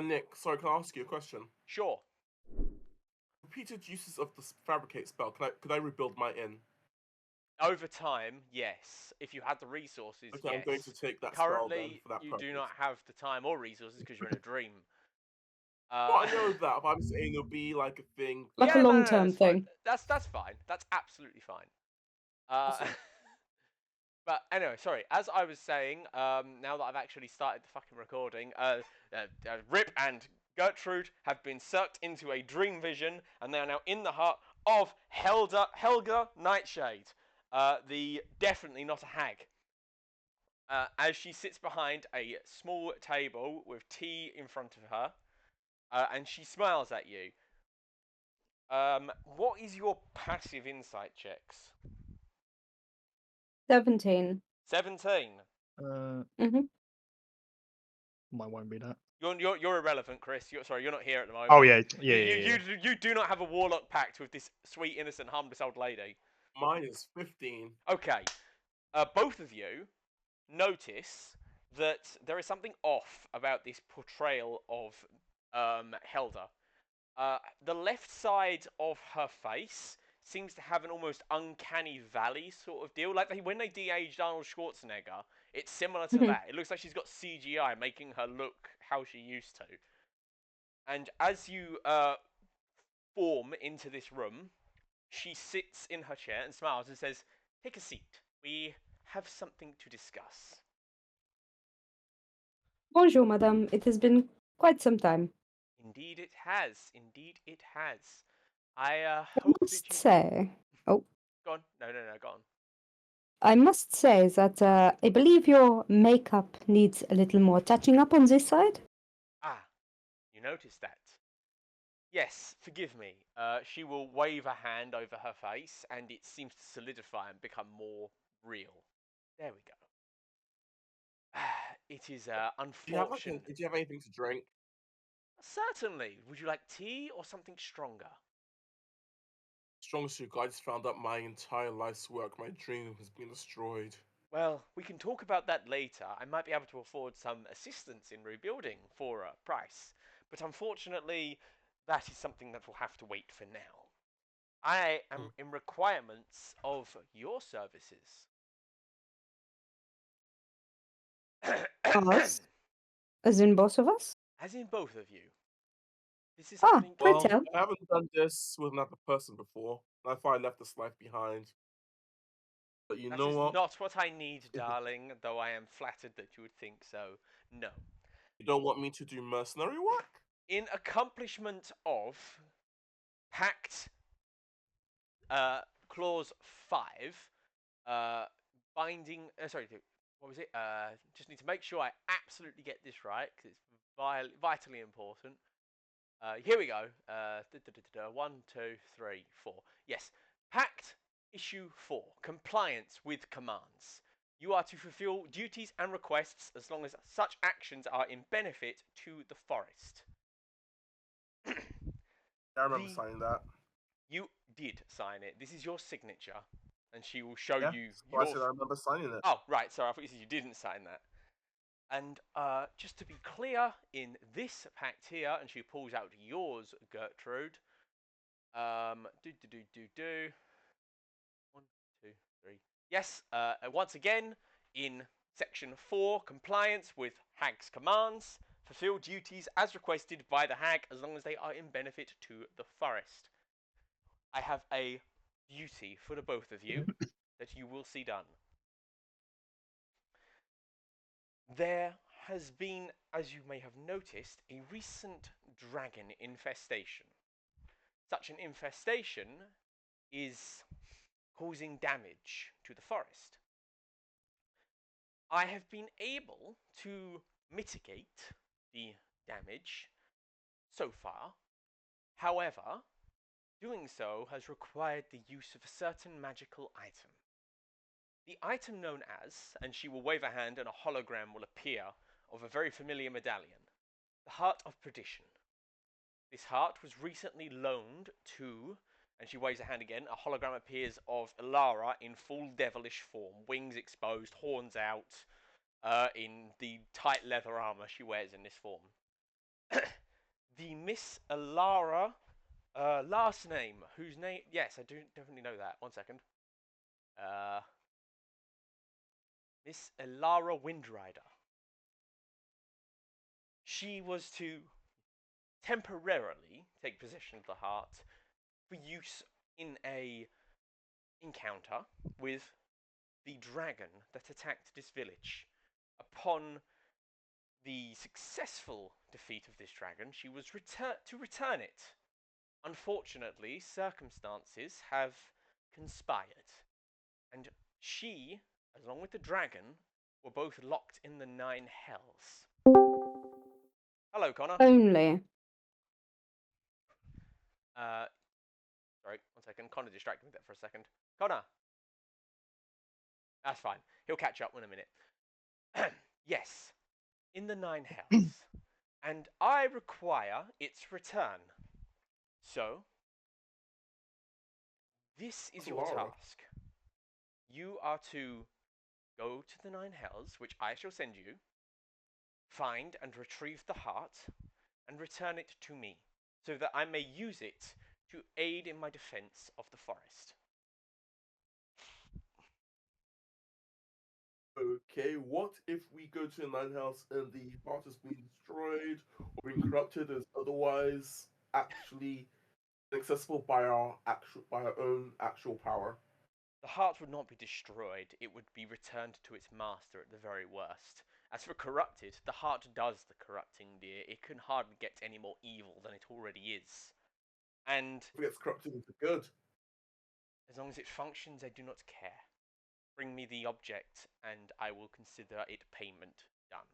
Nick, sorry, can I ask you a question? Sure. Repeated uses of the fabricate spell. Could I rebuild my inn? Over time, yes. If you had the resources, Okay, I'm going to yes. take that spell then Currently, for that you do purpose. not have the time or resources because you're in a dream. Well, I know that, but I'm saying it'll be like a thing. Like a Yeah, no, no, no, long-term that's fine. thing. That's fine. That's absolutely fine. Awesome. But anyway, sorry. As I was saying, now that I've actually started the fucking recording, Rip and Gertrude have been sucked into a dream vision, and they are now in the heart of Helga Nightshade, the definitely not a hag. As she sits behind a small table with tea in front of her, and she smiles at you. What is your passive insight checks? 17. 17. Mhm. Mine won't be that. You're irrelevant, Chris. You're not here at the moment. Oh yeah, You do not have a warlock pact with this sweet, innocent, harmless old lady. Mine is 15. Okay. Both of you notice that there is something off about this portrayal of Helda. The left side of her face seems to have an almost uncanny valley sort of deal. Like when they de-aged Arnold Schwarzenegger, it's similar to Mhm. that. It looks like she's got CGI making her look how she used to. And as you form into this room, she sits in her chair and smiles and says, "Take a seat. We have something to discuss." Bonjour, madame. It has been quite some time. Indeed it has. Indeed it has. I I hope must that you... say, Go on. No, go on. I must say that I believe your makeup needs a little more touching up on this side. Ah, you noticed that. Yes, forgive me. She will wave a hand over her face, and it seems to solidify and become more real. There we go. It is unfortunate. Do you have anything to drink? Certainly. Would you like tea or something stronger? Strong suit. I just found out my entire life's work, my dream, has been destroyed. Well, we can talk about that later. I might be able to afford some assistance in rebuilding for a price, but unfortunately, that is something that will have to wait for now. I am in requirements of your services. Us? As in both of us? As in both of you. This is Ah, something... pray Well, tell. I haven't done this with another person before. I thought I left this life behind. But you That know is what? not what I need, darling, though I am flattered that you would think so. No. You don't want me to do mercenary work? In accomplishment of Pact Clause 5, binding... sorry, what was it? Just need to make sure I absolutely get this right, because it's vitally important. Here we go. 1, 2, 3, 4. Yes. Pact Issue 4. Compliance with commands. You are to fulfill duties and requests as long as such actions are in benefit to the forest. I remember signing that. You did sign it. This is your signature. And she will show Yeah, you so I your... said I remember signing it. Oh, right. Sorry, I thought you said you didn't sign that. And just to be clear, in this pact here, and she pulls out yours, Gertrude. 1, 2, 3. Yes. Once again, in section 4, compliance with hag's commands. Fulfill duties as requested by the hag, as long as they are in benefit to the forest. I have a duty for the both of you that you will see done. There has been, as you may have noticed, a recent dragon infestation. Such an infestation is causing damage to the forest. I have been able to mitigate the damage so far. However, doing so has required the use of a certain magical item. The item known as, and she will wave a hand and a hologram will appear of a very familiar medallion, the Heart of Perdition. This heart was recently loaned to, and she waves a hand again, a hologram appears of Ilara in full devilish form, wings exposed, horns out, in the tight leather armor she wears in this form. Miss Alara, last name, whose name? Yes, I do definitely know that. 1 second. Miss Alara Windrider. She was to temporarily take possession of the heart for use in a encounter with the dragon that attacked this village. Upon the successful defeat of this dragon, she was to return it. Unfortunately, circumstances have conspired, and she, along with the dragon, were both locked in the 9 hells. Hello, Connor. Only. Sorry, 1 second. Connor distracted me there for a second. Connor! That's fine. He'll catch up in a minute. Yes, in the 9 hells. And I require its return. So, this is your Laura. task. You are to go to the 9 hells, which I shall send you, find and retrieve the heart, and return it to me, so that I may use it to aid in my defense of the forest. Okay, what if we go to a nine house and the heart has been destroyed or been corrupted as otherwise actually accessible by our own actual power? The heart would not be destroyed, it would be returned to its master at the very worst. As for corrupted, the heart does the corrupting, dear. It can hardly get any more evil than it already is. And If it gets corrupted into good. as long as it functions, I do not care. Bring me the object, and I will consider it payment done.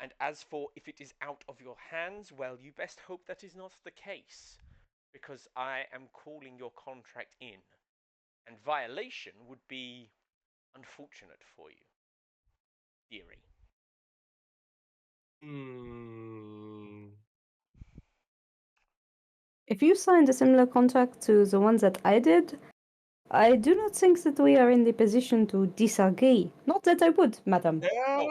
And as for if it is out of your hands, well, you best hope that is not the case, because I am calling your contract in, and violation would be unfortunate for you, dearie. If you signed a similar contract to the ones that I did, I do not think that we are in the position to disagree. Not that I would, madam. Yeah,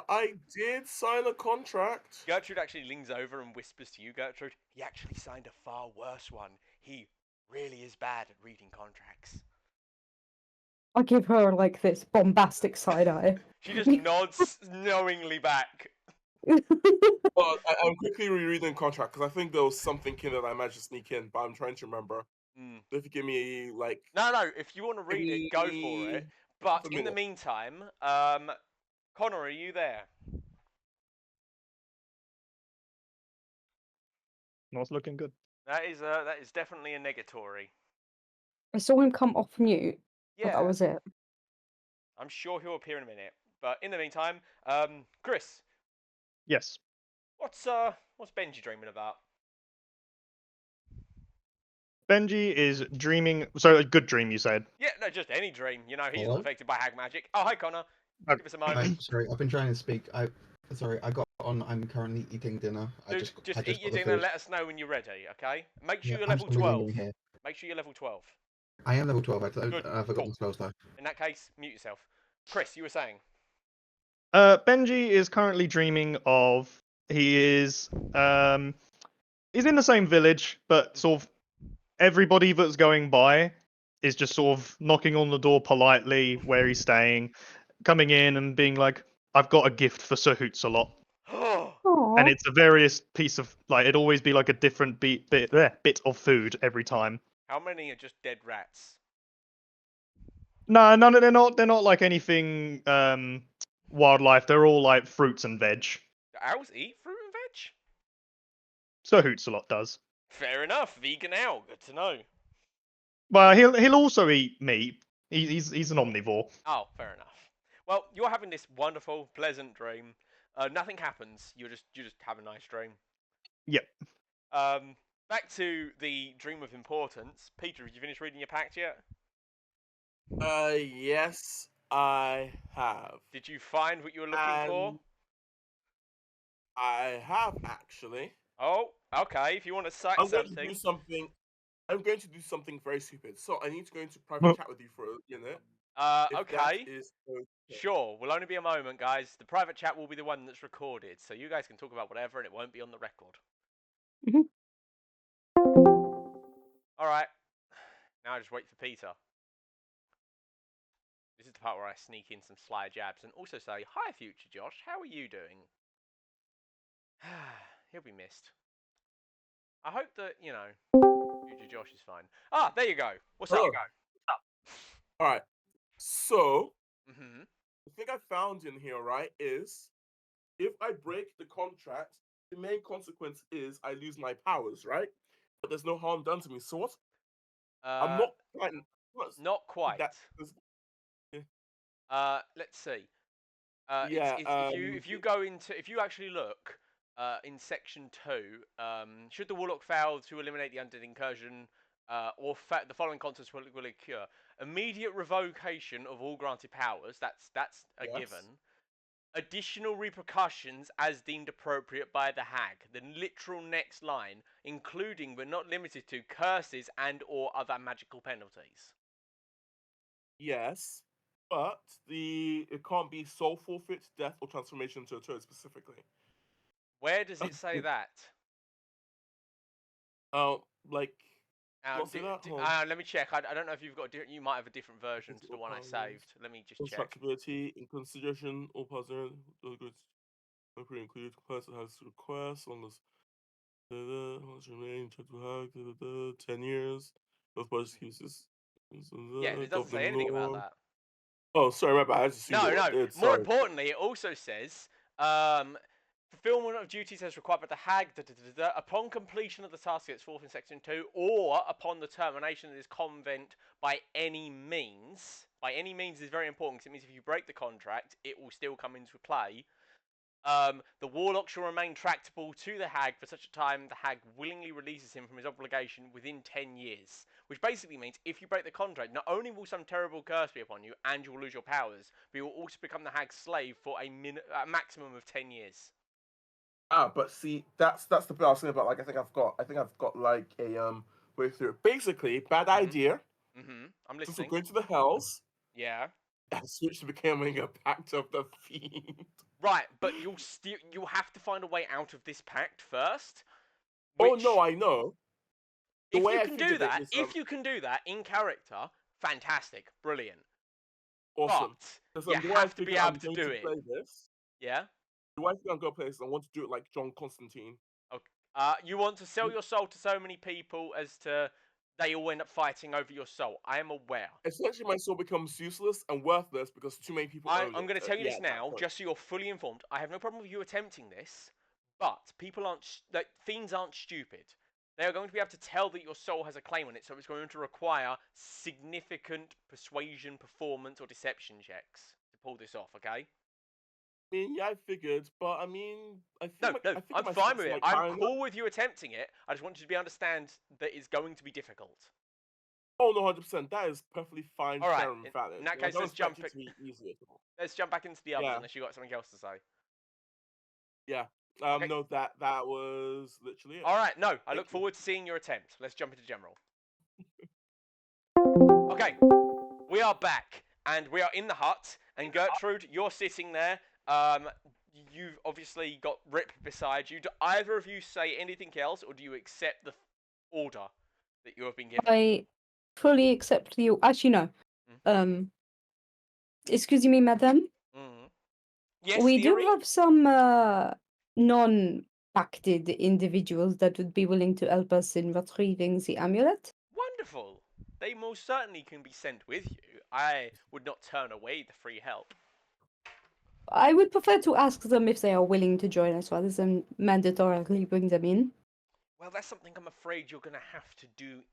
I did sign a contract. Gertrude actually leans over and whispers to you, Gertrude, he actually signed a far worse one. He really is bad at reading contracts. I give her like this bombastic side eye. She just nods knowingly back. Well, I'm quickly rereading the contract because I think there was something in that I managed to sneak in, but I'm trying to remember. So if you give me like No, if you want to read it, go for it. But a in the minute. meantime, Connor, are you there? Not looking good. That is definitely a negatory. I saw him come off mute, but Yeah, that was it. I'm sure he'll appear in a minute. But in the meantime, Chris, Yes. what's Benji dreaming about? Benji is dreaming. So a good dream, you said. Yeah, no, just any dream. You know, he's Hello? not affected by hag magic. Oh, hi, Connor. Okay. Give us a Hi, moment. sorry, I've been trying to speak. Sorry, I got on. I'm currently eating dinner. Dude, I just eat got your the dinner. food. Let us know when you're ready. Okay. Make sure Yeah, you're I'm level still 12. remembering here. Make sure you're level 12. I am level 12. Good, I forgot cool. my spells though. In that case, mute yourself. Chris, you were saying. Benji is currently dreaming of. He is he's in the same village, but sort of everybody that's going by is just sort of knocking on the door politely where he's staying, coming in and being like, "I've got a gift for Sir Hoots-a-Lot." Oh, And Aww. it's a various piece of like it'd always be like a different bit of food every time. how many are just dead rats? No, none of they're not like anything wildlife. They're all like fruits and veg. Do owls eat fruit and veg? So Hoots-a-Lot does. Fair enough. Vegan owl. Good to know. Well, he'll also eat meat. He's an omnivore. Oh, fair enough. Well, you're having this wonderful, pleasant dream. Nothing happens. You just have a nice dream. Yep. Back to the dream of importance. Peter, have you finished reading your pact yet? Yes, I have. Did you find what you were looking for? I have actually. Oh, okay. If you want to cite I'm going something. to do something. I'm going to do something very stupid. So I need to go into private chat with you for a minute. If Okay. that is okay. Sure. Will only be a moment, guys. The private chat will be the one that's recorded, so you guys can talk about whatever, and it won't be on the record. Alright. Now I just wait for Peter. This is the part where I sneak in some sly jabs and also say, "Hi, future Josh, how are you doing?" He'll be missed. I hope that, future Josh is fine. Ah, there you go. What's up? All right. So Mm-hmm. the thing I found in here, right, is if I break the contract, the main consequence is I lose my powers, right? But there's no harm done to me. So what? I'm not quite. Not quite. That, Let's see. yeah. If you actually look in section 2, should the warlock fail to eliminate the undead incursion, the following consequences will occur: immediate revocation of all granted powers. That's a Yes. given. Additional repercussions as deemed appropriate by the hag. The literal next line, including but not limited to curses and/or other magical penalties. Yes, but it can't be soul forfeit, death, or transformation to a toad specifically. Where does it say that? Like. Let me check. I don't know if you've got. You might have a different version to the one I saved. Let me just check. Constructability in consideration, all positive goods include person has request on this. Remain 10 years. Those budget excuses. Yeah, it doesn't say anything about that. Oh, sorry, my bad. I just No. More importantly, it also says fulfillment of duties as required by the hag upon completion of the task that's forth in section 2, or upon the termination of this convent by any means. By any means is very important, because it means if you break the contract, it will still come into play. The warlock shall remain tractable to the hag for such a time the hag willingly releases him from his obligation within 10 years. Which basically means if you break the contract, not only will some terrible curse be upon you and you will lose your powers, but you will also become the hag's slave for a maximum of 10 years. But see, that's the bit I was saying about. Like, I think I've got like a way through it. Basically, bad idea. I'm listening. Since we're going to the hells. Yeah. And switch to becoming a pact of the fiend. Right, but you'll have to find a way out of this pact first. Oh no, I know. If you can do that in character, fantastic, brilliant. Awesome. But you have to be able to do it. Yeah. The way I think I'm going to play this, I want to do it like John Constantine. Okay. You want to sell your soul to so many people as to they all end up fighting over your soul. I am aware. Essentially, my soul becomes useless and worthless because too many people own it. I'm going to tell you this now, just so you're fully informed. I have no problem with you attempting this, but fiends aren't stupid. They are going to be able to tell that your soul has a claim on it, so it's going to require significant persuasion, performance, or deception checks to pull this off, okay? I mean, yeah, I figured, but I mean, I'm fine with it. I'm cool with you attempting it. I just want you to understand that it's going to be difficult. Oh no, 100%. That is perfectly fine. All right. In that case, let's jump back into the other unless you got something else to say. Yeah. Okay. No, that was literally it. All right. No, I look forward to seeing your attempt. Let's jump into general. Okay, we are back, and we are in the hut. And Gertrude, you're sitting there. You've obviously got Rip beside you. Do either of you say anything else, or do you accept the order that you have been given? I fully accept you. Actually, no. Excuse me, madam. Yes, we do have some non-pacted individuals that would be willing to help us in retrieving the amulet. Wonderful. They most certainly can be sent with you. I would not turn away the free help. I would prefer to ask them if they are willing to join us rather than mandatorily bring them in. Well, that's something I'm afraid you're going to have to do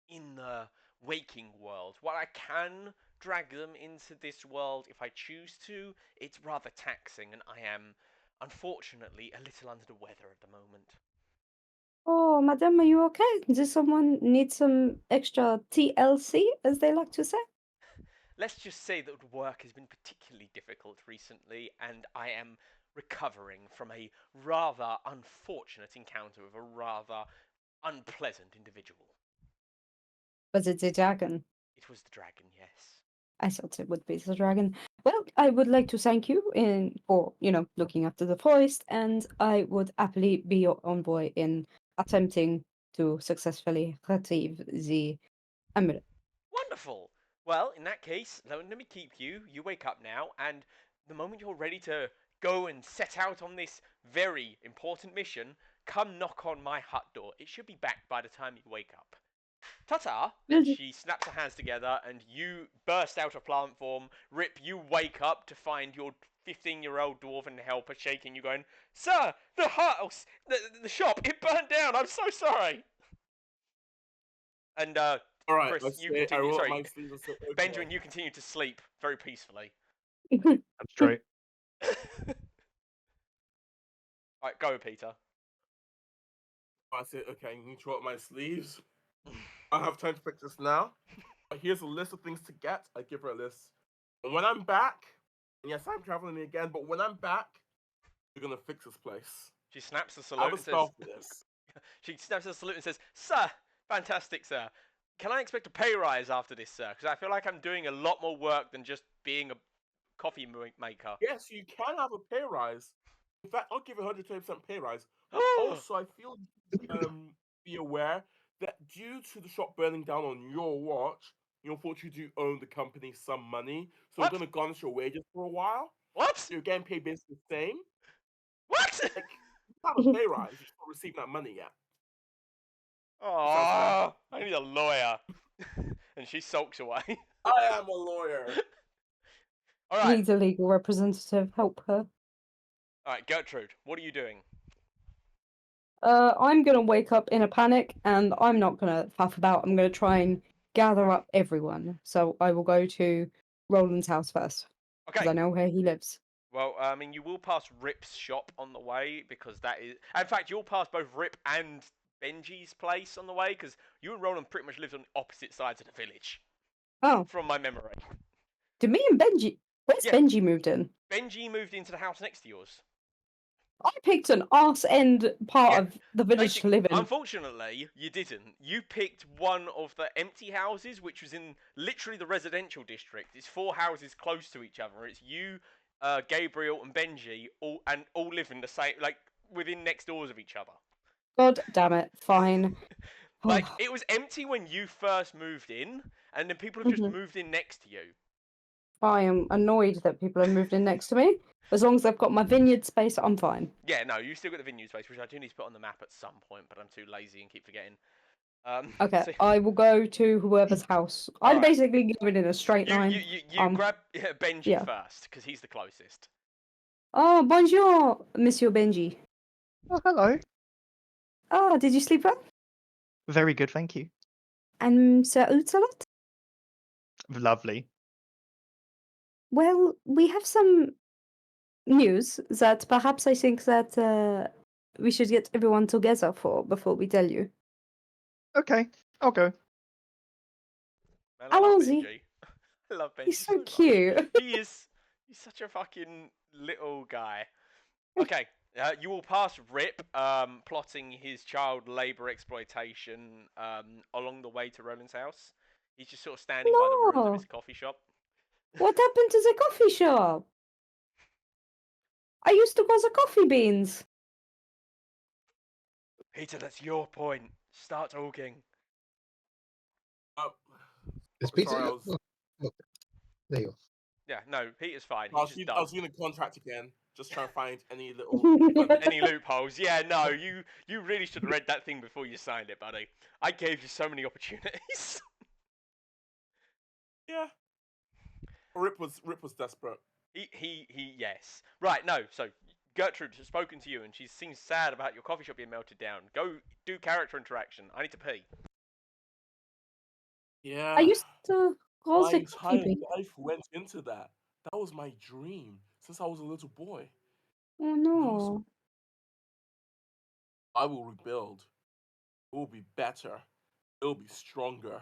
in the waking world. While I can drag them into this world if I choose to, it's rather taxing, and I am, unfortunately, a little under the weather at the moment. Oh, madam, are you okay? Does someone need some extra TLC, as they like to say? Let's just say that work has been particularly difficult recently, and I am recovering from a rather unfortunate encounter with a rather unpleasant individual. Was it the dragon? It was the dragon, yes. I thought it would be the dragon. Well, I would like to thank you for, looking after the forest, and I would happily be your envoy in attempting to successfully retrieve the amulet. Wonderful. Well, in that case, let me keep you. You wake up now, and the moment you're ready to go and set out on this very important mission, come knock on my hut door. It should be back by the time you wake up. Ta-ta! And she snaps her hands together, and you burst out of plant form. Rip, you wake up to find your 15-year-old dwarven helper shaking you, going, "Sir, the house, the shop, it burned down. I'm so sorry." And All right, Chris, let's you say I continue. roll up Sorry, my sleeves and say, okay. Benjamin, you continue to sleep very peacefully. I'm straight. Alright, go, Peter. I say, okay, I need to roll up my sleeves. I have time to fix this now. But here's a list of things to get. I give her a list. And when I'm back, and yes, I'm traveling again, but when I'm back, you're gonna fix this place. She snaps the I salute have a and says, spell for this. she snaps the salute and says, "Sir, fantastic, sir. Can I expect a pay rise after this, sir? Because I feel like I'm doing a lot more work than just being a coffee maker." Yes, you can have a pay rise. In fact, I'll give you 120% pay rise. But also, I feel be aware that due to the shop burning down on your watch, you unfortunately do owe the company some money. So What? I'm going to garnish your wages for a while. What? So you're getting paid basically the same. What? Like, you have a pay rise, you're not receiving that money yet. Oh, I need a lawyer. And she sulks away. I am a lawyer. Alright, Needs a legal representative. Help her. alright, Gertrude, what are you doing? I'm gonna wake up in a panic, and I'm not gonna faff about. I'm gonna try and gather up everyone. So I will go to Roland's house first, because Okay, I know where he lives. well, I mean, you will pass Rip's shop on the way, because that is... In fact, you'll pass both Rip and Benji's place on the way, because you and Roland pretty much lived on opposite sides of the village, Oh, from my memory. did me and Benji? Where's Yeah. Benji moved in? Benji moved into the house next to yours. I picked an arse end part Yeah, of the village to live in. Unfortunately, you didn't. You picked one of the empty houses, which was in literally the residential district. It's 4 houses close to each other. It's you, Gabriel, and Benji, all live in the same, like, within next doors of each other. God damn it! Fine. Like, it was empty when you first moved in, and then people have just Mhm. moved in next to you. I am annoyed that people have moved in next to me. As long as I've got my vineyard space, I'm fine. Yeah, no, you still got the vineyard space, which I do need to put on the map at some point, but I'm too lazy and keep forgetting. Okay, so I will go to whoever's house. I'm Alright. basically going in a straight line. you grab Benji yeah. first, because he's the closest. Oh, bonjour, Monsieur Benji. Oh, hello. Ah, did you sleep well? Very good, thank you. And Sir Utsalot? Lovely. Well, we have some news that perhaps I think that we should get everyone together for before we tell you. Okay, I'll go. Man, How I love old is he? Benji. I love Benji He's so much. cute. He's such a fucking little guy. Okay, you will pass Rip, plotting his child labour exploitation along the way to Roland's house. He's just sort of standing by the ruins of No. his coffee shop. What happened to the coffee shop? I used to grow the coffee beans. Peter, that's your point. Start talking. Is Peter? Sorry, I was- Look, there you go. Yeah, no, Peter's fine. I He's was, just I was dumb. doing the contract again, just trying to find any little. Any loopholes? Yeah, no, you really should have read that thing before you signed it, buddy. I gave you so many opportunities. Yeah. Rip was desperate. Yes. Right, no, so Gertrude has spoken to you and she seems sad about your coffee shop being melted down. Go do character interaction. I need to pee. Yeah. I used to grow My the coffee entire beans. life went into that. That was my dream since I was a little boy. Oh no. I will rebuild. It will be better. It will be stronger.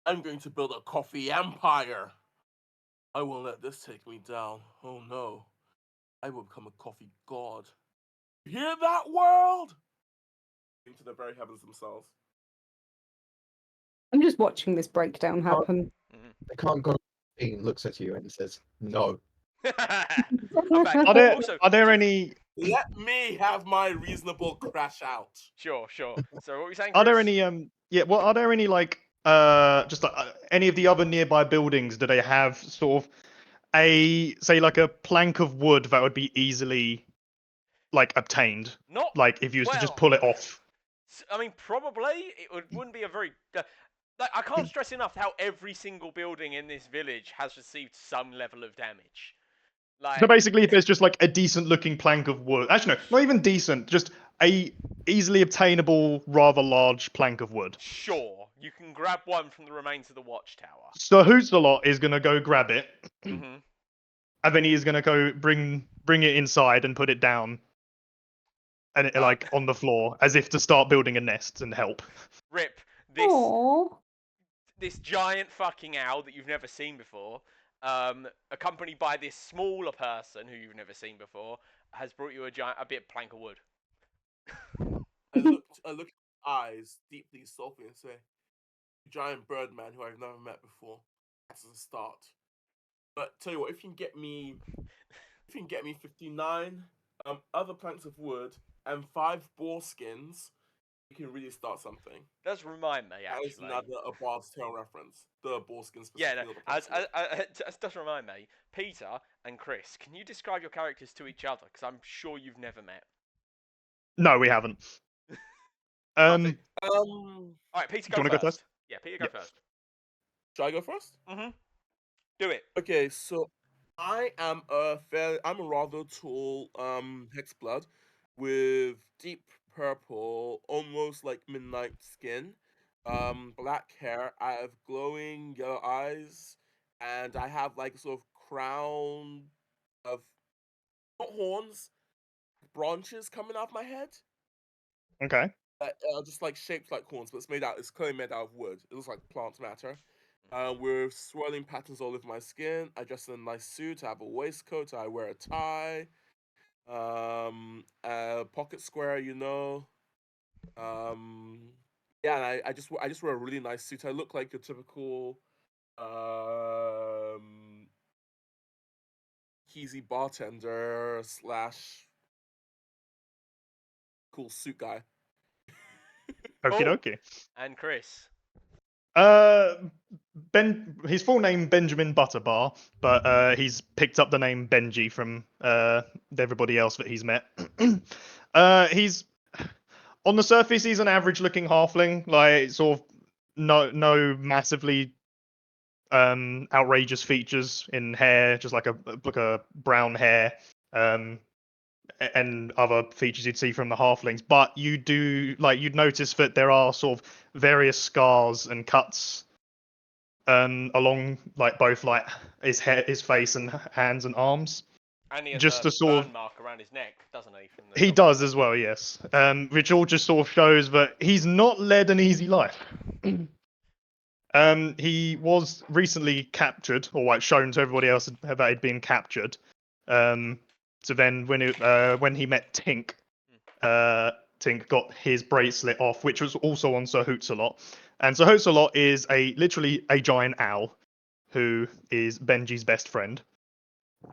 I'm going to build a coffee empire. I won't let this take me down. Oh no. I will become a coffee god. You hear that, world? Into the very heavens themselves. I'm just watching this breakdown happen. The can't go looks at you and says, "No." I'm back. Are there Also, are there any Let me have my reasonable crash out. Sure. So what were you saying, Are there Chris? any well, are there any like just like any of the other nearby buildings? Do they have sort of a say like a plank of wood that would be easily like obtained? Not Like if you was to just well. pull it off. I mean, probably wouldn't be a very. Like, I can't stress enough how every single building in this village has received some level of damage. So Like, basically, if there's just like a decent looking plank of wood, actually no, not even decent, just a easily obtainable, rather large plank of wood. sure, you can grab one from the remains of the watchtower. So Hootsalot is gonna go grab it, Hmm. and then he is gonna go bring it inside and put it down, and it, like on the floor, as if to start building a nest and help. Rip, this Aww. this giant fucking owl that you've never seen before, accompanied by this smaller person who you've never seen before, has brought you a bit of plank of wood. I look at his eyes deeply, softly, and say, "Giant Birdman, who I've never met before." That's a start. But tell you what, if you can get me 59 other planks of wood and 5 boar skins, you can really start something. Does remind me That is actually. another a Bard's Tale reference. The boar skins Yeah, specifically. no, Not the planks of wood. as does remind me, Peter and Chris, can you describe your characters to each other? Because I'm sure you've never met. No, we haven't. Perfect. Um, All right, Peter, do you go want to go first. first? Yeah, Peter, go Yeah. first. should I go first? Mm-hmm. Do it. Okay, so I'm a rather tall hexblood with deep purple, almost like midnight skin, black hair. I have glowing yellow eyes, and I have like a sort of crown of not horns, branches coming out of my head. Okay. Just like shaped like horns, but it's clearly made out of wood. It looks like plant matter. With swirling patterns all over my skin. I dress in a nice suit. I have a waistcoat. I wear a tie. A pocket square, Yeah, and I just wear a really nice suit. I look like your typical Keezy bartender slash cool suit guy. Okie Cool. dokie. And Chris. His full name Benjamin Butterbar, but he's picked up the name Benji from everybody else that he's met. He's on the surface he's an average looking halfling, like sort of no massively outrageous features in hair, just like a brown hair, and other features you'd see from the halflings. But you'd notice that there are sort of various scars and cuts along like both like his face and hands and arms. And he has Just a to sort burn of mark around his neck, doesn't he? From the he top does of as well, yes. Which all just sort of shows that he's not led an easy life. He was recently captured, or like shown to everybody else that he'd been captured. So then when he met Tink, Tink got his bracelet off, which was also on Sir Hootsalot. And Sir Hootsalot is literally a giant owl who is Benji's best friend. And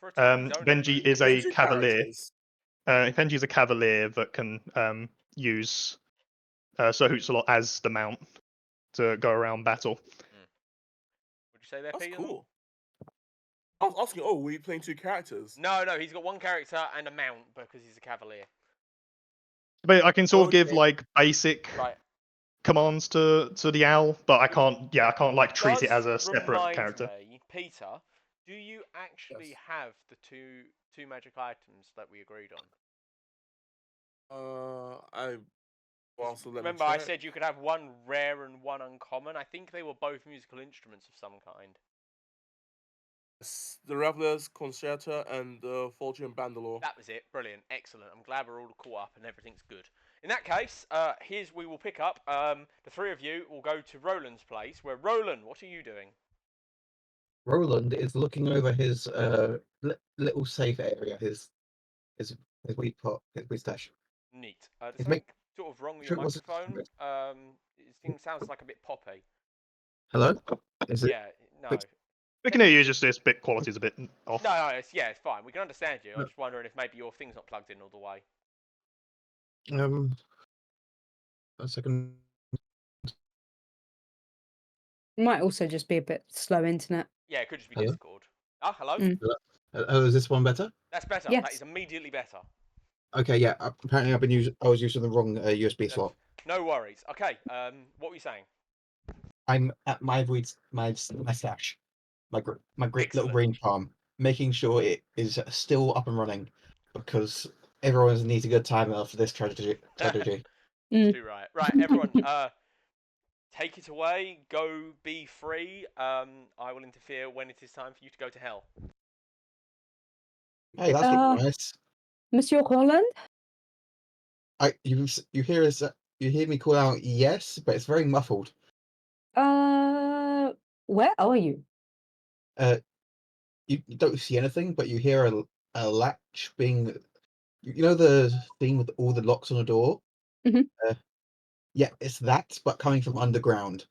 for a time, his only Benji friend. is Those a two cavalier. characters. Benji is a cavalier that can use Sir Hootsalot as the mount to go around battle. Would you say they're That's Peter? cool. I was asking, were you playing two characters? No, he's got one character and a mount because he's a cavalier. But I can sort of give Okay. like basic Right. commands to the owl, but I can't like treat it Does as a separate remind character. me, Peter, do you actually Yes. have the two magic items that we agreed on? Remember, I said you could have one rare and one uncommon. I think they were both musical instruments of some kind. The Revelers, Concerta, and the Fulgian Bandalore. That was it. Brilliant. Excellent. I'm glad we're all caught up and everything's good. In that case, we will pick up. The three of you will go to Roland's place. Where Roland, what are you doing? Roland is looking over his little safe area, his wheat pot, his wheat stash. Neat. There's It's something sort of wrong with your sure it wasn't- microphone. This thing sounds like a bit poppy. Hello? Is it? Yeah. No. Wait. We can hear you, just this bit quality's a bit off. No, it's fine. We can understand you. I'm No. just wondering if maybe your thing's not plugged in all the way. A second. Might also just be a bit slow internet. Yeah, it could just be Hello? Discord. Ah, hello. Mm. Oh, is this one better? That's better. That Yes. is immediately better. Okay, yeah. Apparently, I was using the wrong USB slot. No worries. Okay. What were you saying? I'm at my stash, my great little Excellent. green farm, making sure it is still up and running, because everyone needs a good time after this tragedy. Mm. Do right. Right, everyone. Take it away. Go be free. I will interfere when it is time for you to go to hell. Hey, that's looking nice. Monsieur Roland? You hear me call out yes, but it's very muffled. Where are you? You don't see anything, but you hear a latch being. You know the thing with all the locks on the door? Mhm. Yeah, it's that, but coming from underground.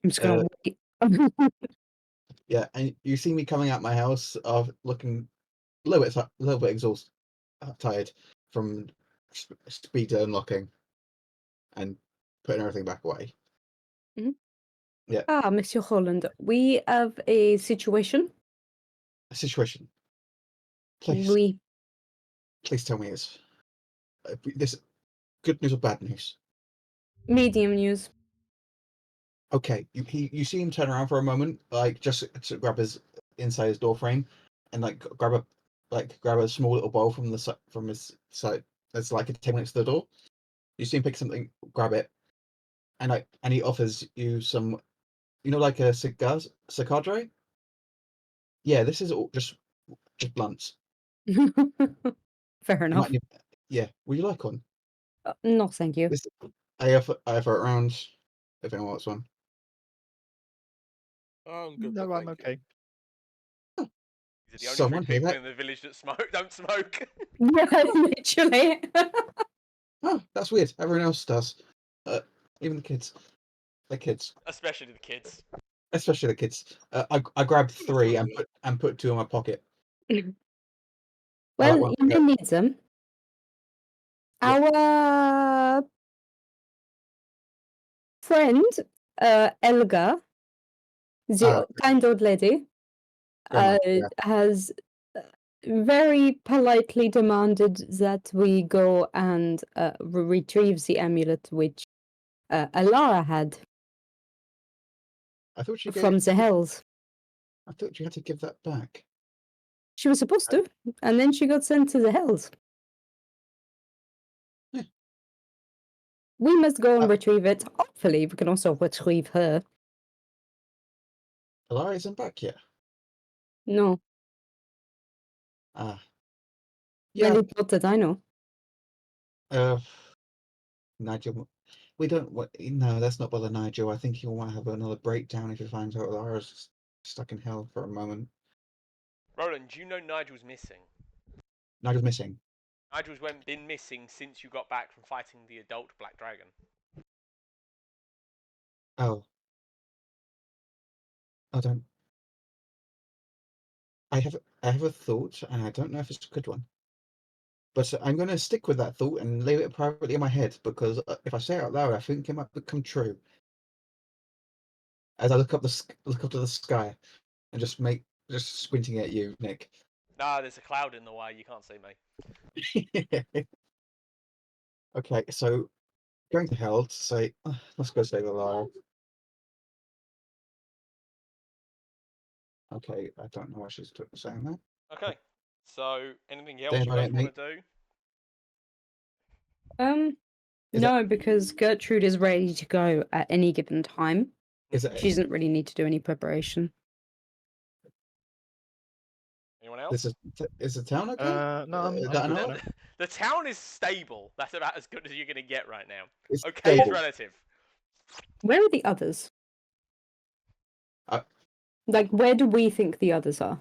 I'm just gonna wait. Yeah, and you see me coming out my house of looking a little bit exhausted, tired from speed unlocking and putting everything back away. Monsieur Holland, we have a situation. A situation. Please, We please tell me it's this good news or bad news. medium news. Okay, you see him turn around for a moment, like just to grab his inside his door frame, and grab a small little bowl from his side that's like a table next to the door. You see him pick something, grab it, and he offers you some, like a cigar tray. Yeah, this is all just blunts. Fair You enough. might need, yeah. Would you like one? No, thank you. This I offer it around if anyone wants one. I'm good. No, but I'm thank you. okay. These are the only Someone three hear people that? in the village that don't smoke. Yeah, literally. Oh, that's weird. Everyone else does. Even the kids. The kids. Especially the kids. Especially the kids. I grabbed That's 3 not and put 2 in my pocket. Well, one you may need them. Yeah. Our friend, Elga, the kind old lady, Grandma, yeah. has very politely demanded that we go and retrieve the amulet which Alara had I thought you from the hells. I thought you had to give that back. She was supposed to, and then she got sent to the hells. Yeah. We must go and retrieve it. Hopefully, we can also retrieve her. Alara isn't back yet. No, Ah. yeah. Yeah. Not that I know. Nigel. We don't. No, that's not Brother Nigel. I think he'll want to have another breakdown if he finds out Alara's stuck in hell for a moment. Roland, do you know Nigel's missing? Nigel's missing. Nigel's been missing since you got back from fighting the adult Black Dragon. Oh. I don't. I have a thought, and I don't know if it's a good one. But I'm going to stick with that thought and leave it privately in my head, because if I say it out loud, I think it might become true. As I look up to the sky, and just squinting at you, Nick. Nah, there's a cloud in the way. You can't see me. Okay, so going to hell to say, let's go save Alara. Okay, I don't know why she's saying that. Okay. So, anything else Damn you guys right, want to do? Is No, because Gertrude is ready to go at any given time. Is it? She doesn't really need to do any preparation. Anyone else? Is the town okay? No, I'm Is good that for enough? now. The town is stable. That's about as good as you're going to get right now. It's Okay, stable. is relative. Where are the others? Uh, Like, where do we think the others are?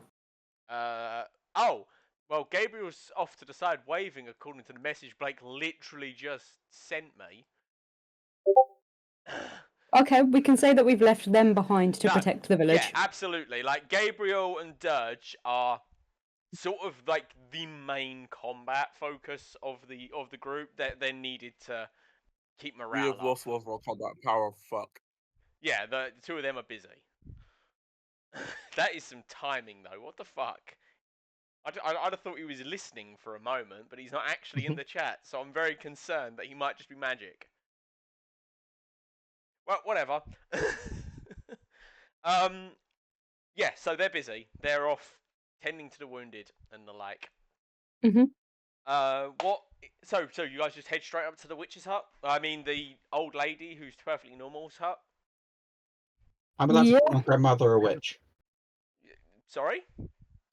Oh, well, Gabriel's off to the side waving according to the message Blake literally just sent me. Okay, we can say that we've left them behind to No, protect the village. Yeah, absolutely. Like Gabriel and Dirge are sort of like the main combat focus of the group. They're needed to keep We morale have up. lost one of our combat power. Fuck. Yeah, the two of them are busy. That is some timing though. What the fuck? I'd have thought he was listening for a moment, but he's not actually in the chat, so I'm very concerned that he might just be magic. Well, whatever. Yeah, so they're busy. They're off tending to the wounded and the like. Mhm. What? So you guys just head straight up to the witch's hut? I mean, the old lady who's perfectly normal's hut. I'm allowed to Yeah. call my grandmother a witch. Sorry?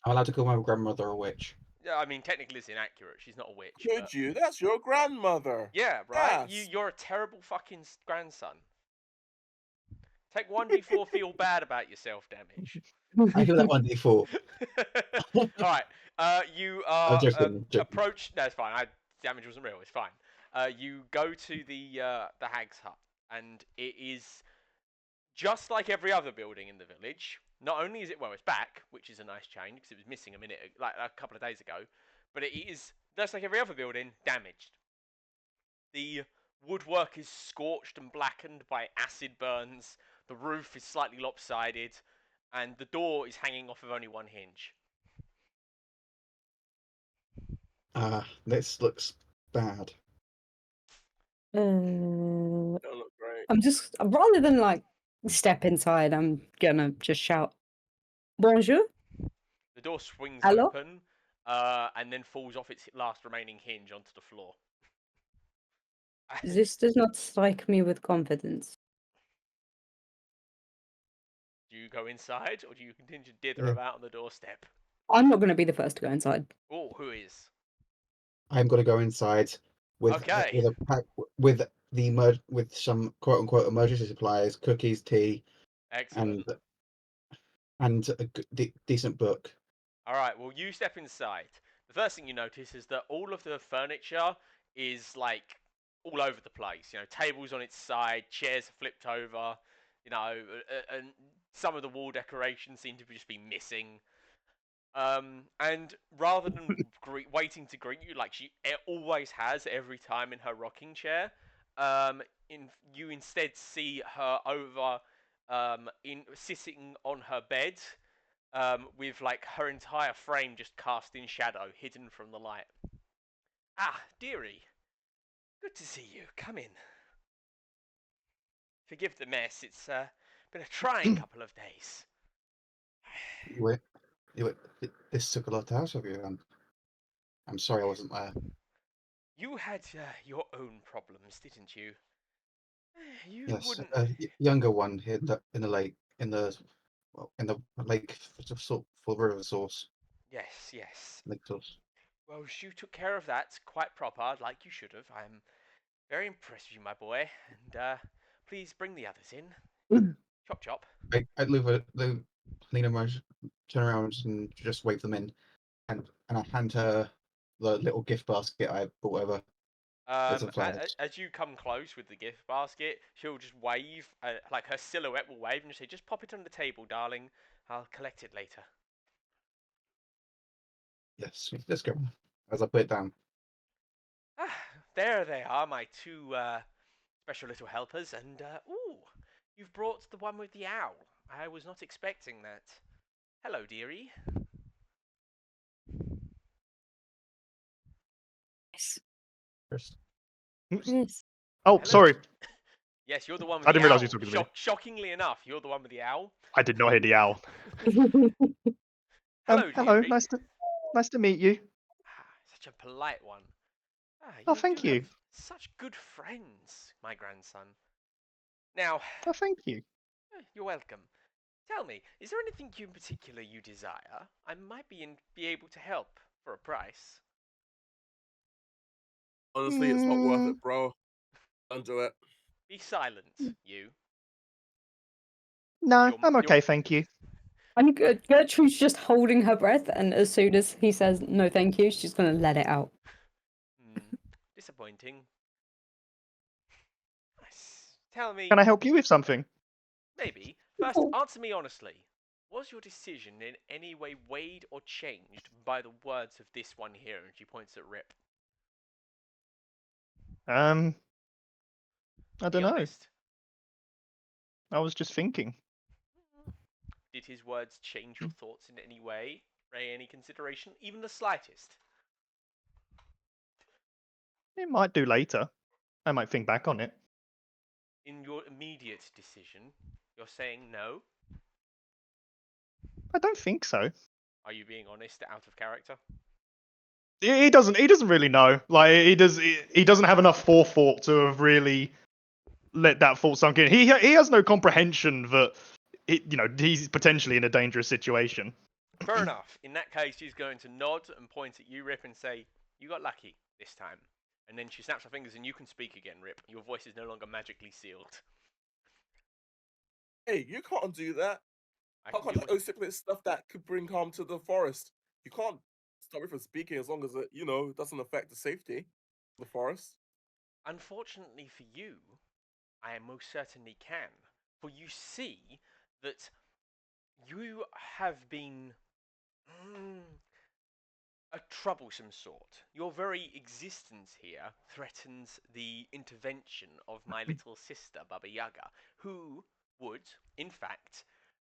I'm allowed to call my grandmother a witch. Yeah, I mean, technically it's inaccurate. She's not a witch. Could But... you? That's your grandmother. Yeah, right. Yes. You're a terrible fucking grandson. Take 1d4 feel bad about yourself damage. I feel that 1d4. Alright, you I'm are joking. approach. No, it's fine. Damage wasn't real. It's fine. You go to the hag's hut, and it is just like every other building in the village. Not only is it it's back, which is a nice change because it was missing like a couple of days ago, but it is just like every other building, damaged. The woodwork is scorched and blackened by acid burns. The roof is slightly lopsided, and the door is hanging off of only one hinge. This looks bad. Don't look great. I'm just rather than like step inside, I'm gonna just shout, "Bonjour." The door swings Hello? open, and then falls off its last remaining hinge onto the floor. This does not strike me with confidence. Do you go inside, or do you continue to dither Yeah. about on the doorstep? I'm not gonna be the first to go inside. Oh, who is? I'm gonna go inside with Okay. with a pack with with some quote unquote emergency supplies, cookies, tea, Excellent. and a decent book. All right. Well, you step inside. The first thing you notice is that all of the furniture is like all over the place. You know, tables on its side, chairs are flipped over. You know, and some of the wall decorations seem to just be missing. And rather than waiting to greet you like she always has every time in her rocking chair, you instead see her over, sitting on her bed, with like her entire frame just cast in shadow, hidden from the light. Ah, dearie, good to see you. Come in. Forgive the mess. It's been a trying couple of days. This took a lot out of you. I'm sorry I wasn't there. You had your own problems, didn't you? You Yes, wouldn't. younger one in the lake in the lake for river source. Yes, yes. Lake source. Well, you took care of that quite proper, like you should have. I'm very impressed with you, my boy. And please bring the others in. Chop chop. I lean over, turn around and just wave them in, and I hand her the little gift basket I brought over. Some flowers. As you come close with the gift basket, she'll just wave, like her silhouette will wave and just say, "Just pop it on the table, darling. I'll collect it later." Yes, let's go. As I put it down. Ah, there they are, my two special little helpers. And ooh, you've brought the one with the owl. I was not expecting that. Hello, dearie. First. Yes. Oh, Hello. sorry. Yes, you're the one with I the didn't realise owl. you were talking to me. Shockingly enough, you're the one with the owl. I did not hear the owl. Hello, hello. dearie. Nice to meet you. Ah, such a polite one. Ah, Oh, you thank do you. have such good friends, my grandson. Now, Oh, thank you. you're welcome. Tell me, is there anything in particular you desire? I might be able to help for a price. Honestly, it's not worth it, bro. Don't do it. Be silent, you. No, I'm okay, thank you. And Gertrude's just holding her breath, and as soon as he says no, thank you, she's gonna let it out. Disappointing. Tell me, Can I help you with something? maybe. First, answer me honestly. Was your decision in any way weighed or changed by the words of this one here? And she points at Rip. I Be don't know. honest. I was just thinking. Did his words change your thoughts in any way? Ray, any consideration? Even the slightest? It might do later. I might think back on it. In your immediate decision, you're saying no? I don't think so. Are you being honest, out of character? He doesn't. He doesn't really know. Like he does. He doesn't have enough forethought to have really let that thought sunk in. He has no comprehension that he's potentially in a dangerous situation. Fair enough. In that case, she's going to nod and point at you, Rip, and say, "You got lucky this time." And then she snaps her fingers and you can speak again, Rip. Your voice is no longer magically sealed. Hey, you can't do that. I How can can do you stipulate stuff that could bring harm to the forest? You can't stop me from speaking as long as it, doesn't affect the safety of the forest. Unfortunately for you, I most certainly can. For you see that you have been a troublesome sort. Your very existence here threatens the intervention of my little sister, Baba Yaga, who would, in fact,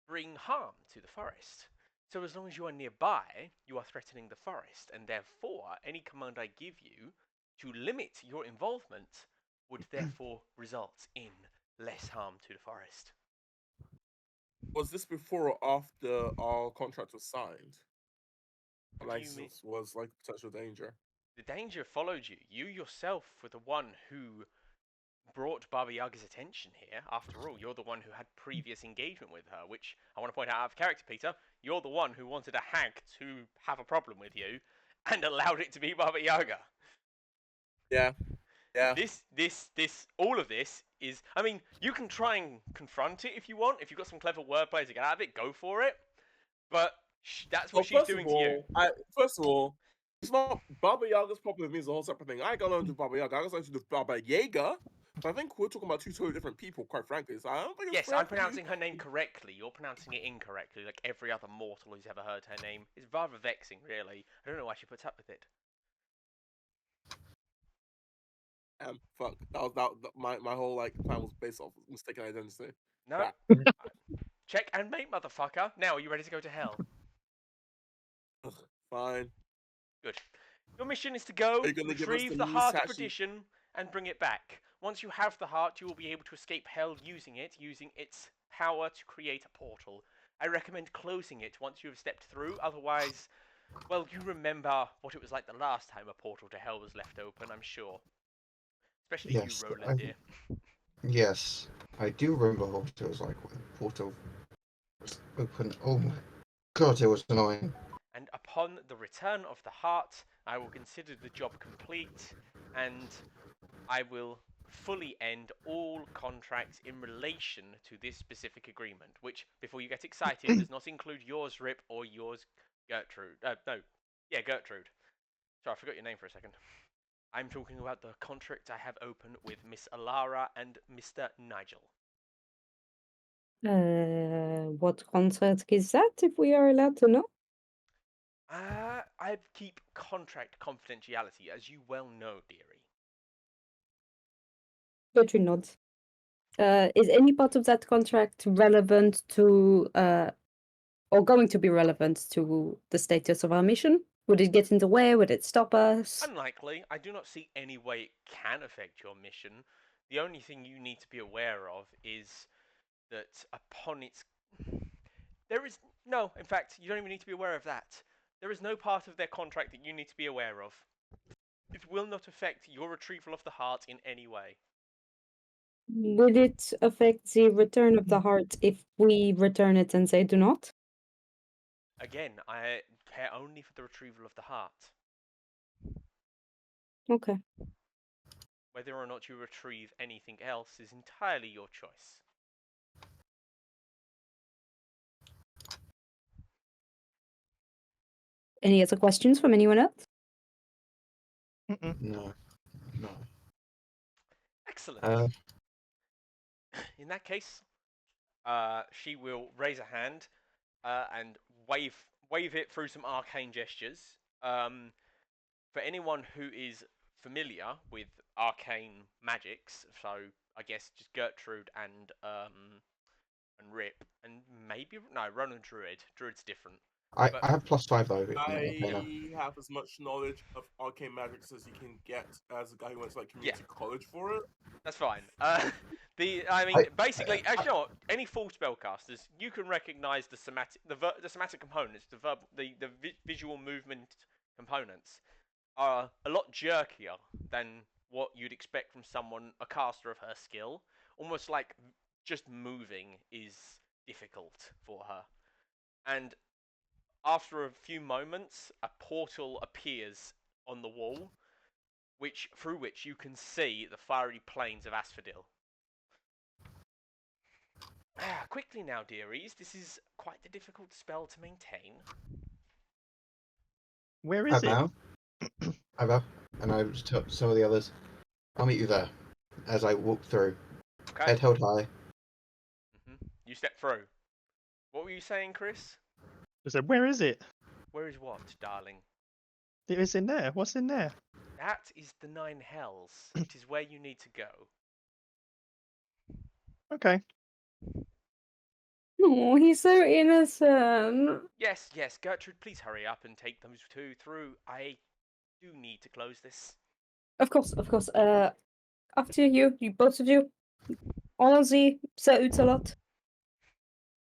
bring harm to the forest. So as long as you are nearby, you are threatening the forest, and therefore any command I give you to limit your involvement would therefore result in less harm to the forest. Was this before or after our contract was signed? What do you mean? License was like potential danger. The danger followed you. You yourself were the one who brought Baba Yaga's attention here. After all, you're the one who had previous engagement with her, which I want to point out of character, Peter. You're the one who wanted a hag to have a problem with you and allowed it to be Baba Yaga. Yeah. Yeah. All of this is, I mean, you can try and confront it if you want. If you've got some clever wordplay to get out of it, go for it. But that's what she's doing to you. First of all, it's not Baba Yaga's problem with me is a whole separate thing. I ain't got nothing to do with Baba Yaga. I got something to do with Baba Yaga. So I think we're talking about two totally different people, quite frankly. So I don't think it's Yes, fair I'm for you. pronouncing her name correctly. You're pronouncing it incorrectly, like every other mortal who's ever heard her name. It's rather vexing, really. I don't know why she puts up with it. Fuck. My whole plan was based off mistaken identity. No. Crap. Check and mate, motherfucker. Now, are you ready to go to hell? Fine. Good. Your mission is to go, Are you gonna give us retrieve the the new Heart of statue? Perdition, and bring it back. Once you have the heart, you will be able to escape hell using its power to create a portal. I recommend closing it once you have stepped through, otherwise, well, you remember what it was like the last time a portal to hell was left open, I'm sure. Especially Yes, you, Roland, dear. Yes, I do remember what it was like when the portal was open. Oh my god, it was annoying. And upon the return of the heart, I will consider the job complete, and I will fully end all contracts in relation to this specific agreement, which, before you get excited, does not include yours, Rip, or yours, Gertrude. Gertrude. Sorry, I forgot your name for a second. I'm talking about the contract I have open with Miss Alara and Mr. Nigel. What contract is that, if we are allowed to know? I keep contract confidentiality, as you well know, dearie. Gertrude nods. Is any part of that contract relevant to, or going to be relevant to the status of our mission? Would it get in the way? Would it stop us? Unlikely. I do not see any way it can affect your mission. The only thing you need to be aware of is that upon its... in fact, you don't even need to be aware of that. There is no part of their contract that you need to be aware of. It will not affect your retrieval of the heart in any way. Will it affect the return of the heart if we return it and they do not? Again, I care only for the retrieval of the heart. Okay. Whether or not you retrieve anything else is entirely your choice. Any other questions from anyone else? No. Excellent. In that case, she will raise a hand and wave it through some arcane gestures. For anyone who is familiar with arcane magics, so I guess just Gertrude and Rip, and maybe no, Ronan Druid. Druid's different. I But- have +5 though. I have as much knowledge of arcane magics as you can get as a guy who went to like community college for it. That's fine. Basically, as you know, any full spellcasters, you can recognize the somatic components, the visual movement components are a lot jerkier than what you'd expect from a caster of her skill. Almost like just moving is difficult for her. And after a few moments, a portal appears on the wall, through which you can see the fiery plains of Asphodel. Quickly now, dearies, this is quite a difficult spell to maintain. Where is it? Now, and I just tell some of the others. I'll meet you there as I walk through. Okay. Head held high. You step through. What were you saying, Chris? I said, where is it? Where is what, darling? It is in there. What's in there? That is the Nine Hells. It is where you need to go. Okay. Oh, he's so innocent. Yes, Gertrude, please hurry up and take those two through. I do need to close this. Of course. After you both of you. Allons-y, Sir Utalot.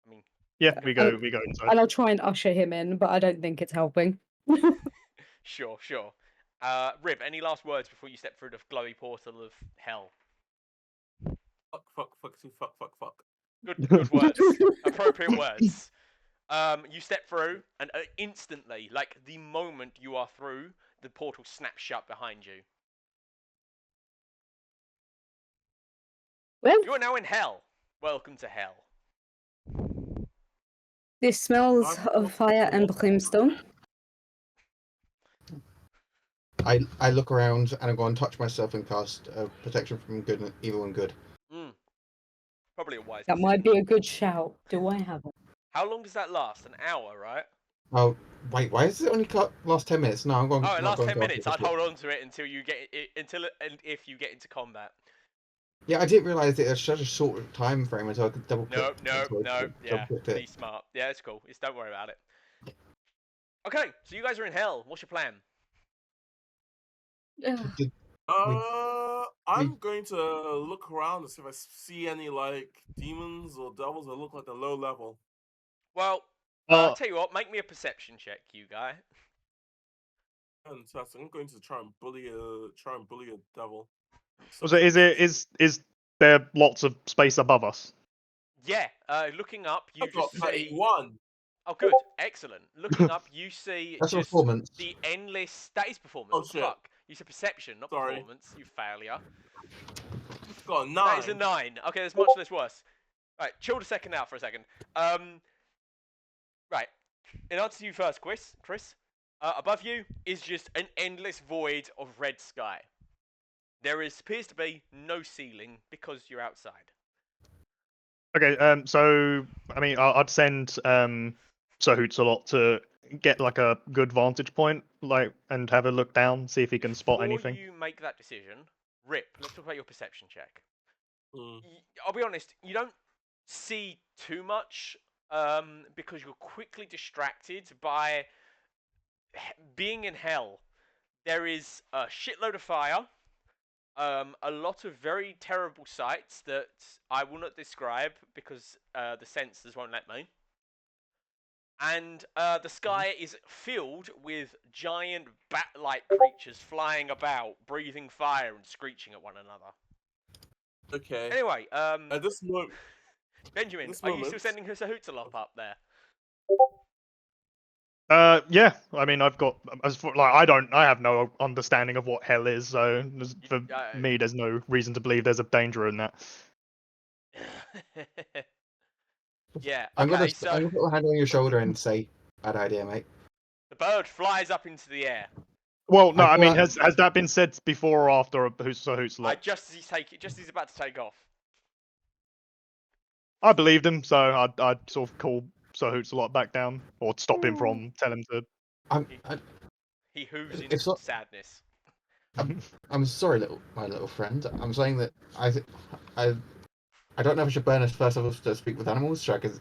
I mean, Yeah, we go inside. And I'll try and usher him in, but I don't think it's helping. sure. Rib, any last words before you step through the glowy portal of hell? Fuck. Good words. Appropriate words. You step through, and instantly, like the moment you are through, the portal snaps shut behind you. Well, You are now in hell. Welcome to hell. this smells of fire and brimstone. I look around and I'm going to touch myself and cast protection from good and evil and good. Probably a wise That decision. might be a good shout. Do I have it? How long does that last? An hour, right? Oh wait, why is it only last 10 minutes? No, I'm going. Oh, it not lasts going 10 to minutes. after I'd this hold on to it until you get it, and if you get into combat. Yeah, I didn't realise it was such a short time frame until I could double click. No. Yeah, be smart. Yeah, it's cool. Don't worry about it. Okay, so you guys are in hell. What's your plan? I'm going to look around and see if I see any like demons or devils that look like a low level. Well, I'll tell you what. Make me a perception check, you guy. Fantastic. I'm going to try and bully a devil. So is there lots of space above us? Yeah. Looking up, you I've got just see. 1. Oh, good. Excellent. Looking up, you see That's a just performance. the endless. That is performance. Oh, What the shit. fuck? You said perception, not Sorry. performance. You failure. Got a 9. That is a 9. Okay, that's much less worse. Right, chill the second out for a second. Right. In answer to you first, Chris. Above you is just an endless void of red sky. There appears to be no ceiling because you're outside. Okay, so I mean, I'd send Sir Hootsalot to get like a good vantage point, and have a look down, see if he can spot anything. Before you make that decision, Rip, let's talk about your perception check. Mm. I'll be honest, you don't see too much, because you're quickly distracted by being in hell. There is a shitload of fire, a lot of very terrible sights that I will not describe because the censors won't let me. And the sky is filled with giant bat-like creatures flying about, breathing fire and screeching at one another. Okay. Anyway, At this moment, Benjamin, this are you still moment- sending Sir Hootsalop up there? Yeah. I mean, I've got I have no understanding of what hell is, so for me, there's no reason to believe there's a danger in that. Yeah. I'm Okay. gonna So I'm gonna put my hand on your shoulder and say, "Bad idea, mate." the bird flies up into the air. Well, no, I mean, thought- has that been said before or after Sir Hootsalot? Just as he's about to take off. I believed him, so I'd sort of call Sir Hoots a lot back down, or stop him from telling him to. He hooves in It's not- sadness. I'm sorry, my little friend. I'm saying that I don't know if I should burn us first of all to speak with animals. So I can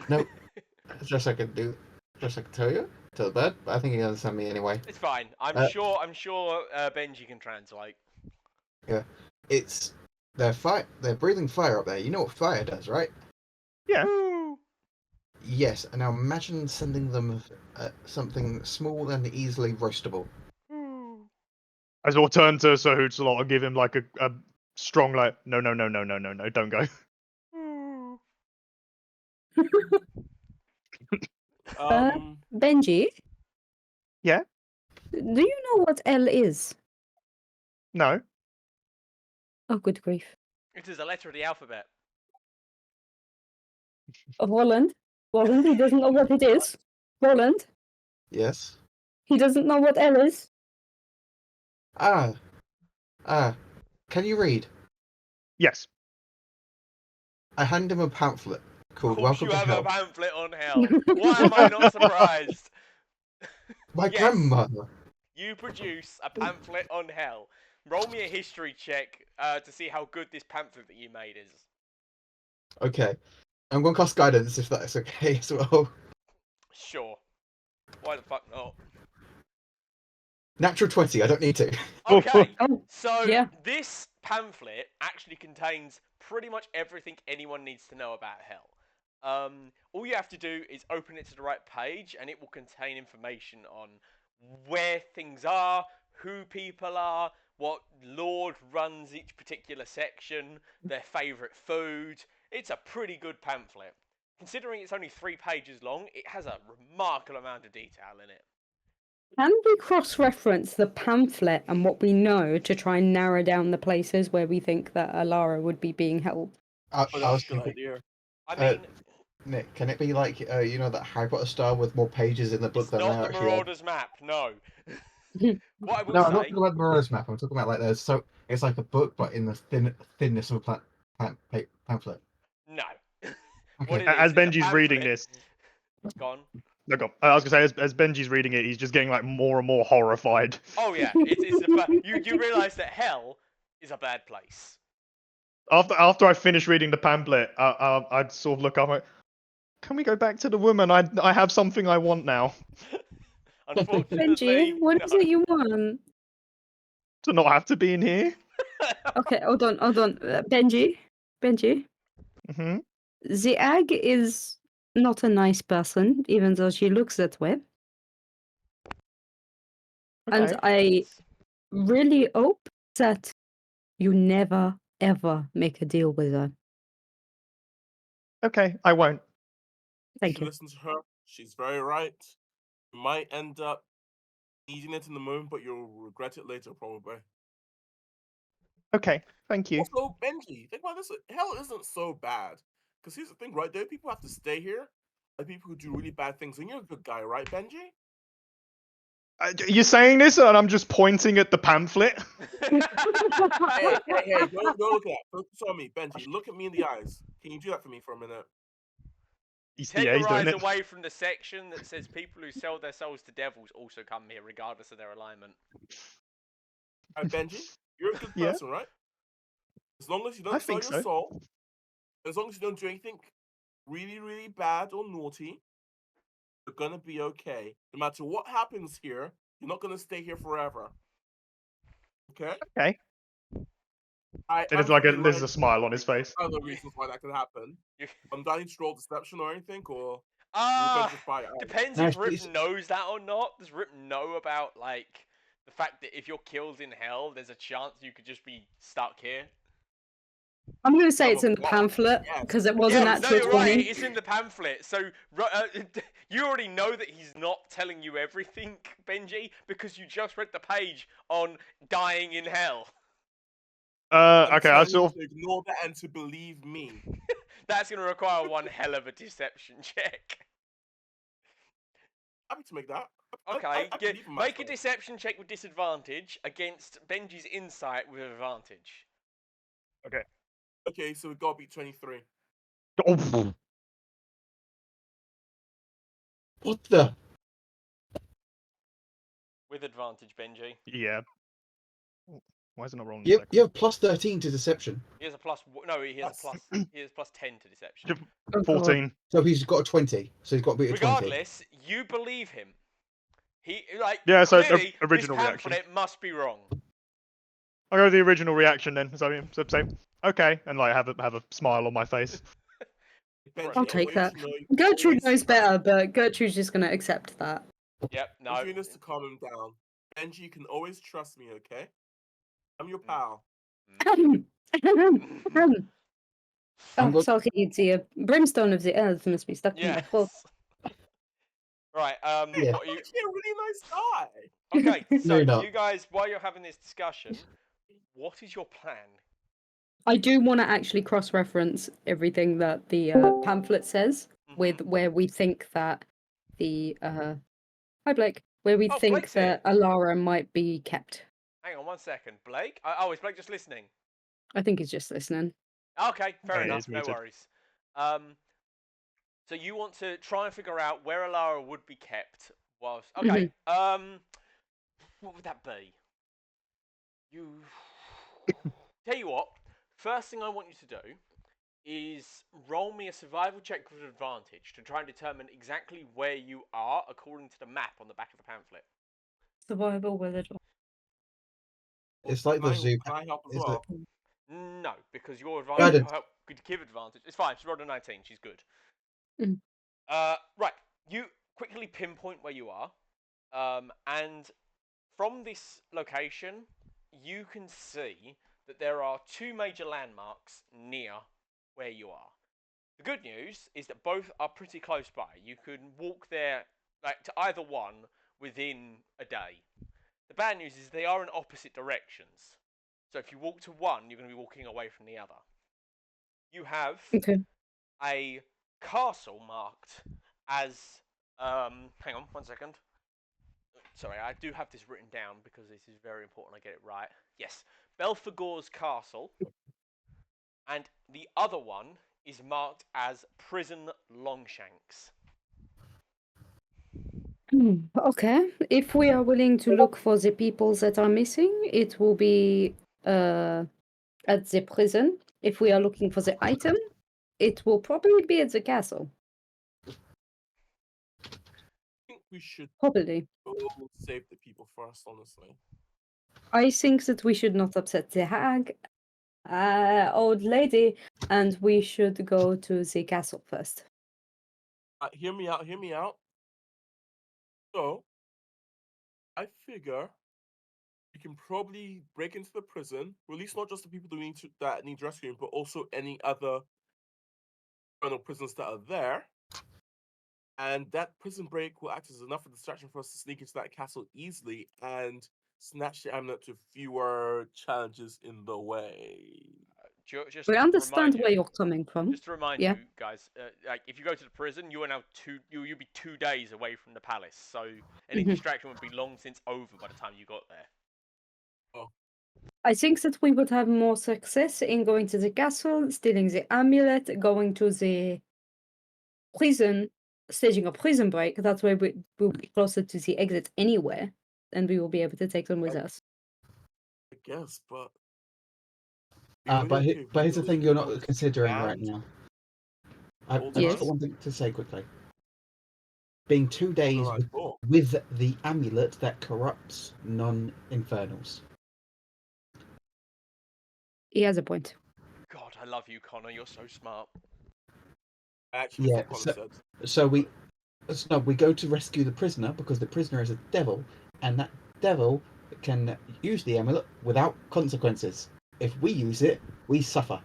no, just I can do, just I can tell you to the bird. But I think he understand me anyway. It's fine. I'm Uh, sure. Benji can translate. It's they're breathing fire up there. You know what fire does, right? Yeah. Woo! Yes. And now imagine sending them something small and easily roastable. Woo! I sort of turn to Sir Hoots a lot and give him like a strong like, no, don't go. Woo! Benji? Yeah? Do you know what L is? No. Oh, good grief. It is a letter of the alphabet. Roland? Roland, he doesn't know what it is. Roland? Yes. He doesn't know what L is. Ah. Can you read? Yes. I hand him a pamphlet Of called course "Welcome you to have Hell." a pamphlet on hell. Why am I not surprised? My Yes. grandmother. You produce a pamphlet on hell. Roll me a history check to see how good this pamphlet that you made is. Okay. I'm going to cast guidance if that's okay as well. Sure. Why the fuck not? Natural 20. I don't need to. Okay. Oh, So yeah. this pamphlet actually contains pretty much everything anyone needs to know about hell. All you have to do is open it to the right page, and it will contain information on where things are, who people are, what lord runs each particular section, their favourite food. It's a pretty good pamphlet. Considering it's only 3 pages long, it has a remarkable amount of detail in it. Can we cross-reference the pamphlet and what we know to try and narrow down the places where we think that Alara would be being held? I Oh, was that's a good thinking, idea. I Uh, mean, Nick, can it be like, that Harry Potter style with more pages in the book it's than there not the actually are? Marauders map, no. What I will No, I'm not say, talking about the Marauders map. I'm talking about like there's so it's like a book, but in the thinness of a pamphlet. no. Okay. What it As is a Benji's reading pamphlet. this, Gone. no, go on. I was gonna say as Benji's reading it, he's just getting like more and more horrified. Oh yeah, you realise that hell is a bad place. After I finish reading the pamphlet, I'd sort of look up like, can we go back to the woman? I have something I want now. Unfortunately, Benji, what is no. it you want? To not have to be in here. Okay, hold on. Benji? Hmm. The Ag is not a nice person, even though she looks that way. And Okay. I really hope that you never, ever make a deal with her. Okay, I won't. Thank should you. listen to her. She's very right. You might end up needing it in the moment, but you'll regret it later, probably. Okay, thank you. Also, Benji, think about this. Hell isn't so bad. Because here's the thing, right? There are people who have to stay here. Like people who do really bad things. And you're a good guy, right, Benji? You're saying this, and I'm just pointing at the pamphlet. Hey, don't look at that. Focus on me, Benji. Look at me in the eyes. Can you do that for me for a minute? He's Take he's your doing eyes it. away from the section that says people who sell their souls to devils also come here, regardless of their alignment. Alright, Benji, you're a good Yeah. person, right? As long as you I don't sell think your so. soul, as long as you don't do anything really, really bad or naughty, you're gonna be okay. No matter what happens here, you're not gonna stay here forever. Okay? Okay. I'm And it's like pretty there's a lying. smile on his face. Other reasons why that could happen. You- Do I need to roll deception or anything, or Ah, just buy it out? depends No, if Rip she's- knows that or not. Does Rip know about like the fact that if you're killed in hell, there's a chance you could just be stuck here? I'm going to say Some it's in of the what? pamphlet Yes. because it was a Yeah, no, natural you're right. 20. It's in the pamphlet. So you already know that he's not telling you everything, Benji, because you just read the page on dying in hell. I'm Okay, I telling you sort of to ignore that and to believe me. That's going to require one hell of a deception check. Happy to make that. Okay, I believe in make a myself. deception check with disadvantage against Benji's insight with advantage. Okay, so we got to beat 23. Oh, What the? With advantage, Benji. yeah. Why is it not rolling You second? have plus 13 to deception. He has a plus. No, he has a That's- plus. He has plus 10 to deception. Oh, God. 14. So he's got a 20. So he's got to beat a 20. Regardless, you believe him. He like Yeah, so clearly original this reaction. pamphlet must be wrong. I'll go with the original reaction then. So say, okay, and like have a smile on my face. Benji, I'll I take want you that. to know you Gertrude always knows trust- better, but Gertrude's just going to accept that. Yep. No. I'm doing this to calm him down. Benji, you can always trust me, okay? I'm your Mm. pal. I'm Oh, good. sorry, the brimstone of the earth must be stuck in my Yes. throat. Right. Yeah. What are you? Actually, a really nice guy. Okay. No, So you're not. you guys, while you're having this discussion, what is your plan? I do want to actually cross-reference everything that the pamphlet says with Mhm. where we think that the hi Blake, where we Oh, think Blake's here. that Alara might be kept. Hang on 1 second, Blake. Oh, is Blake just listening? I think he's just listening. Okay, fair Yeah, enough. he's No muted. worries. So you want to try and figure out where Alara would be kept whilst. Okay. What would that be? You. Tell you what. First thing I want you to do is roll me a survival check with advantage to try and determine exactly where you are according to the map on the back of the pamphlet. Survival with it. It's like the zoo. Can I help as Is well? No, because your I advantage didn't. will help could give advantage. It's fine. She rolled a 19. She's good. Mhm. Right. You quickly pinpoint where you are, and from this location, you can see that there are two major landmarks near where you are. The good news is that both are pretty close by. You can walk there, like to either one, within a day. The bad news is they are in opposite directions. So if you walk to one, you're going to be walking away from the other. You have Okay. a castle marked as hang on 1 second. Sorry, I do have this written down because this is very important I get it right. Yes, Belphegor's castle. And the other one is marked as Prison Longshanks. Okay. If we are willing to look for the people that are missing, it will be at the prison. If we are looking for the item, it will probably be at the castle. I think we should Probably. go save the people first, honestly. I think that we should not upset the hag, old lady, and we should go to the castle first. Hear me out, hear me out. So, I figure we can probably break into the prison, release not just the people that need rescuing, but also any other prisoners that are there. And that prison break will act as enough of a distraction for us to sneak into that castle easily and snatch the amulet with fewer challenges in the way. Just We to understand remind where you, you're coming from. just to remind Yeah. you guys, like if you go to the prison, you are now you'll be 2 days away from the palace. So any Mhm. distraction would be long since over by the time you got there. I think that we would have more success in going to the castle, stealing the amulet, going to the prison, staging a prison break. That way we will be closer to the exit anywhere, and we will be able to take them with us. I guess, but. But here's the thing you're not considering right now. I've just Yes. got one thing to say quickly. Being 2 days Alright, cool. with the amulet that corrupts non-infernals. He has a point. God, I love you, Connor. You're so smart. I actually Yeah, missed what Connor said. So we go to rescue the prisoner because the prisoner is a devil, and that devil can use the amulet without consequences. If we use it, we suffer.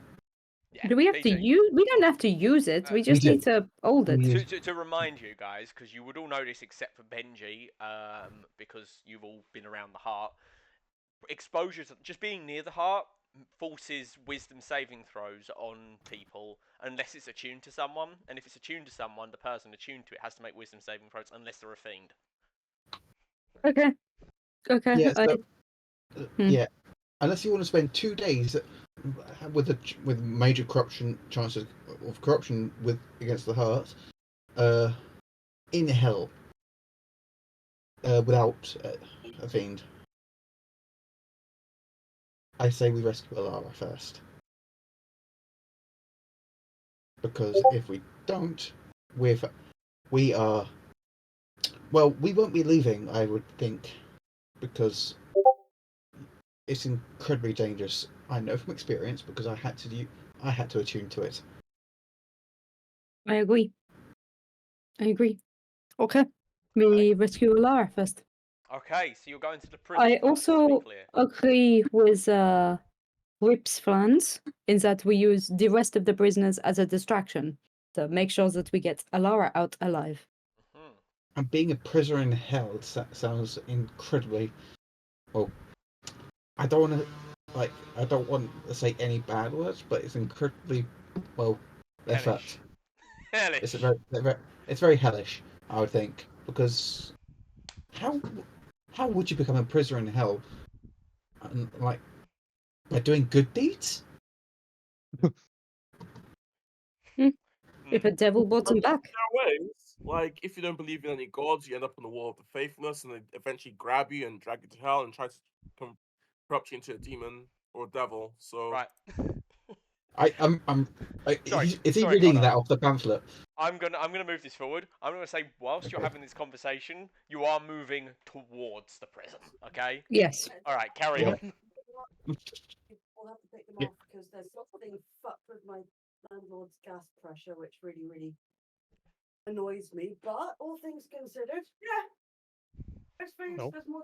Yeah, Do we have to PG. use? We don't have to use it. We just do. need to hold it. We- To remind you guys, because you would all know this except for Benji, because you've all been around the heart. Exposures, just being near the heart, forces wisdom saving throws on people unless it's attuned to someone. And if it's attuned to someone, the person attuned to it has to make wisdom saving throws unless they're a fiend. Okay. Okay. Yeah, so, Hmm. yeah. Unless you want to spend 2 days with major corruption chances of corruption against the heart, in hell, without a fiend. I say we rescue Alara first, because if we don't, we are. Well, we won't be leaving, I would think, because it's incredibly dangerous. I know from experience because I had to attune to it. I agree. Okay. We rescue Alara first. Okay, so you're going to the prison. I first, to be also clear. agree with Rip's plans in that we use the rest of the prisoners as a distraction to make sure that we get Alara out alive. Mhm. And being a prisoner in hell sounds incredibly. Well, I don't want to say any bad words, but it's incredibly well. They're Hellish. fucked. Hellish. It's very hellish, I would think, because how would you become a prisoner in hell? And, like, by doing good deeds? If a devil brought him back. There are ways. Like, if you don't believe in any gods, you end up on the wall of the faithfulness, and they eventually grab you and drag you to hell and try to corrupt you into a demon or a devil. So, Right. Sorry, Is he sorry, reading Connor. that off the pamphlet? I'm gonna move this forward. I'm gonna say, whilst you're Okay. having this conversation, you are moving towards the prison. Okay. Yes. All right. Carry Yeah. on. We'll have to pick them Yeah. off because there's something fucked with my landlord's gas pressure, which really, really annoys me. But all things considered, yeah. No. There's more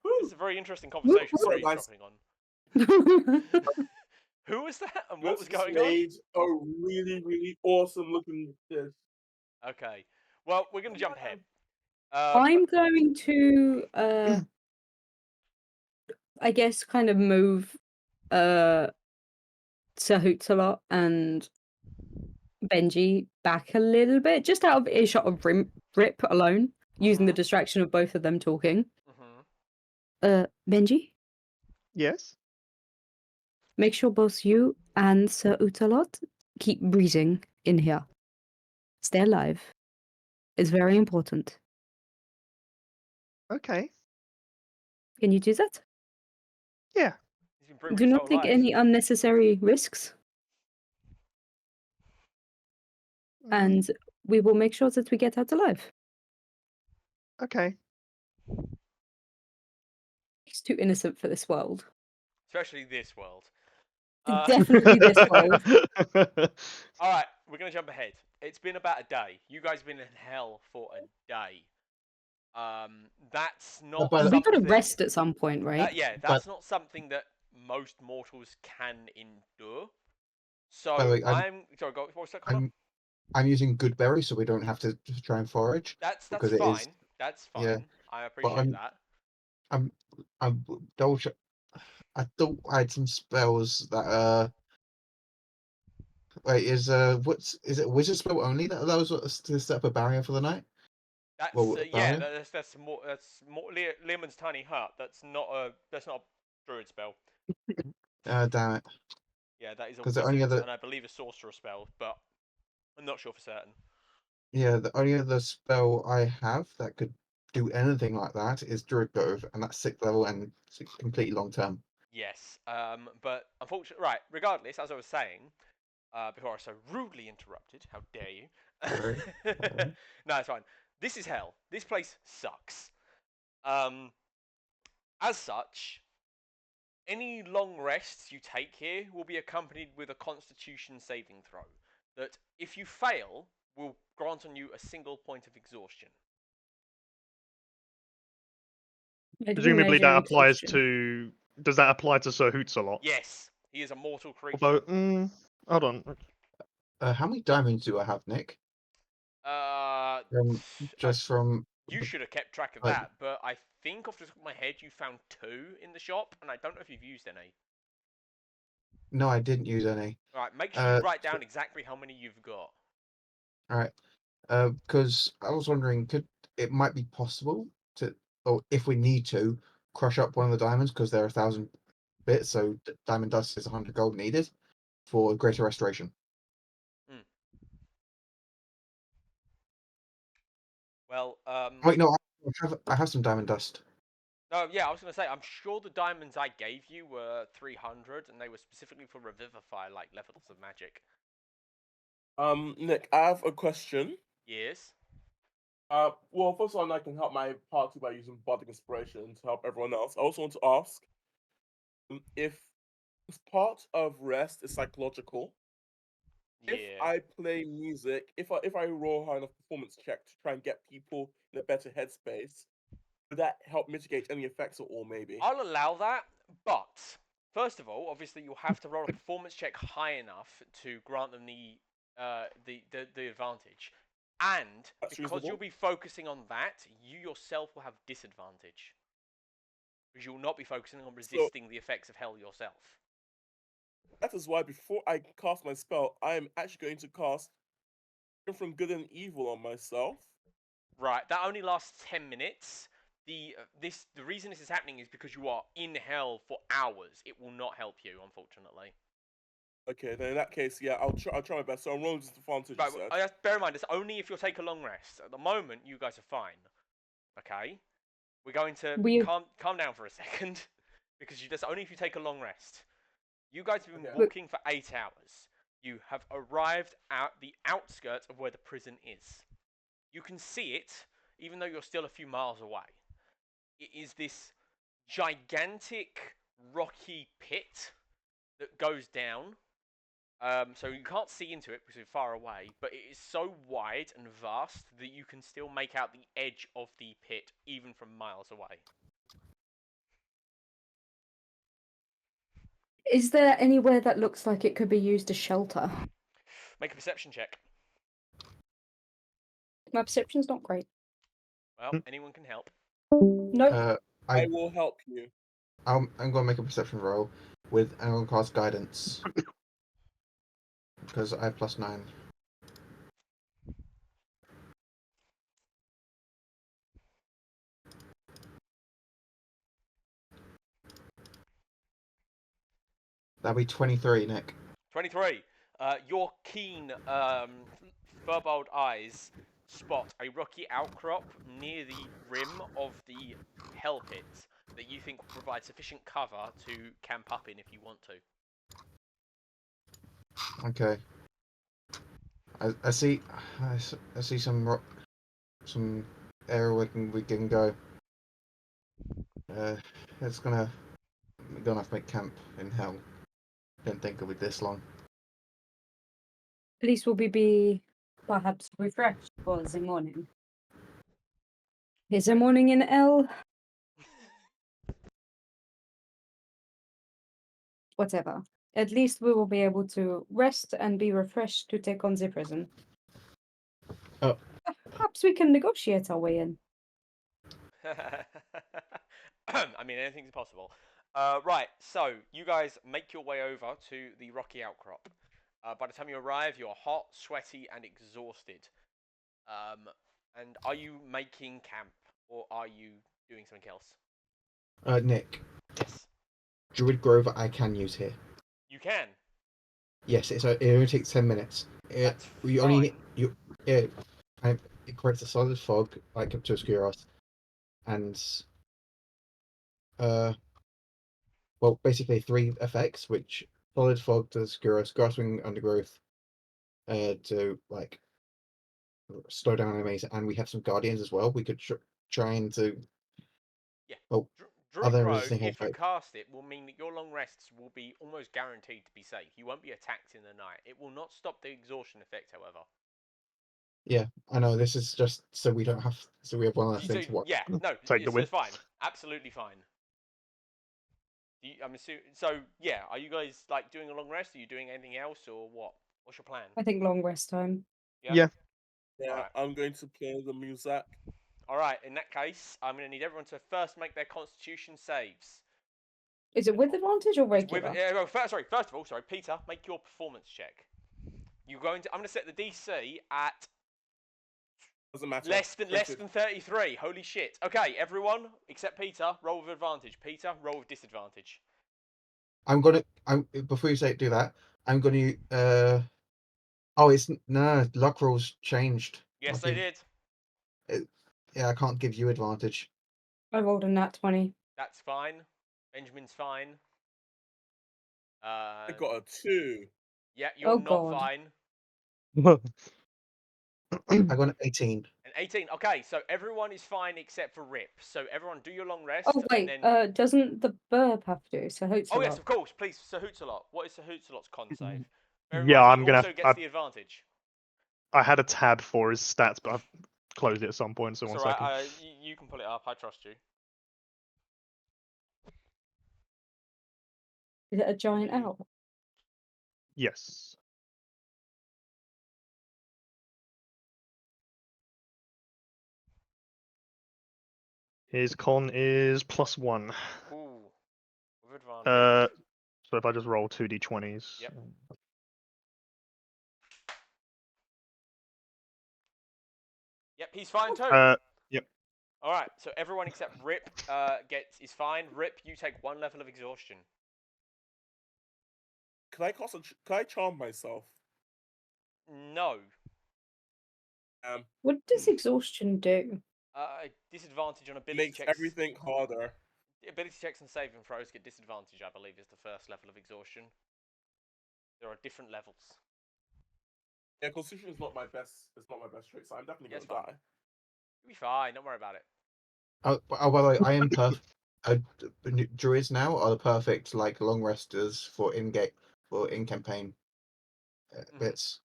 This is a very interesting conversation we're Nice. eavesdropping on. Who was that, and what What was going on? made a really, really awesome looking dish. Okay. Well, we're gonna jump ahead. I'm going to I guess kind of move Sahutsalot and Benji back a little bit, just out of earshot of Rip alone, using the Mhm. distraction of both of them talking. Mhm. Benji, Yes. make sure both you and Sir Utalot keep breathing in here. Stay alive. It's very important. Okay. Can you do that? Yeah. He's been breathing Do his not whole take life. any unnecessary risks, and we will make sure that we get out alive. Okay. He's too innocent for this world. Especially this world. Definitely this world. All right, we're gonna jump ahead. It's been about a day. You guys have been in hell for a day. That's not by the- We gotta something. rest at some point, right? That's not something that most mortals can endure. So By the way, sorry. Go. What's that, Connor? I'm using good berries so we don't have to try and forage. That's because it is- fine. That's fine. yeah, I appreciate I'm- that. I'm double check. I thought I had some spells that wait, is it wizard spell only that allows us to set up a barrier for the night? That's Well, yeah. barrier? That's more. Learmon's tiny hut. That's not a druid spell. Damn it. Yeah, that is a 'Cause the wizard only other- and I believe a sorcerer spell, but I'm not sure for certain. Yeah, the only other spell I have that could do anything like that is Druid Grove, and that's 6th level and it's completely long term. Yes, but unfortunately, right. Regardless, as I was saying, before I was so rudely interrupted, how dare you? Sorry. No, it's fine. This is hell. This place sucks. As such, any long rests you take here will be accompanied with a Constitution saving throw. That, if you fail, will grant on you a single point of exhaustion. Where do we Presumably measure that applies exhaustion? to. Does that apply to Sir Hoots a lot? Yes, he is a mortal creature. Although, hold on. How many diamonds do I have, Nick? Just from You should have kept track of like- that, but I think off the top of my head you found 2 in the shop, and I don't know if you've used any. No, I didn't use any. Alright, make sure you write down exactly how many you've got. Alright. Because I was wondering, it might be possible to, or if we need to, crush up one of the diamonds because there are 1,000 bits, so diamond dust is 100 gold needed for greater restoration. Well, Wait, no, I have some diamond dust. no, yeah, I was gonna say, I'm sure the diamonds I gave you were 300, and they were specifically for revivify like levels of magic. Nick, I have a question. Yes. Well, first of all, I can help my party by using bardic inspiration to help everyone else. I also want to ask if part of rest is psychological. If Yeah. I play music, if I roll high enough performance check to try and get people in a better headspace, would that help mitigate any effects at all? Maybe. I'll allow that, but first of all, obviously you'll have to roll a performance check high enough to grant them the advantage. And That's because reasonable. you'll be focusing on that, you yourself will have disadvantage. Because you'll not be focusing on resisting the effects of hell yourself. That is why before I cast my spell, I am actually going to cast from good and evil on myself. Right, that only lasts 10 minutes. The reason this is happening is because you are in hell for hours. It will not help you, unfortunately. Okay, then in that case, yeah, I'll try my best. So I'm rolling disadvantage. Right, You said. bear in mind, it's only if you take a long rest. At the moment, you guys are fine. Okay, we're going to calm down for a second, because that's only if you take a long rest. You guys have been Okay. walking for 8 hours. You have arrived at the outskirts of where the prison is. You can see it, even though you're still a few miles away. It is this gigantic rocky pit that goes down. So you can't see into it because you're far away, but it is so wide and vast that you can still make out the edge of the pit even from miles away. Is there anywhere that looks like it could be used as shelter? Make a perception check. My perception's not great. Well, anyone can help. Nope. I will help you. I'm going to make a perception roll with I'm going to cast guidance because I have +9. That'll be 23, Nick. 23. Your keen, furboled eyes spot a rocky outcrop near the rim of the hell pit that you think will provide sufficient cover to camp up in if you want to. Okay. I see some area we can go. It's gonna have to make camp in hell. Didn't think it'll be this long. At least we'll be perhaps refreshed for the morning. Is there morning in L? Whatever. At least we will be able to rest and be refreshed to take on the prison. Oh. Perhaps we can negotiate our way in. I mean, anything's possible. Right, so you guys make your way over to the rocky outcrop. By the time you arrive, you're hot, sweaty, and exhausted. And are you making camp, or are you doing something else? Nick. Yes. Druid Grove I can use here. You can. Yes, it only takes 10 minutes. That's you fine. only it creates a solid fog like up to obscure us, and well, basically 3 effects, which solid fog to obscure us, grasping undergrowth, to like slow down enemies, and we have some guardians as well. We could try and to well, Druid other Grove, resisting if you effects. cast it, will mean that your long rests will be almost guaranteed to be safe. You won't be attacked in the night. It will not stop the exhaustion effect, however. Yeah, I know. This is just so we don't have. So we have one less thing to watch. Yeah, no, Take the win. it's fine. Absolutely fine. I'm assuming. So yeah, are you guys like doing a long rest? Are you doing anything else, or what? What's your plan? I think long rest time. Yeah, Alright. I'm going to play the music. All right. In that case, I'm going to need everyone to first make their Constitution saves. Is it with advantage or regular? First of all, Peter, make your performance check. I'm going to set the DC at Doesn't matter. less than 33. Holy shit. Okay, everyone except Peter, roll with advantage. Peter, roll with disadvantage. Before you do that, I'm gonna oh, it's no luck rules changed. Yes, they did. Yeah, I can't give you advantage. I rolled a nat 20. That's fine. Benjamin's fine. I got a 2. Yeah, you're Oh, not God. fine. I got an 18. An 18. Okay, so everyone is fine except for Rip. So everyone, do your long rest. Oh, wait. And then... Doesn't the burp have to? So Oh yes, of course. Please, Sir Hootsalot. What is Sir Hootsalot's con save? Bear in Yeah, mind, I'm he gonna also have- gets the advantage. I had a tab for his stats, but I've closed it at some point. So It's one alright. second. You can pull it up. I trust you. Is it a giant owl? Yes. His con is +1. Ooh, with advantage. So if I just roll 2d20s. Yep. Yep, he's fine too. Yep. All right, so everyone except Rip is fine. Rip, you take 1 level of exhaustion. Can I charm myself? No. What does exhaustion do? Disadvantage on ability Makes checks. everything harder. Ability checks and saving throws get disadvantage, I believe, is the first level of exhaustion. There are different levels. Yeah, Constitution is not my best. It's not my best trait, so I'm definitely Yes, gonna die. You'll be fine. Don't worry about it. Oh, by the way, I am perfect. Druids now are the perfect like long resters for in campaign bits.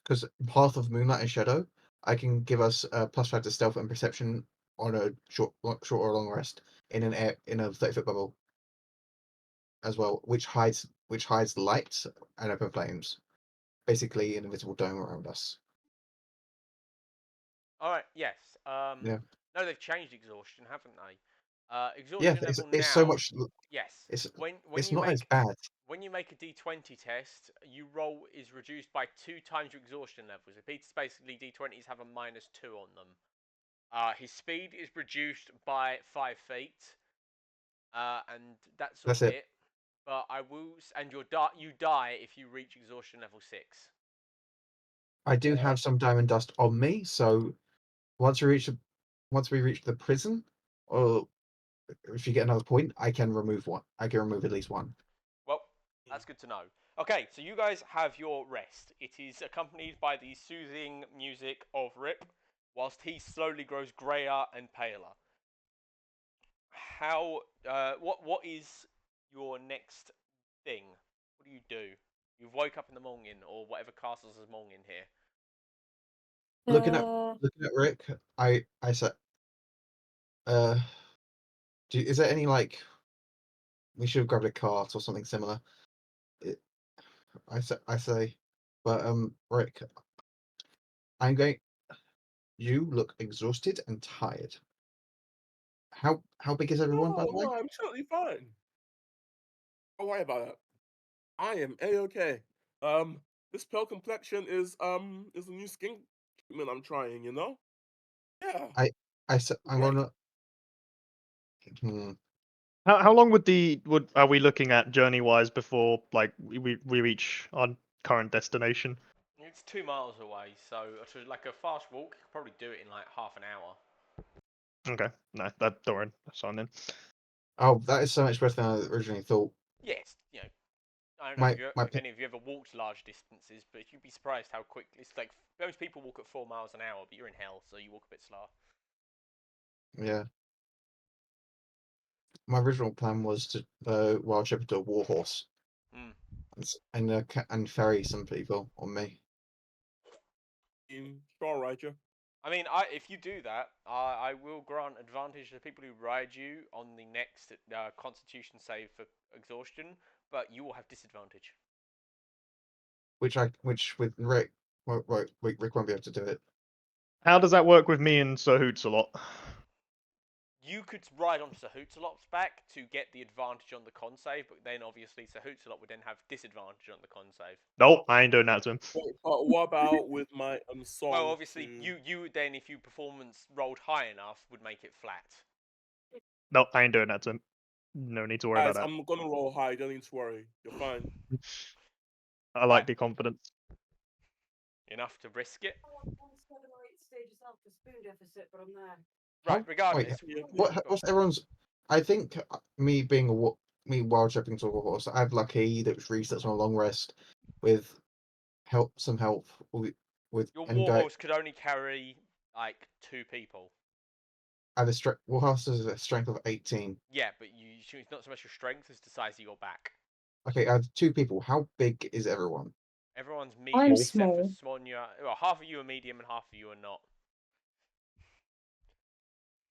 Because Path of Moonlight and Shadow, I can give us +5 to stealth and perception on a short or long rest in a 30-foot bubble as well, which hides light and open flames, basically an invisible dome around us. All right. Yes. Yeah. No, they've changed exhaustion, haven't they? Yeah, Exhaustion level it's now. so much. Yes. It's when it's you not make as bad. when you make a D20 test, you roll is reduced by 2 times your exhaustion levels. It's basically D20s have a -2 on them. His speed is reduced by 5 feet, and that's sort That's of it. it. But I will, and you die if you reach exhaustion level 6. I do have some diamond dust on me, so once we reach the prison, or if you get another point, I can remove one. I can remove at least one. Well, that's good to know. Okay, so you guys have your rest. It is accompanied by the soothing music of Rip, whilst he slowly grows greyer and paler. What is your next thing? What do? You've woke up in the morning, or whatever castles as morning here. Looking at Rick, I said, is there any like we should have grabbed a cart or something similar? I say, but Rick, I'm going. You look exhausted and tired. How big is everyone, by the way? No, I'm totally fine. Don't worry about it. I am a-okay. This pale complexion is a new skin treatment I'm trying. You know. Yeah. I'm Right. gonna. How long are we looking at journey wise before like we reach our current destination? It's 2 miles away, so like a fast walk, you could probably do it in like half an hour. Okay, no, don't worry, that's fine then. Oh, that is so much better than I originally thought. Yes, I don't know if my any of you ever walked large distances, but you'd be surprised how quick it's like. Most people walk at 4 miles an hour, but you're in hell, so you walk a bit slower. Yeah. My original plan was to wild shepherd to a warhorse and ferry some people on me. Sure, Roger. I mean, if you do that, I will grant advantage to people who ride you on the next Constitution save for exhaustion, but you will have disadvantage. Which with Rick, Rick won't be able to do it. How does that work with me and Sir Hootsalot? You could ride on Sir Hootsalot's back to get the advantage on the con save, but then obviously Sir Hootsalot would then have disadvantage on the con save. Nope, I ain't doing that to him. What about with my song? Well, obviously you then, if you performance rolled high enough, would make it flat. Nope, I ain't doing that to him. No need to worry Guys, about that. I'm gonna roll high. Don't need to worry. You're fine. I like the confidence. Enough to risk it. stages after spoon deficit, but I'm there. Right. Wait, Regardless. What? go on. What's everyone's? I think me being me wild jumping to a horse. I have lucky that was resets on a long rest with some help with Your and warhorse could only carry like 2 people. I have a strength. Warhorse has a strength of 18. Yeah, but it's not so much your strength as the size of your back. Okay, I have 2 people. How big is everyone? Everyone's I'm medium except small. for Sonia. Well, half of you are medium and half of you are not.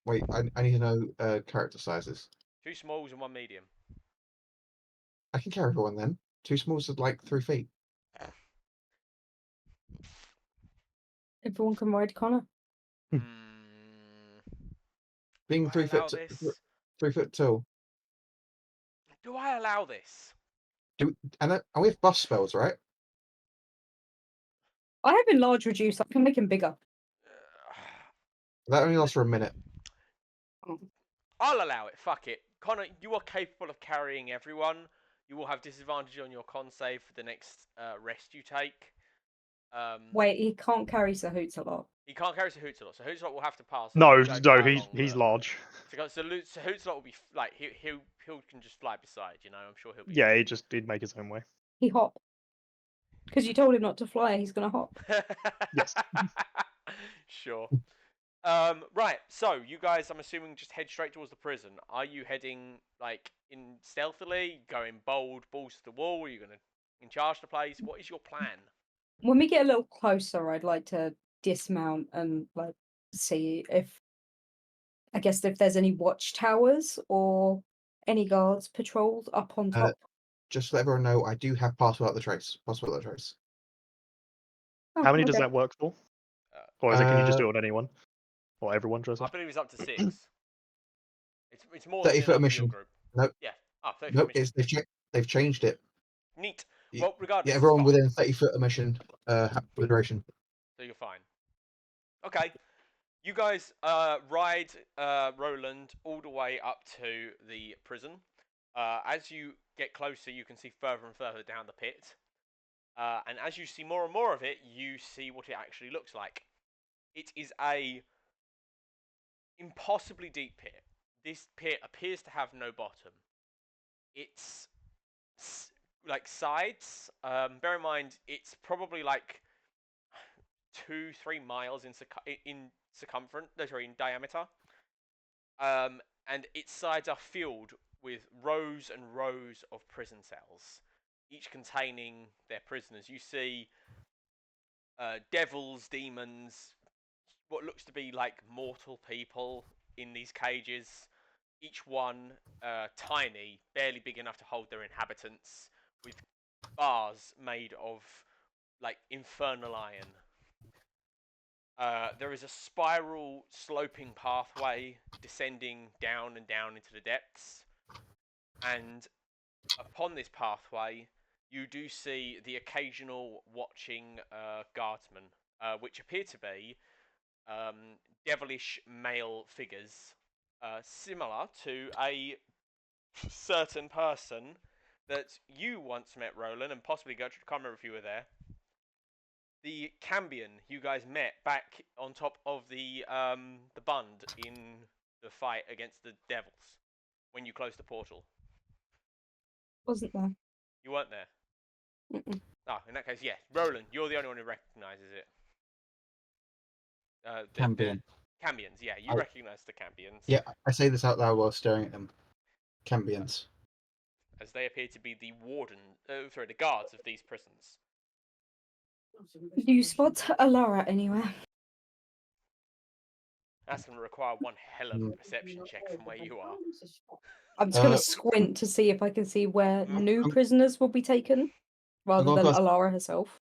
Wait, I need to know character sizes. 2 smalls and 1 medium. I can carry everyone then. 2 smalls is like 3 feet. Everyone can ride Connor. Mm, Being do I 3 allow foot this? 3 foot tall. Do I allow this? And we have buff spells, right? I have enlarge reduce. I can make him bigger. That only lasts for a minute. I'll allow it. Fuck it. Connor, you are capable of carrying everyone. You will have disadvantage on your con save for the next rest you take. Wait, he can't carry Sahoots a lot. He can't carry Sahoots a lot. Sahoots will have to pass. No, You guys fly along, he's but- large. Sahoots will be like he can just fly beside. You know, I'm sure he'll be. Yeah, he'd make his own way. He hop. Because you told him not to fly, he's gonna hop. Yes. Sure. Right. So you guys, I'm assuming, just head straight towards the prison. Are you heading like in stealthily, going bold, balls to the wall? Are you gonna in charge the place? What is your plan? When we get a little closer, I'd like to dismount and like see if there's any watchtowers or any guards patrolled up on top. Just to let everyone know, I do have pass without the trace. Pass without the trace. Oh, How many does okay. that work for? Or can you just do it on anyone? Or everyone, Joseph? I believe it's up to 6. It's more 30 than foot enough for mission. your group. Nope. Yeah. Oh, 30 Nope, foot mission. they've changed it. Neat. Y- Well, regardless, Yeah, it's everyone fine. within 30 foot of mission for the duration. So you're fine. Okay. You guys ride Roland all the way up to the prison. As you get closer, you can see further and further down the pit. And as you see more and more of it, you see what it actually looks like. It is a impossibly deep pit. This pit appears to have no bottom. It's like sides. Bear in mind, it's probably like 2-3 miles in circumference. No, sorry, in diameter. And its sides are filled with rows and rows of prison cells, each containing their prisoners. You see devils, demons, what looks to be like mortal people in these cages, each one tiny, barely big enough to hold their inhabitants, with bars made of like infernal iron. There is a spiral sloping pathway descending down and down into the depths, and upon this pathway you do see the occasional watching guardsmen, which appear to be devilish male figures, similar to a certain person that you once met, Roland, and possibly Gertrude. I can't remember if you were there. The Cambion you guys met back on top of the Bund in the fight against the devils when you closed the portal. Wasn't there? You weren't there? Mm-mm. Oh, in that case, yeah. Roland, you're the only one who recognises it. Cambion. Cambions, yeah. You recognise the Cambions. Yeah, I say this out loud while staring at them. Cambions. As they appear to be the the guards of these prisons. Do you spot Alara anywhere? That's going to require one hell of a perception check from where you are. I'm just gonna squint to see if I can see where new I'm- prisoners will be taken, rather gonna than cast- Alara herself.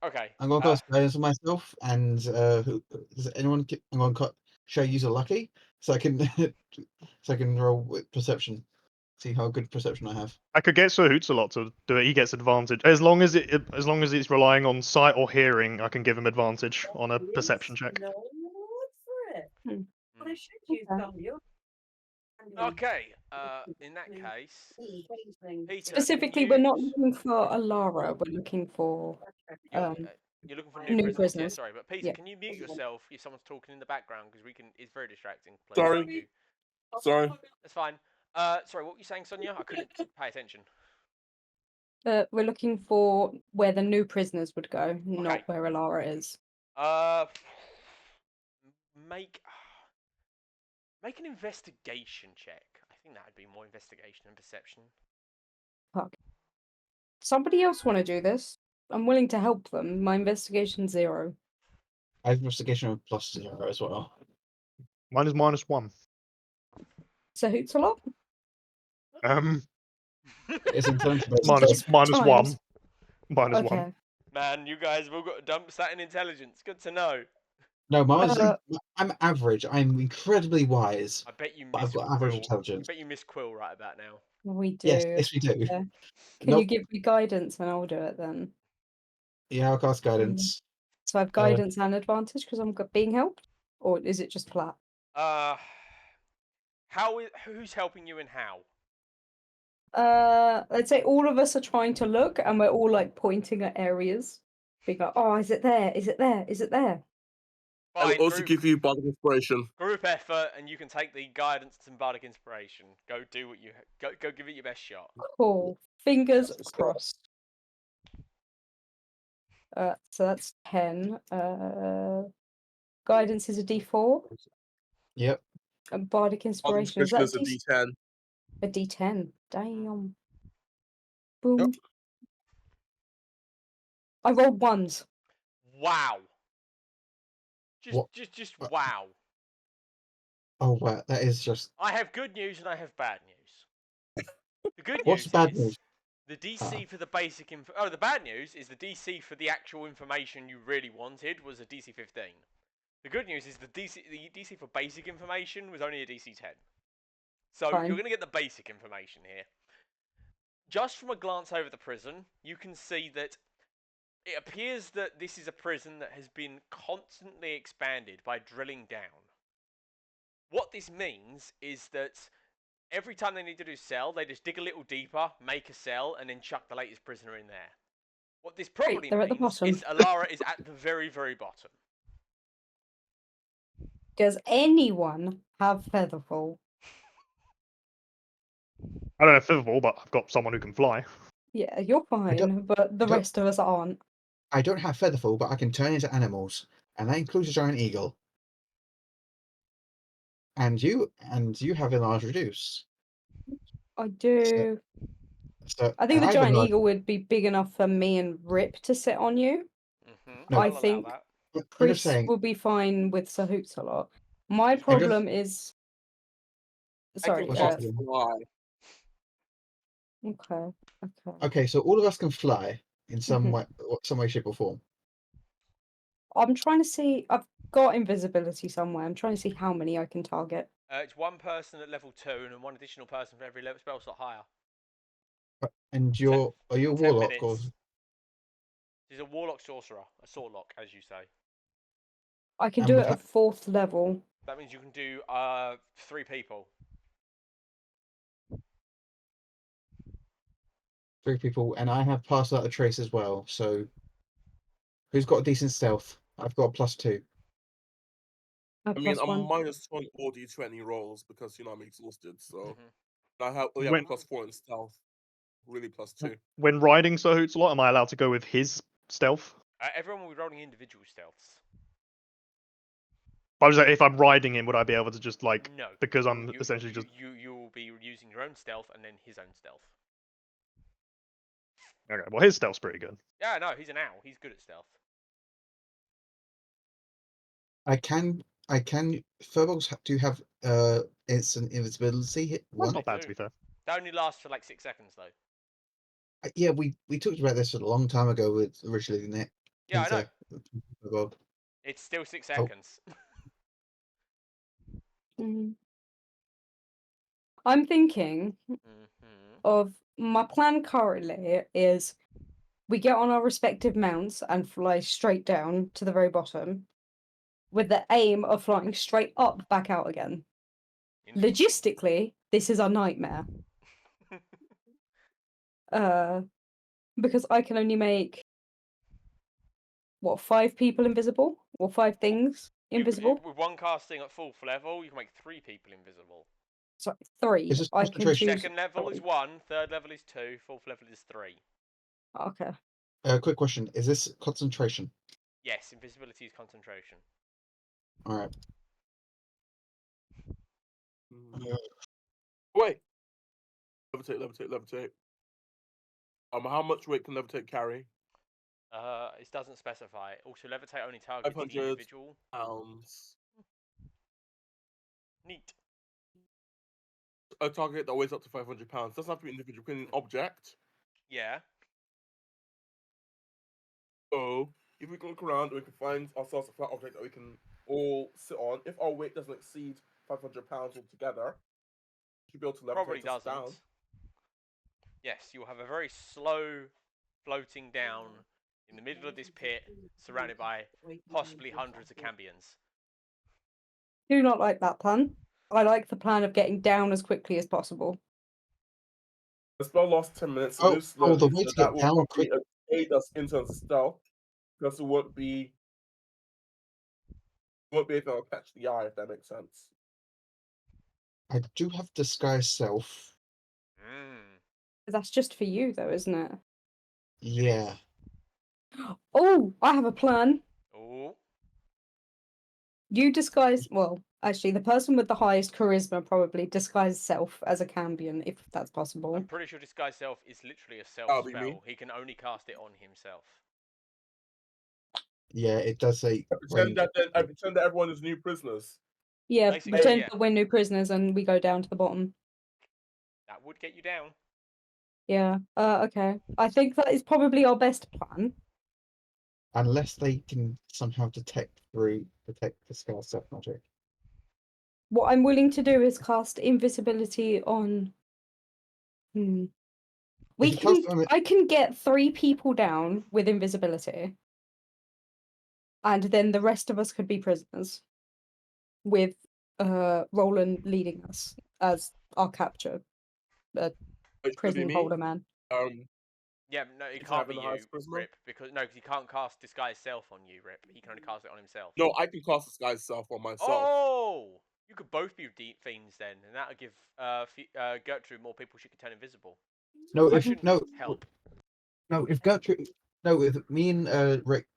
Okay. I'm going to cast guidance on myself, and does anyone? I'm going to show user lucky, so I can so I can roll with perception, see how good perception I have. I could get Sahoots a lot to do it. He gets advantage as long as it's relying on sight or hearing. I can give him advantage on a perception check. No, for it. Hmm. But I should use Okay. W. Okay. In that case, Peter, Specifically, we're not looking for Alara. We're looking for. You're, Um, You're looking for New new prisoners. Yeah, prisoners. sorry, but Peter, Yeah. can you mute yourself if someone's talking in the background because it's very distracting. Please. Sorry. Thank you. Sorry. That's fine. Sorry, what were you saying, Sonia? I couldn't pay attention. We're looking for where the new prisoners would go, not Okay. where Alara is. Make an investigation check. I think that would be more investigation and perception. Fuck. Somebody else want to do this? I'm willing to help them. My investigation 0. I have investigation of +0 as well. Mine is -1. So who's a lot? It's in terms of minus Times. -1. -1. Okay. Man, you guys have all got dump sat in intelligence. Good to know. No, mine's Uh, I'm average. I'm incredibly wise, I bet you but miss I've got average Quill. I intelligence. bet you miss Quill right about now. We do. Yes, we do. Yeah. Can you Nope. give me guidance and I'll do it then? Yeah, I'll cast guidance. So I have guidance and advantage because I'm being helped? Or is it just flat? Who's helping you and how? Let's say all of us are trying to look and we're all like pointing at areas. Being like, oh, is it there? Is it there? Is it there? I'll Fine, also give you bardic inspiration. group effort, and you can take the guidance and bardic inspiration. Go do what you go give it your best shot. Cool. Fingers Let's go. crossed. So that's 10. Guidance is a D4. Yep. And bardic Bardic inspiration is inspiration that is a D10. a D10? Damn. Boom. I rolled ones. Wow. What? Just wow. Oh wow, that is just. I have good news and I have bad news. The good What's news the bad is news? the DC for the basic info. Oh, the bad news is the DC for the actual information you really wanted was a DC 15. The good news is the DC for basic information was only a DC 10. So Fine. you're going to get the basic information here. Just from a glance over the prison, you can see that it appears that this is a prison that has been constantly expanded by drilling down. What this means is that every time they need to do cell, they just dig a little deeper, make a cell, and then chuck the latest prisoner in there. What this probably they're at the means bottom. is Alara is at the very, very bottom. Does anyone have Featherfall? I don't have Featherfall, but I've got someone who can fly. Yeah, you're fine, but the I don't- rest of us aren't. I don't have Featherfall, but I can turn into animals, and that includes a giant eagle. And you have enlarge reduce. I do. So I think the I've giant enlarged- eagle would be big enough for me and Rip to sit on you. Mm-hmm. No. I I'll allow think that. I'm just Chris saying. will be fine with Sahoots a lot. My problem is. Sorry. I can Sorry, cast fly. Okay. Okay, so all of us can fly in some Mhm. way, shape, or form. I'm trying to see. I've got invisibility somewhere. I'm trying to see how many I can target. It's one person at level 2 and one additional person for every level spell slot higher. And are you a 10 warlock or? minutes. He's a warlock sorcerer, a sorlock, as you say. I can And do with it at that- 4th level. That means you can do 3 people. 3 people, and I have passed out a trace as well. So, who's got decent stealth? I've got a +2. A I mean, plus I'm one. -1 all D20 rolls because I'm exhausted. So Mhm. I have When- +4 in stealth. Really +2. When riding Sahoots a lot, am I allowed to go with his stealth? Everyone will be rolling individual stealths. I was like, if I'm riding him, would I be able to just like No, because you- I'm you- essentially you, just you will be using your own stealth and then his own stealth. okay? Well, his stealth's pretty good. Yeah, no, he's an owl. He's good at stealth. I can. Furbolgs do have instant invisibility. That's One. not bad do. to be fair. That only lasts for like 6 seconds though. Yeah, we talked about this a long time ago with originally Nick. Yeah, I know. Furbog. It's still 6 Oh. seconds. Mhm. I'm thinking Mm-hmm. of my plan currently is we get on our respective mounts and fly straight down to the very bottom with the aim of flying straight up back out again. Logistically, this is a nightmare. Because I can only make what, 5 people invisible? Or 5 things invisible? With one casting at 4th level, you can make 3 people invisible. Sorry, 3. Is this I can concentration? choose. Second level is 1, 3rd level is 2, 4th level is 3. Okay. Quick question: is this concentration? Yes, invisibility is concentration. All right. Wait. Levitate. How much weight can levitate carry? It doesn't specify. Also, levitate only targets the 500 individual. pounds. Neat. A target that weighs up to 500 pounds. Doesn't have to be individual. Can be an object. Yeah. So if we can look around, we can find ourselves a flat object that we can all sit on. If our weight doesn't exceed 500 pounds altogether, we should be able to levitate Probably us doesn't. down. Yes, you'll have a very slow floating down in the middle of this pit, surrounded by possibly hundreds of cambions. Do not like that plan. I like the plan of getting down as quickly as possible. The spell lasts 10 minutes. Oh, It moves slowly, the way so to that get will down probably aid us in terms of stealth, because it won't be anything that'll catch the eye, if that makes sense. I do have disguise self. That's just for you, though, isn't it? Yeah. Oh, I have a plan. Oh. You disguise. Well, actually, the person with the highest charisma probably disguise self as a cambion, if that's possible. I'm pretty sure Disguise Self is literally a self That'll be me. spell. He can only cast it on himself. Yeah, it does say. I pretend that everyone is new prisoners. Yeah, Basically, pretend yeah. that we're new prisoners and we go down to the bottom. That would get you down. Yeah. Okay. I think that is probably our best plan. Unless they can somehow detect disguise self magic. What I'm willing to do is cast invisibility on. We If you can. cast on it- I can get 3 people down with invisibility, and then the rest of us could be prisoners, with Roland leading us as our capture Which could be prison me. holder man. Yeah, no, it Is can't having be the you, highest charisma? Rip, because he can't cast Disguise Self on you, Rip. He can only cast it on himself. No, I can cast disguise self on myself. Oh, you could both be deep fiends then, and that would give Gertrude more people she could turn invisible. No, That if shouldn't help. if Gertrude, with me and Rick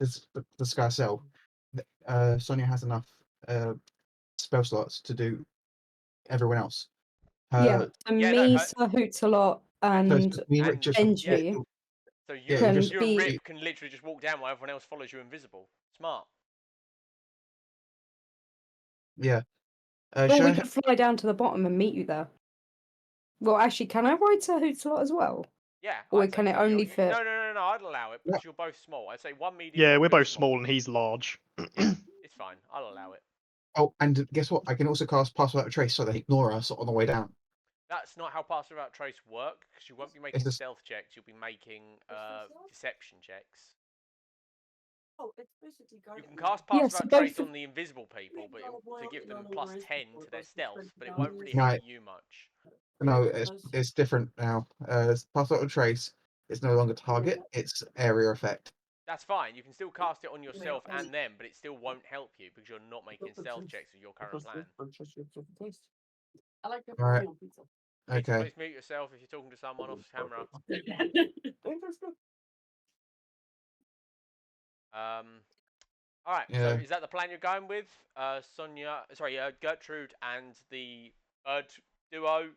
disguise self, Sonia has enough spell slots to do everyone else. Yeah, so yeah, me, no, Sir Hoots-a-Lot, So and me and Rick and just Benji. So you, Yeah, Can you and be- Rip can literally just walk down while everyone else follows you invisible. Smart. yeah. Or Should we I could fly down to the bottom and meet you there. Well, actually, can I ride Sir Hoots-a-Lot as well? Yeah. Or I'd can say it so. only fit? No, I'd allow it because you're both small. I'd say one medium. Yeah, one we're really both small and he's large. Yeah, it's fine. I'll allow it. Oh, and guess what? I can also cast Pass Without a Trace so they ignore us on the way down. That's not how Pass Without Trace work, because you won't be making this- stealth checks. You'll be making deception checks. Oh, it's basically You can guiding cast me. Pass Yes, Without both Trace of- on the invisible people, but to give them Well, plus well, 10 to their well, stealth, but it well, won't really well, help you much. No, Because- it's different now. Pass Without a Trace is no longer target; it's area effect. That's fine. You can still cast it on yourself and- and them, but it still won't help you because you're not making stealth checks with your current plan. I like the Alright. on pizza. Pizza, Okay. please mute yourself if you're talking to someone off camera. All right. Yeah. So is that the plan you're going with? Gertrude and the bird duo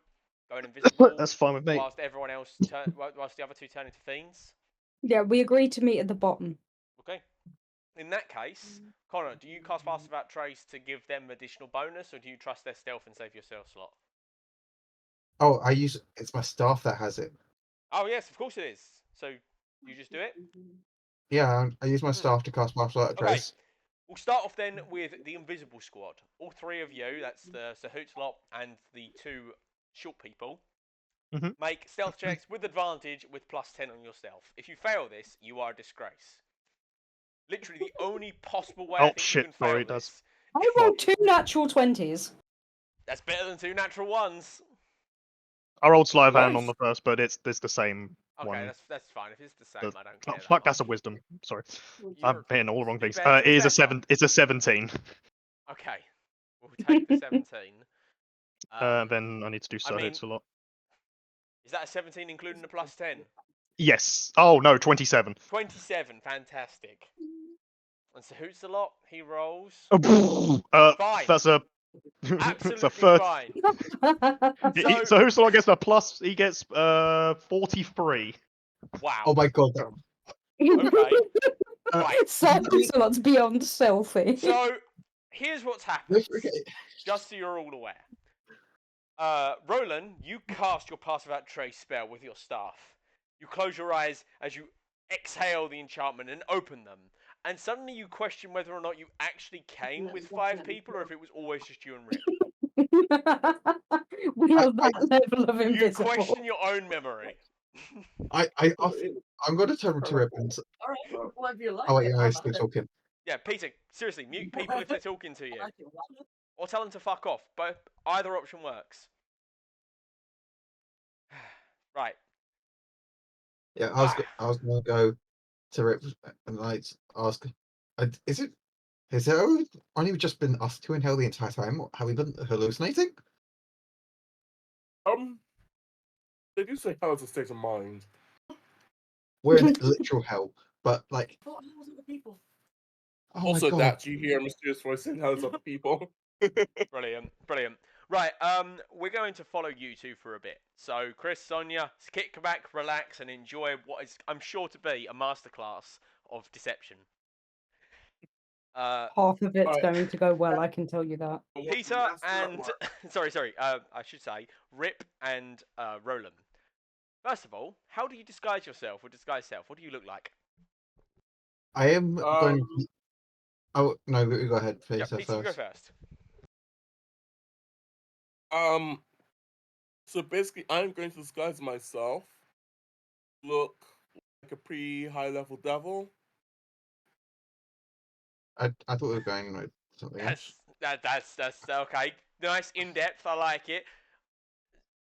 going invisible. That's fine with me. Whilst everyone else, whilst the other two turn into fiends. Yeah, we agreed to meet at the bottom. Okay. In that case, Connor, do you cast Pass Without Trace to give them additional bonus, or do you trust their stealth and save your stealth slot? Oh, it's my staff that has it. Oh yes, of course it is. So you just do it. Yeah, I use my staff to cast Pass Without a Okay. Trace. We'll start off then with the invisible squad. All 3 of you, that's the Sir Hoots-a-Lot and the 2 short people, make stealth checks with advantage with plus 10 on your stealth. If you fail this, you are a disgrace. Literally the only possible way I think you can fail this. I rolled 2 natural 20s. That's better than 2 natural ones. I rolled sleight of hand Nice. on the first, but it's the same Okay, one. that's fine. If it's the same, The- I don't Oh, care. fuck, that that's a much. wisdom. Sorry, You're- I'm hitting all the wrong do things. better, It do is a better. It's a 17. Okay, we'll take the 17. Then I need to do I Sir mean, Hits a lot. is that a 17 including the plus 10? Yes. Oh no, 27. 27, fantastic. And so who's the lot? He rolls. Fine. That's a it's a Absolutely third. fine. So Husala gets a plus. He gets 43. Wow. Oh my god. Okay. Right. That's beyond selfie. So here's what's happened. Just so you're all aware. Roland, you cast your Pass Without Trace spell with your staff. You close your eyes as you exhale the enchantment and open them. And suddenly you question whether or not you actually came with 5 people or if it was always just you and Rip. We are that level of You invisible. question your own memory. I'm going to turn to Rip and. All right, well, if you like Oh, it, yeah, have I'm at still it. talking. Yeah, Peter, seriously, mute people if they're talking to you. I like it, why not? Or tell them to fuck off. Both, either option works. Right. Yeah, I was going to go to Rip and like ask, has it only just been us two in hell the entire time? Or have we been hallucinating? They do say hell is a state of mind. We're in literal hell, but like, Thought I wasn't the people. oh Also, my god. that you hear a mysterious voice saying hell is other people. Brilliant, brilliant. Right, we're going to follow you two for a bit. So, Chris, Sonia, kick back, relax, and enjoy what is, I'm sure, to be a masterclass of deception. Half of it's Alright. going to go well, I can tell you that. Peter and sorry, I should say Rip and Roland. First of all, how do you disguise yourself or disguise self? What do you look like? I am going. Oh no, go ahead, Peter. Yeah, Peter, you go first. first. So basically, I'm going to disguise myself, look like a pretty high level devil. I thought we were going with something else. That's okay. Nice in depth. I like it.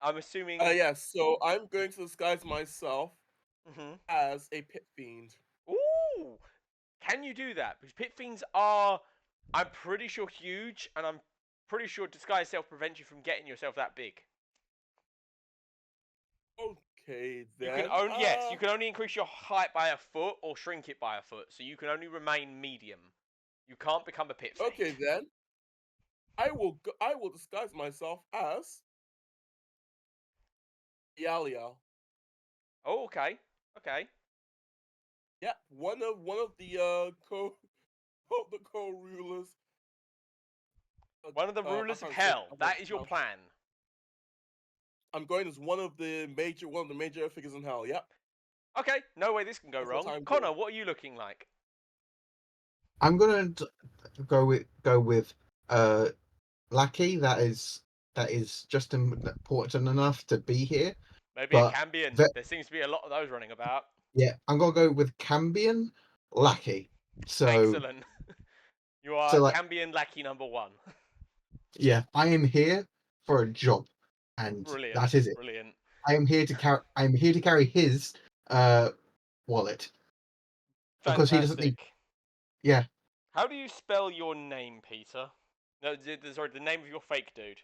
I'm assuming. Yes. So I'm going to disguise myself Mhm. as a pit fiend. Ooh, can you do that? Because pit fiends are, I'm pretty sure, huge, and I'm pretty sure disguise self prevents you from getting yourself that big. Okay, then. You can only yes, you can only increase your height by a foot or shrink it by a foot, so you can only remain medium. You can't become a pit fiend. Okay, then. I will disguise myself as Yalia. Oh, okay, okay. Yeah, one of the co-rulers. One of the rulers of hell. That is your plan. I'm going as one of the major figures in hell. Yep. Okay, no way this can go That's what wrong. I'm Connor, doing. what are you looking like? I'm gonna go with Lackey. That is just important enough to be here. Maybe a But Cambion. There seems to be a lot of those running about. Yeah, I'm gonna go with Cambion Lackey. So Excellent. You are so, like- Cambion Lackey number 1. yeah, I am here for a job, and Brilliant. that is it. Brilliant. I am here to carry his wallet because he doesn't need. Fantastic. Yeah, How do you spell your name, Peter? No, sorry, the name of your fake dude.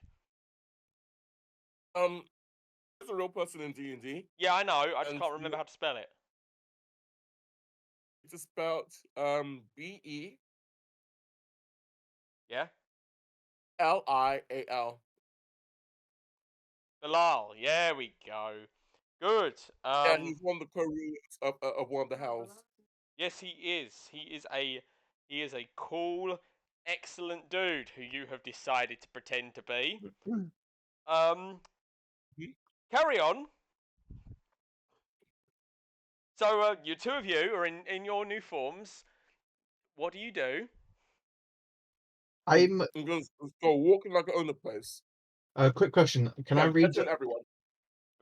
It's a real person in D&D. Yeah, I know. I just And can't remember how to spell it. It's spelled BE Yeah? LIAL. Bilal. Yeah, we go. Good. Yeah, he's one of the co-rulers of one of the hells. Yes, he is. He is a cool, excellent dude who you have decided to pretend to be. Carry on. So, you two of you are in your new forms. What do you do? I'm. I'm going to go walking like I own the place. Quick question: Can Yeah, I read? attention everyone.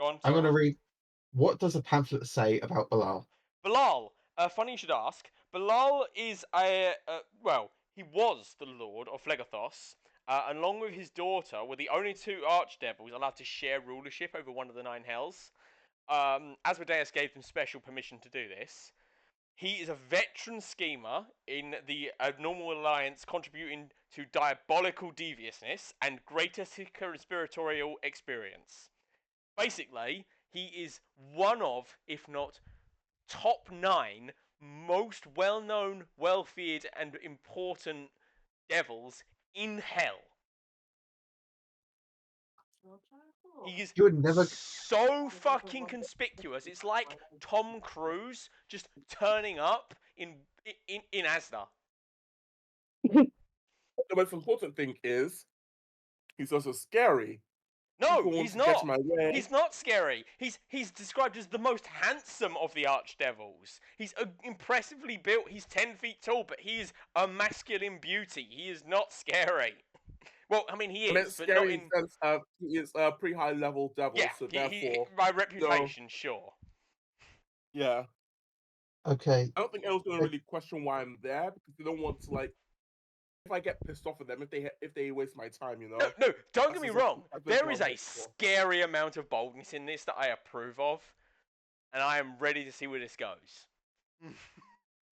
Go on. I'm Sorry. gonna read. What does the pamphlet say about Bilal? Bilal. Funny you should ask. Bilal is well, he was the lord of Phlegethos, along with his daughter, were the only 2 archdevils allowed to share rulership over one of the 9 hells. Asmodeus gave them special permission to do this. He is a veteran schemer in the Abnormal Alliance, contributing to diabolical deviousness and greatest conspiratorial experience. Basically, he is one of, if not top 9, most well-known, well-feared, and important devils in hell. He is You would never. so fucking conspicuous. It's like Tom Cruise just turning up in Asda. The most important thing is he's also scary. No, People want he's to get not. in my way. He's not scary. He's described as the most handsome of the archdevils. He's impressively built. He's 10 feet tall, but he is a masculine beauty. He is not scary. Well, I mean, he I meant is, but not scary in. in the sense he is a pretty high level devil, Yeah, so he, therefore, by reputation, sure. yeah. Okay. I don't think anyone's gonna really question why I'm there because they don't want to like. If I get pissed off at them, if they waste my time, you know. No, no, don't get That's me just like- wrong. that's There what is I'm a looking for. scary amount of boldness in this that I approve of, and I am ready to see where this goes.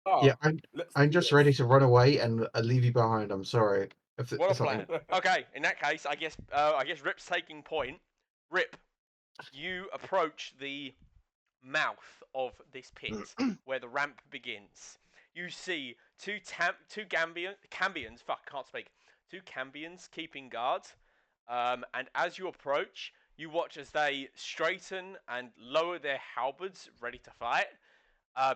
Oh, Yeah, let's I'm do just this. ready to run away and leave you behind. I'm sorry. If What a if something- plan. Okay, in that case, I guess Rip's taking point. Rip, you approach the mouth of this pit where the ramp begins. You see two Cambions, fuck, can't speak. Two Cambions keeping guard. And as you approach, you watch as they straighten and lower their halberds, ready to fight,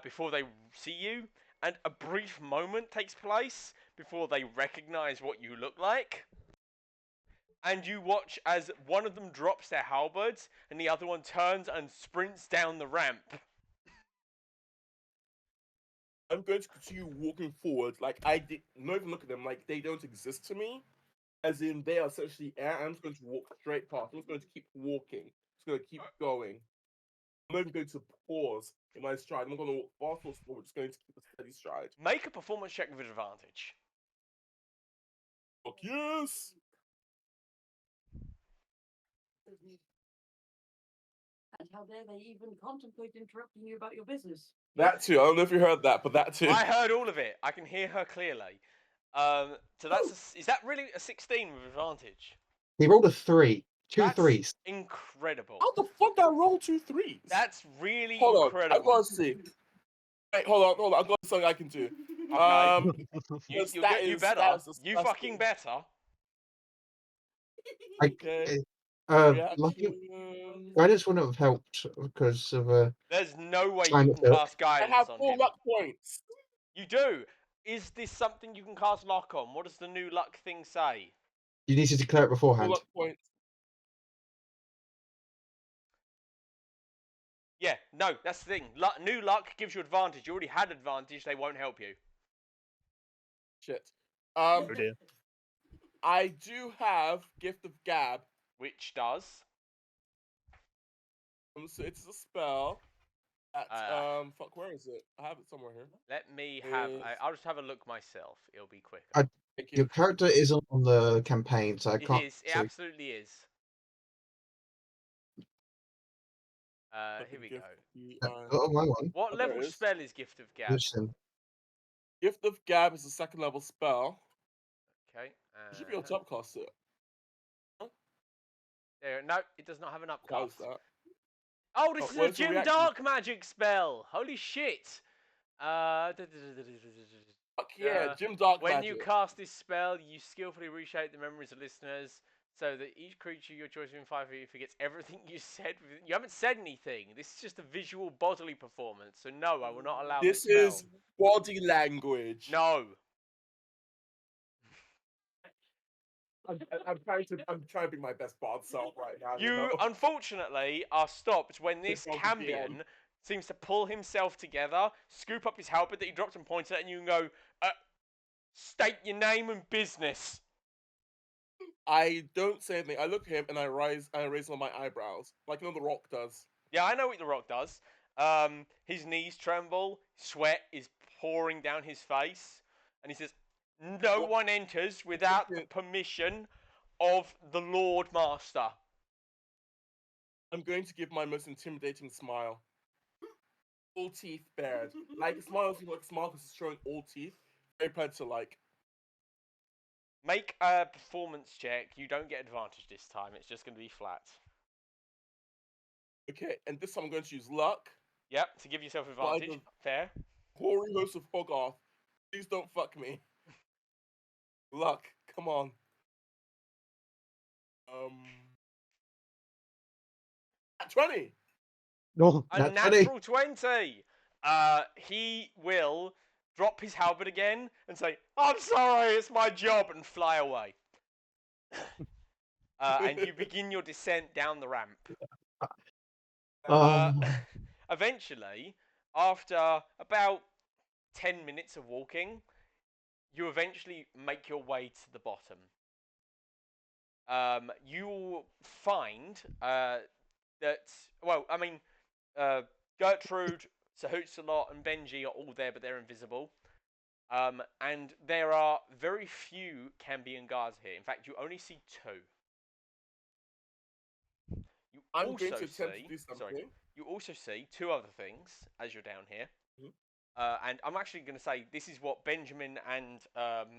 before they see you. And a brief moment takes place before they recognize what you look like. And you watch as one of them drops their halberds and the other one turns and sprints down the ramp. I'm going to continue walking forward. Like I did not even look at them like they don't exist to me. As in they are essentially air. I'm just going to walk straight past. I'm just going to keep walking. Just going to keep going. I'm not even going to pause in my stride. I'm not going to walk fast or slow. I'm just going to keep a steady stride. Make a performance check with advantage. Fuck yes! And how dare they even contemplate interrupting you about your business? That too. I don't know if you heard that, but that too. I heard all of it. I can hear her clearly. So that's is that really a 16 with advantage? He rolled a 3, two That's threes. incredible. How the fuck did I roll 2 3s? That's really Hold on. incredible. I've got to see. Wait, hold on. I've got something I can do. Okay. Because you that better. that is You disgusting. fucking better. Okay. Lucky Reaction. guidance wouldn't have helped because of There's no way Time you it can up. cast I guidance have on 4 him. luck points. You do. Is this something you can cast luck on? What does the new luck thing say? you need to declare it 4 beforehand. luck points. Yeah, no, that's the thing. New luck gives you advantage. You already had advantage. They won't help you. Shit. Oh dear. I do have Gift of Gab. Which does. So it's a spell. At, fuck, where is it? I have it somewhere here. Let me have. Is- I'll just have a look myself. It'll be quicker. Thank Your you. character isn't on the campaign, so I It can't. is. It so- absolutely is. Here we go. Oh, my one. What Oh, there level it is. spell is Gift of Gab? Listen, Gift of Gab is a 2nd level spell. Okay. It should be on top cast it. There. No, it does not have an How's upcast. that? Oh, this Oh, is a where's the Jim reaction? Dark magic spell. Holy shit. Fuck yeah, Uh, Jim Dark When Magic. you cast this spell, you skillfully reshape the memories of listeners so that each creature your choice within 5 feet forgets everything you said. You haven't said anything. This is just a visual bodily performance. So no, I will not allow this This spell. is body language. No. I'm trying to be my best bard self right now. You know? unfortunately are stopped when this Good old Cambion seems to pull himself together, scoop up his halberd that he dropped and point at, and you can go, state your name and business. I don't say anything. I look at him and I raise one of my eyebrows, like The Rock does. Yeah, I know what The Rock does. His knees tremble, sweat is pouring down his face, and he says, "No one enters without the permission of the Lord Master." I'm going to give my most intimidating smile. All teeth bared. Like a smile is like a smile because it's showing all teeth. Very predator-like. Make a performance check. You don't get advantage this time. It's just going to be flat. Okay, and this time I'm going to use luck. Yep, to give yourself But I advantage. don't- Fair. Hoary host of Hogarth. Please don't fuck me. Luck, come on. At 20. No, A not 20. natural 20. He will drop his halberd again and say, "I'm sorry, it's my job," and fly away. And you begin your descent down the ramp. Oh, Eventually, after about 10 minutes of walking, you eventually make your way to the bottom. You will find that, well, I mean, Gertrude, Sahutsalot, and Benji are all there, but they're invisible. And there are very few Cambion guards here. In fact, you only see 2. You I'm also going to attempt see, to do something. sorry, you also see 2 other things as you're down here. Mhm. And I'm actually going to say this is what Benjamin and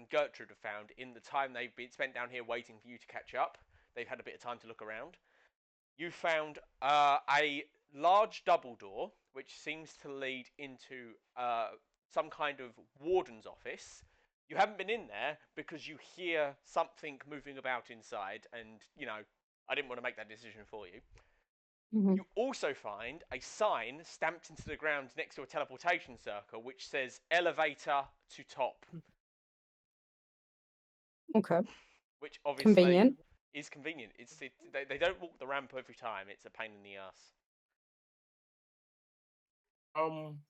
Gertrude have found in the time they've been spent down here waiting for you to catch up. They've had a bit of time to look around. You found a large double door, which seems to lead into some kind of warden's office. You haven't been in there because you hear something moving about inside, and, you know, I didn't want to make that decision for you. Mhm. You also find a sign stamped into the ground next to a teleportation circle, which says elevator to top, Okay. which obviously Convenient. is convenient. They don't walk the ramp every time. It's a pain in the ass. I'm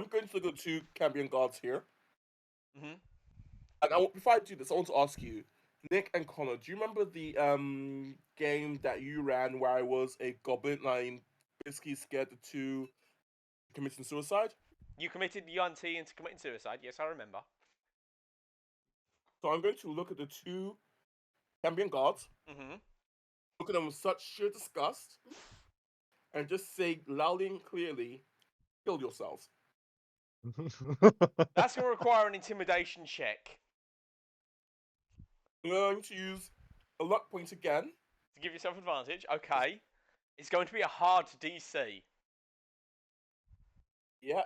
going to look at 2 Cambion guards here. Mm-hmm. And before I do this, I want to ask you, Nick and Connor, do you remember the game that you ran where I was a goblin and I basically scared the 2 committing suicide? You committed UNT into committing suicide. Yes, I remember. So I'm going to look at the 2 Cambion guards, Mm-hmm. look at them with such sheer disgust, and just say loudly and clearly, kill yourselves. That's going to require an intimidation check I'm going to use a luck point again. to give yourself advantage. Okay. It's going to be a hard DC. Yeah.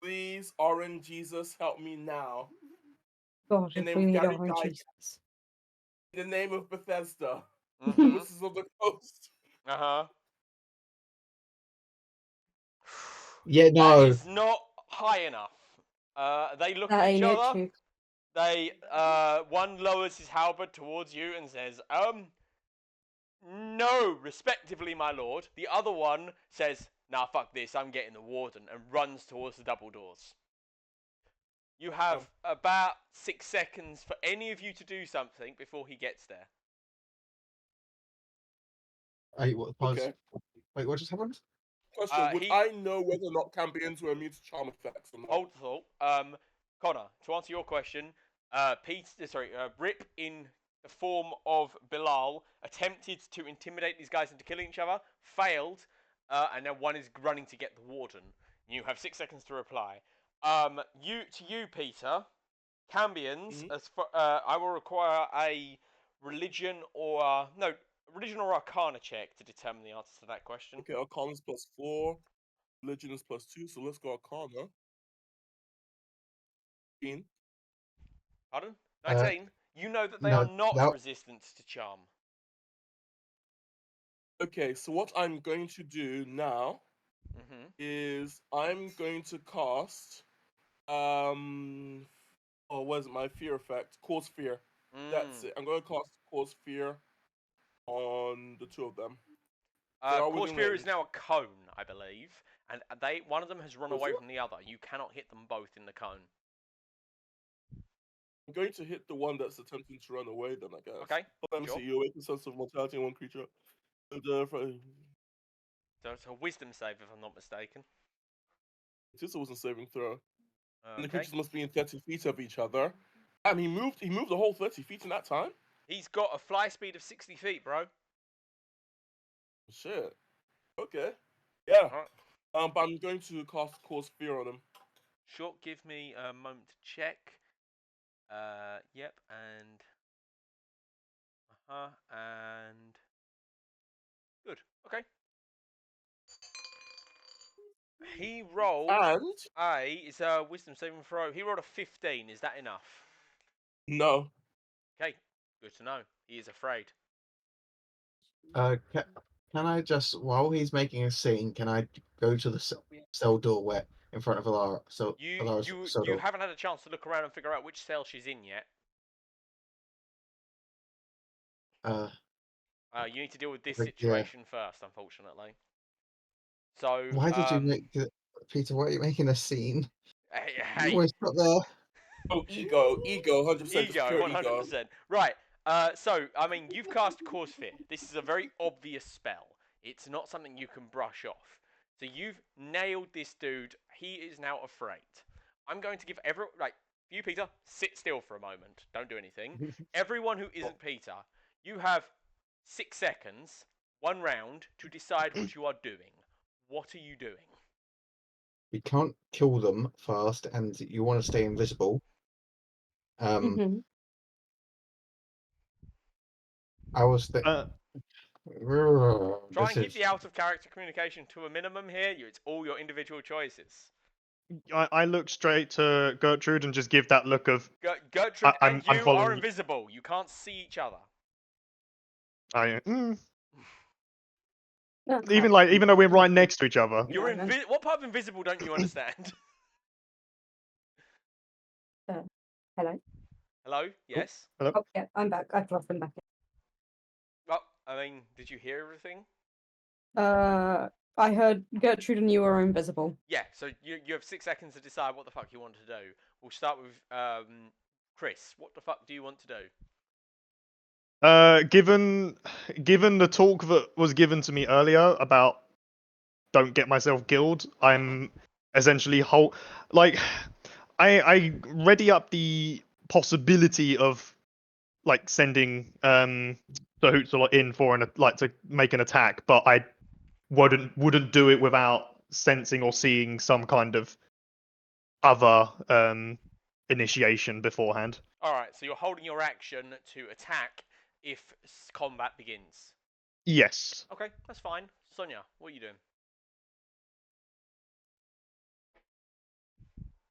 Please, Orange Jesus, help me now. God, In the if name we of need Gary orange Gygax. Jesus. In the name of Bethesda, Mm-hmm. Wizards of the Coast. Uh-huh. yeah, That no. is not high enough. They look That at each ain't it, other. Chief. They, one lowers his halberd towards you and says, no, respectively, my lord. The other one says, nah, fuck this, I'm getting the warden, and runs towards the double doors. You have about 6 seconds for any of you to do something before he gets there. Wait, what, pause. Okay. Wait, what just happened? Question: would I know whether or not Cambions were immune to charm effects or not? Hold the thought. Connor, to answer your question, Rip in the form of Bilal attempted to intimidate these guys into killing each other, failed, and now one is running to get the warden. You have 6 seconds to reply. You, Peter, Cambions, I will require a religion or Arcana check to determine the answer to that question. Okay, Arcana's +4, religion is +2, so let's go Arcana. 15. Pardon? 19? You know that they no, are not no. resistant to charm. Okay, so what I'm going to do now Mm-hmm. is I'm going to cast where's my fear effect? Cause fear. That's it. I'm going to cast cause fear on the 2 of them. Cause fear is now a cone, I believe, and one of them has run Was away it? from the other. You cannot hit them both in the cone. I'm going to hit the one that's attempting to run away then, I guess. Okay. Let me Sure. see. You awaken a sense of mortality in one creature. So it's a wisdom save, if I'm not mistaken. This wasn't saving throw. And the Okay. creatures must be in 30 feet of each other. And he moved the whole 30 feet in that time? He's got a fly speed of 60 feet, bro. Shit. Okay. Yeah. Alright. But I'm going to cause fear on him. Sure, give me a moment to check. Yep, and and good. Okay. He rolled And it's a wisdom saving throw. He rolled a 15. Is that enough? no. Okay, good to know. He is afraid. Can I just, while he's making a scene, can I go to the cell door where in front of Alara? So Alara's cell You door. haven't had a chance to look around and figure out which cell she's in yet. You need to deal with this Yeah. situation first, unfortunately. So Why did you make Peter? Why are you making a scene? Hey, You always got there. Oh, ego, 100%. ego, 100%. Right. So I mean, you've cast Cause Fear. This is a very obvious spell. It's not something you can brush off. So you've nailed this dude. He is now afraid. I'm going to give you, Peter, sit still for a moment. Don't do anything. Everyone who isn't Peter, you have 6 seconds, 1 round, to decide what you are doing. What are you doing? We can't kill them fast, and you want to stay invisible. Mhm. I was Uh, Try and keep the out of character communication to a minimum here. It's all your individual choices. I look straight to Gertrude and just give that look of Gertrude I'm and you following are you. invisible. You can't see each other. Even though we're right next to each other. You're what part of invisible don't you understand? Hello. Hello? Yes? Hello? Oh, yeah, I'm back. I've lost them back. Well, I mean, did you hear everything? I heard Gertrude and you are invisible. Yeah, so you have 6 seconds to decide what the fuck you want to do. We'll start with Chris. What the fuck do you want to do? Given the talk that was given to me earlier about don't get myself killed, I'm essentially I ready up the possibility of sending Sahutsa in for to make an attack, but I wouldn't do it without sensing or seeing some kind of other initiation beforehand. Alright, so you're holding your action to attack if combat begins. Yes. Okay, that's fine. Sonia, what are you doing?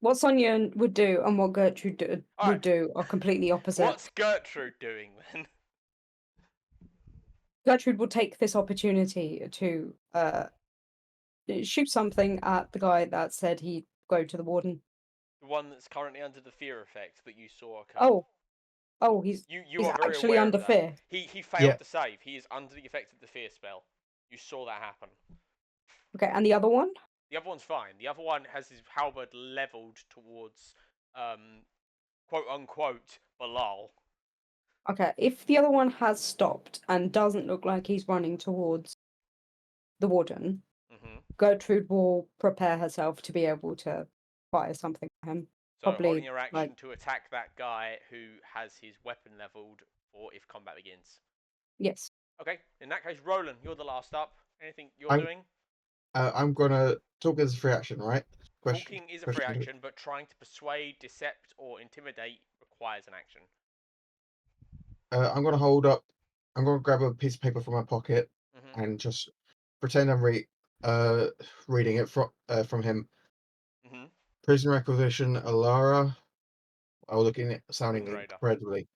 What Sonia would do and what Gertrude would do are completely opposite. What's Gertrude doing then? Gertrude will take this opportunity to shoot something at the guy that said he'd go to the warden. The one that's currently under the fear effect that you saw occur. Oh, he's you are very actually aware under of that. fear. He failed to save. He is under the effect of the fear spell. You saw that happen. Okay, and the other one? The other one's fine. The other one has his halberd leveled towards, quote unquote, Bilal. Okay, if the other one has stopped and doesn't look like he's running towards the warden, Gertrude will prepare herself to be able to fire something at him. So Probably, holding your action to attack that guy who has his weapon leveled for if combat begins. Yes. Okay, in that case, Roland, you're the last up. Anything you're doing? I'm gonna talk as a free action, right? Talking is a free action, but trying to persuade, decept, or intimidate requires an action. I'm gonna hold up. I'm gonna grab a piece of paper from my pocket and just pretend I'm reading it from him. Prison requisition, Alara. Oh, looking at sounding incredibly.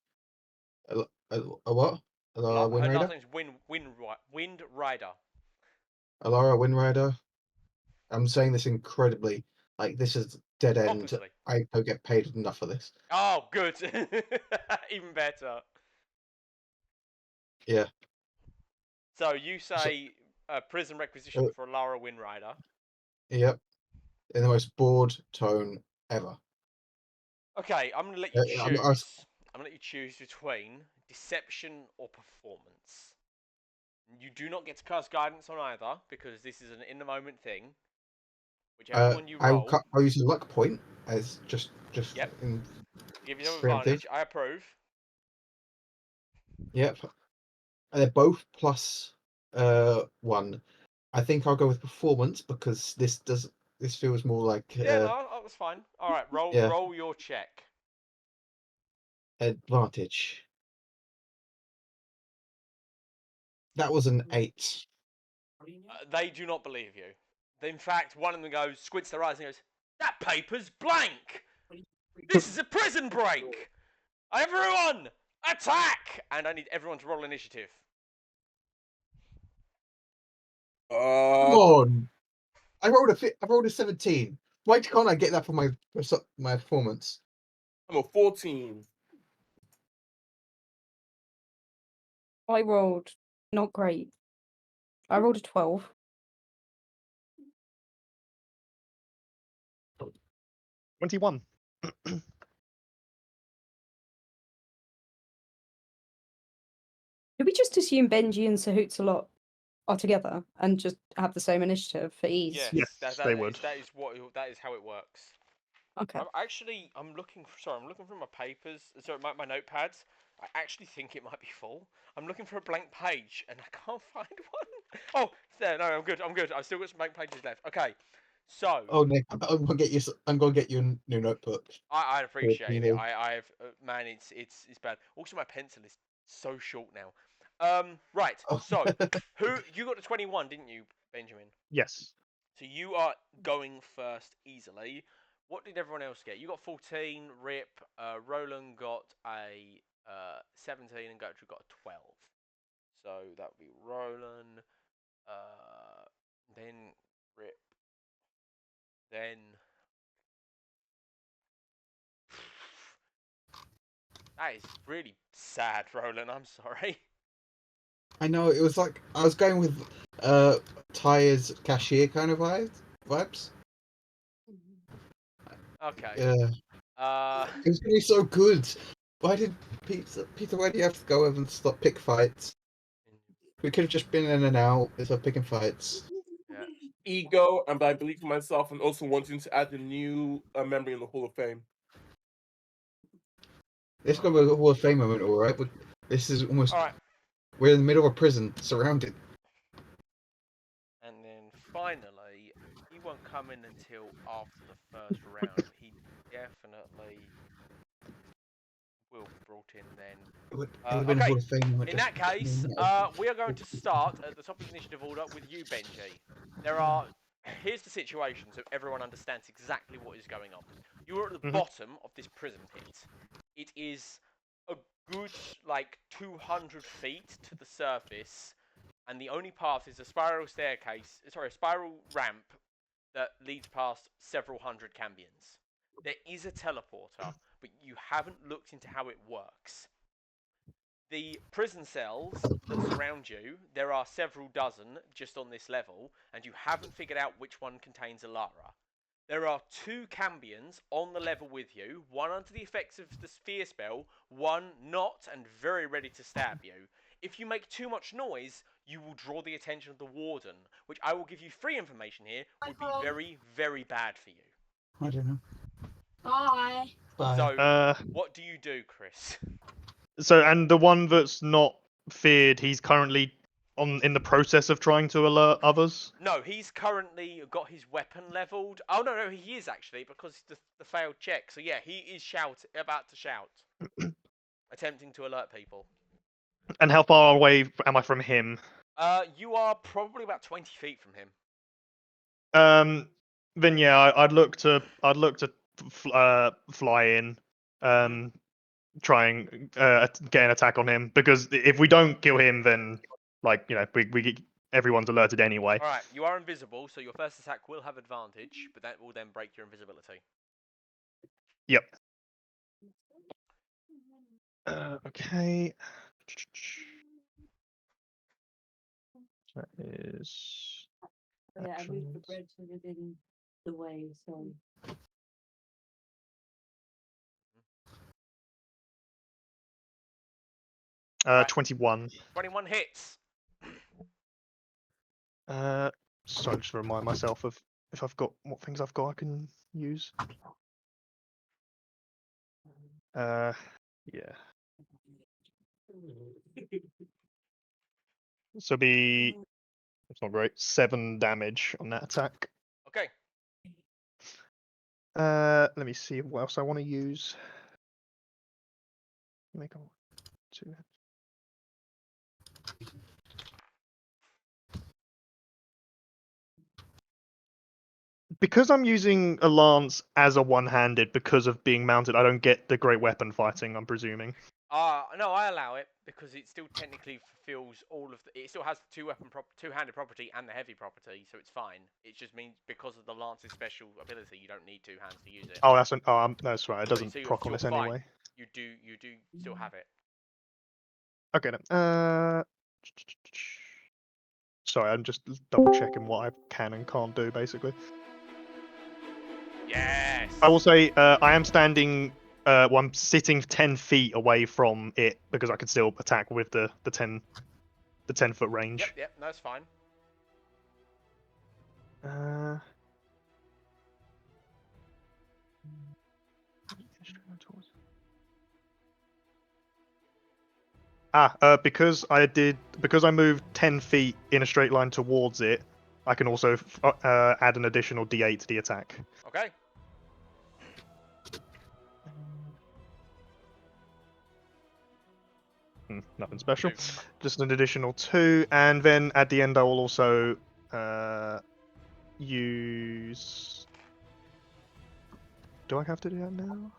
A what? Alara Her Windrider. last name's Wind Rider. Alara Windrider. I'm saying this incredibly. Like, this is dead end. Obviously. I don't get paid enough for this. Oh, good. Even better. Yeah. So you say prison requisition for Alara Windrider. Yep. In the most bored tone ever. Okay, I'm gonna let you choose. I'm gonna let you choose between deception or performance. You do not get to cast guidance on either because this is an in the moment thing. Whichever one you roll. I'll use a luck point as just Yep. in Give you an advantage. I approve. Yep. And they're both plus 1. I think I'll go with performance because this feels more like Yeah, no, that's fine. All right, yeah. roll your check. Advantage. That was an 8. They do not believe you. In fact, one of them squints their eyes and goes, "That paper's blank. This is a prison break. Everyone, attack!" And I need everyone to roll initiative. Come on! I rolled a 17. Why can't I get that for my performance? I'm a 14. I rolled not great. I rolled a 12. $21. Did we just assume Benji and Sahutsalot are together and just have the same initiative for ease? Yes, Yes, they would. That is how it works. Okay. I'm looking for my papers. Sorry, my notepads. I actually think it might be full. I'm looking for a blank page and I can't find one. Oh, there. No, I'm good. I've still got some blank pages left. Okay, so Oh, Nick, I'm gonna get you. I'm gonna get you a new notebook. I appreciate it. Mhm. I've man, it's bad. Also, my pencil is so short now. Right. Oh. So who you got the 21, didn't you, Benjamin? Yes. So you are going first easily. What did everyone else get? You got 14, Rip, Roland got a 17, and Gertrude got a 12. So that would be Roland, then Rip, then... That is really sad, Roland, I'm sorry. I know, it was like I was going with Tyre's cashier kind of vibes. Okay. Yeah. It was gonna be so good. Why did Peter? Why do you have to go over and stop pick fights? We could have just been in and out instead of picking fights. Yeah. Ego, and I believe in myself, and also wanting to add a new member in the Hall of Fame. This got a Hall of Fame moment, all right, but this is almost. All right. We're in the middle of a prison, surrounded. And then finally, he won't come in until after the first round. He definitely will be brought in then. It would have been a Okay. Hall of Fame moment. In just that case, being there. we are going to start at the top of the initiative order with you, Benji. Here's the situation so everyone understands exactly what is going on. You are at the bottom of this prison pit. It is a good, 200 feet to the surface, and the only path is a spiral ramp that leads past several hundred Cambions. There is a teleporter, but you haven't looked into how it works. The prison cells that surround you, there are several dozen just on this level, and you haven't figured out which one contains Alara. There are 2 Cambions on the level with you, one under the effects of the Sphere spell, one not and very ready to stab you. If you make too much noise, you will draw the attention of the Warden, which I will give you free information here, would be very, very bad for you. I don't know. Bye. Bye. So, what do you do, Chris? So, and the one that's not feared, he's currently in the process of trying to alert others. No, he's currently got his weapon leveled. Oh no, he is actually because the failed check. So yeah, he is about to shout, attempting to alert people. And how far away am I from him? You are probably about 20 feet from him. Then yeah, I'd look to fly in, try and get an attack on him, because if we don't kill him, then we everyone's alerted anyway. All right, you are invisible, so your first attack will have advantage, but that will then break your invisibility. Yep. Okay. That is. Yeah, I moved the actions. bread to within the way, so. 21. 21 hits. So just to remind myself of if I've got what things I've got I can use. Yeah. So be it's not great. 7 damage on that attack. Okay. Let me see what else I want to use. Make a 2. Because I'm using a lance as a one-handed because of being mounted, I don't get the great weapon fighting, I'm presuming. No, I allow it because it still technically fulfills all of the. It still has the two-handed property and the heavy property, so it's fine. It just means because of the lance's special ability, you don't need 2 hands to use it. Oh, that's right. It doesn't So proc on you're this fine. anyway. You do still have it. Okay then. Sorry, I'm just double checking what I can and can't do, basically. Yes. I will say I am standing. Well, I'm sitting 10 feet away from it because I can still attack with the 10-foot range. Yep, that's fine. Because I moved 10 feet in a straight line towards it, I can also add an additional D8 to the attack. Okay. Nothing special. 2. Just an additional 2, and then at the end I will also use. Do I have to do that now?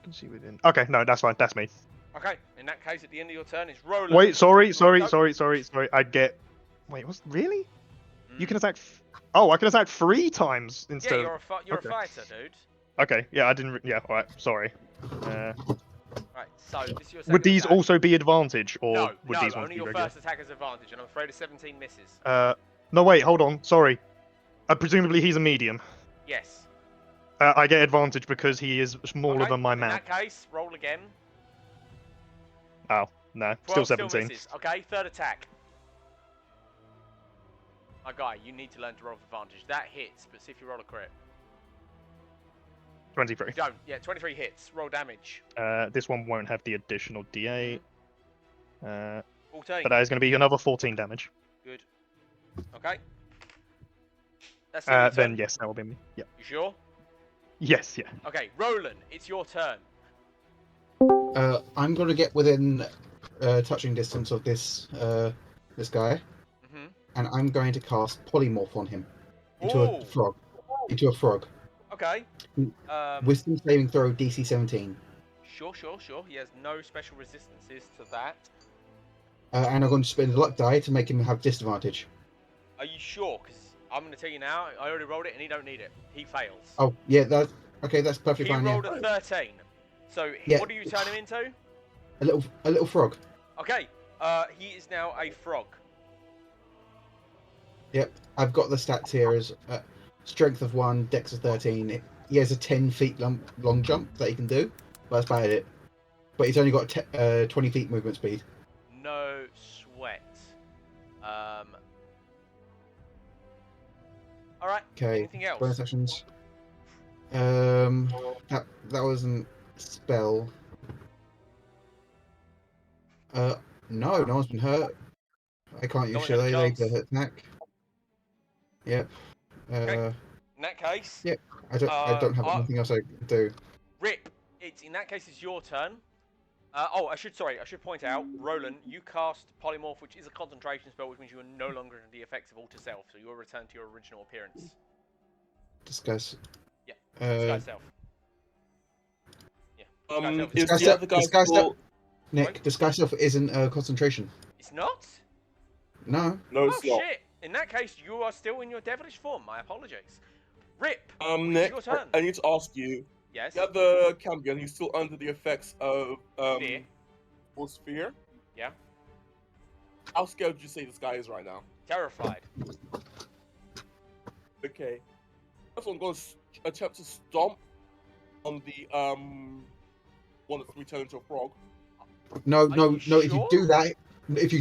Can see within. Okay, no, that's fine. That's me. Okay. In that case, at the end of your turn, it's Roland. Wait, sorry. No. I get. Wait, what's really? You can Mm. attack. Oh, I can attack 3 times instead. Yeah, you're Okay. a fighter, dude. Okay, yeah, I didn't. Yeah, all right. Sorry. Right. So this is your second Would these attack. also be advantage, or No, would no. these ones Only be your regular? first attack has advantage, and I'm afraid a 17 misses. No, wait, hold on. Sorry. Presumably he's a medium. Yes. I get advantage because he is smaller Okay, than my in man. that case, roll again. Oh, no, 12 still 17. misses. Okay, third attack. My guy, you need to learn to roll with advantage. That hits, but see if you roll a crit. 23. You don't. Yeah, 23 hits. Roll damage. This one won't have the additional D8. 14. But that is going to be another 14 damage. Good. Okay. That's your Then turn. yes, that will be me. Yeah. You sure? Yes, yeah. Okay, Roland, it's your turn. I'm going to get within touching distance of this guy, Mm-hmm. and I'm going to cast polymorph on him into Ooh. a frog. Into a frog. Okay. Wisdom saving throw DC 17. Sure. He has no special resistances to that. And I'm going to spend the luck die to make him have disadvantage. Are you sure? Because I'm going to tell you now, I already rolled it and he don't need it. He fails. Oh, yeah, that's perfectly He fine. rolled Yeah. a 13. So Yeah. what do you turn him into? A little frog. Okay. He is now a frog. Yep, I've got the stats here as strength of 1, dex of 13. He has a 10 feet long jump that he can do, but that's about it. But he's only got 20 feet movement speed. No sweat. All right. Okay. Anything else? Bonus actions. That wasn't spell. No one's been hurt. I can't use No one Shillelagh had a to chance. hit attack. Yep. Okay. In that case, Yeah. I don't have anything else I can do. Rip. In that case, it's your turn. I should point out, Roland, you cast Polymorph, which is a concentration spell, which means you are no longer under the effects of Alter Self, so you will return to your original appearance. Disguise. Yeah. Disguise Self. Yeah. Is Disguise the other guy disguise still... self. Nick, disguise self isn't concentration. It's not? No. No, Oh it's not. shit! In that case, you are still in your devilish form. My apologies. Rip. Nick, your turn. I need to ask you. Yes. The other champion, he's still under the effects of Fear. Fear. Yeah. How scared would you say this guy is right now? Terrified. Okay. That's what I'm going to attempt to stomp on the one that's returned into a frog. No. you If you do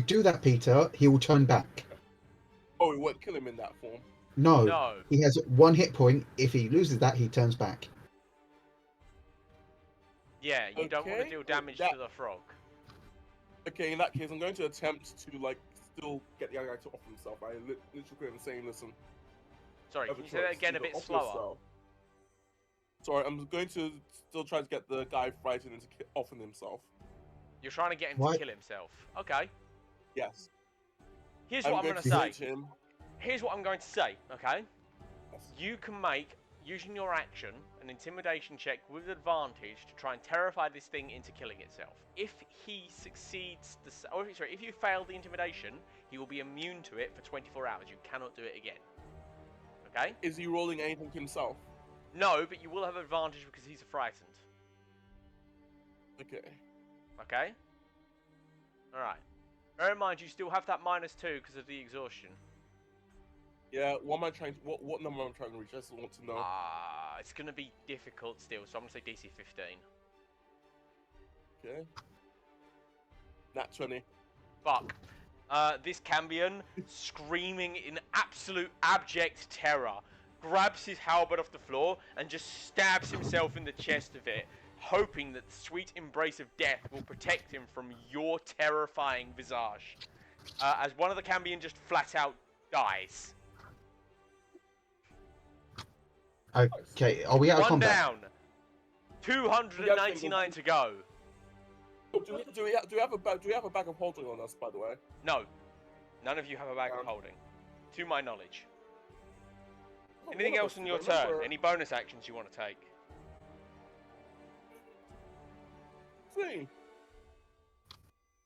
sure? that, Peter, he will turn back. Oh, it won't kill him in that form. No. No. He has 1 hit point. If he loses that, he turns back. Yeah, you don't want to Okay, deal damage that- to the frog. Okay, in that case, I'm going to attempt to like still get the other guy to off himself. I literally could have saying, listen. Sorry, have can a you say that choice, again a either bit off slower? yourself- Sorry, I'm going to still try to get the guy frightened into offing himself. You're trying to get him Why- to kill himself. Okay. Yes. Here's what I'm going going to to say say. to him. Here's what I'm going to say, okay? Yes. You can make, using your action, an intimidation check with advantage to try and terrify this thing into killing itself. If he succeeds, if you fail the intimidation, he will be immune to it for 24 hours. You cannot do it again. Okay? Is he rolling anything himself? No, but you will have advantage because he's frightened. Okay. Okay? Alright. Bear in mind, you still have that -2 because of the exhaustion. Yeah. What am I trying? What number am I trying to reach? I just want to know. It's going to be difficult still, so I'm going to say DC 15. Okay. Nat 20. Fuck. This Cambion, screaming in absolute abject terror, grabs his halberd off the floor and just stabs himself in the chest of it, hoping that the sweet embrace of death will protect him from your terrifying visage. As one of the Cambion just flat out dies. Okay, are we out of One combat? down. 299 to go. Do we have a bag of holding on us, by the way? No. None of you have a bag of holding. To my knowledge. Oh, Anything one of else us on did. your I turn? remember- Any bonus actions you want to take? See.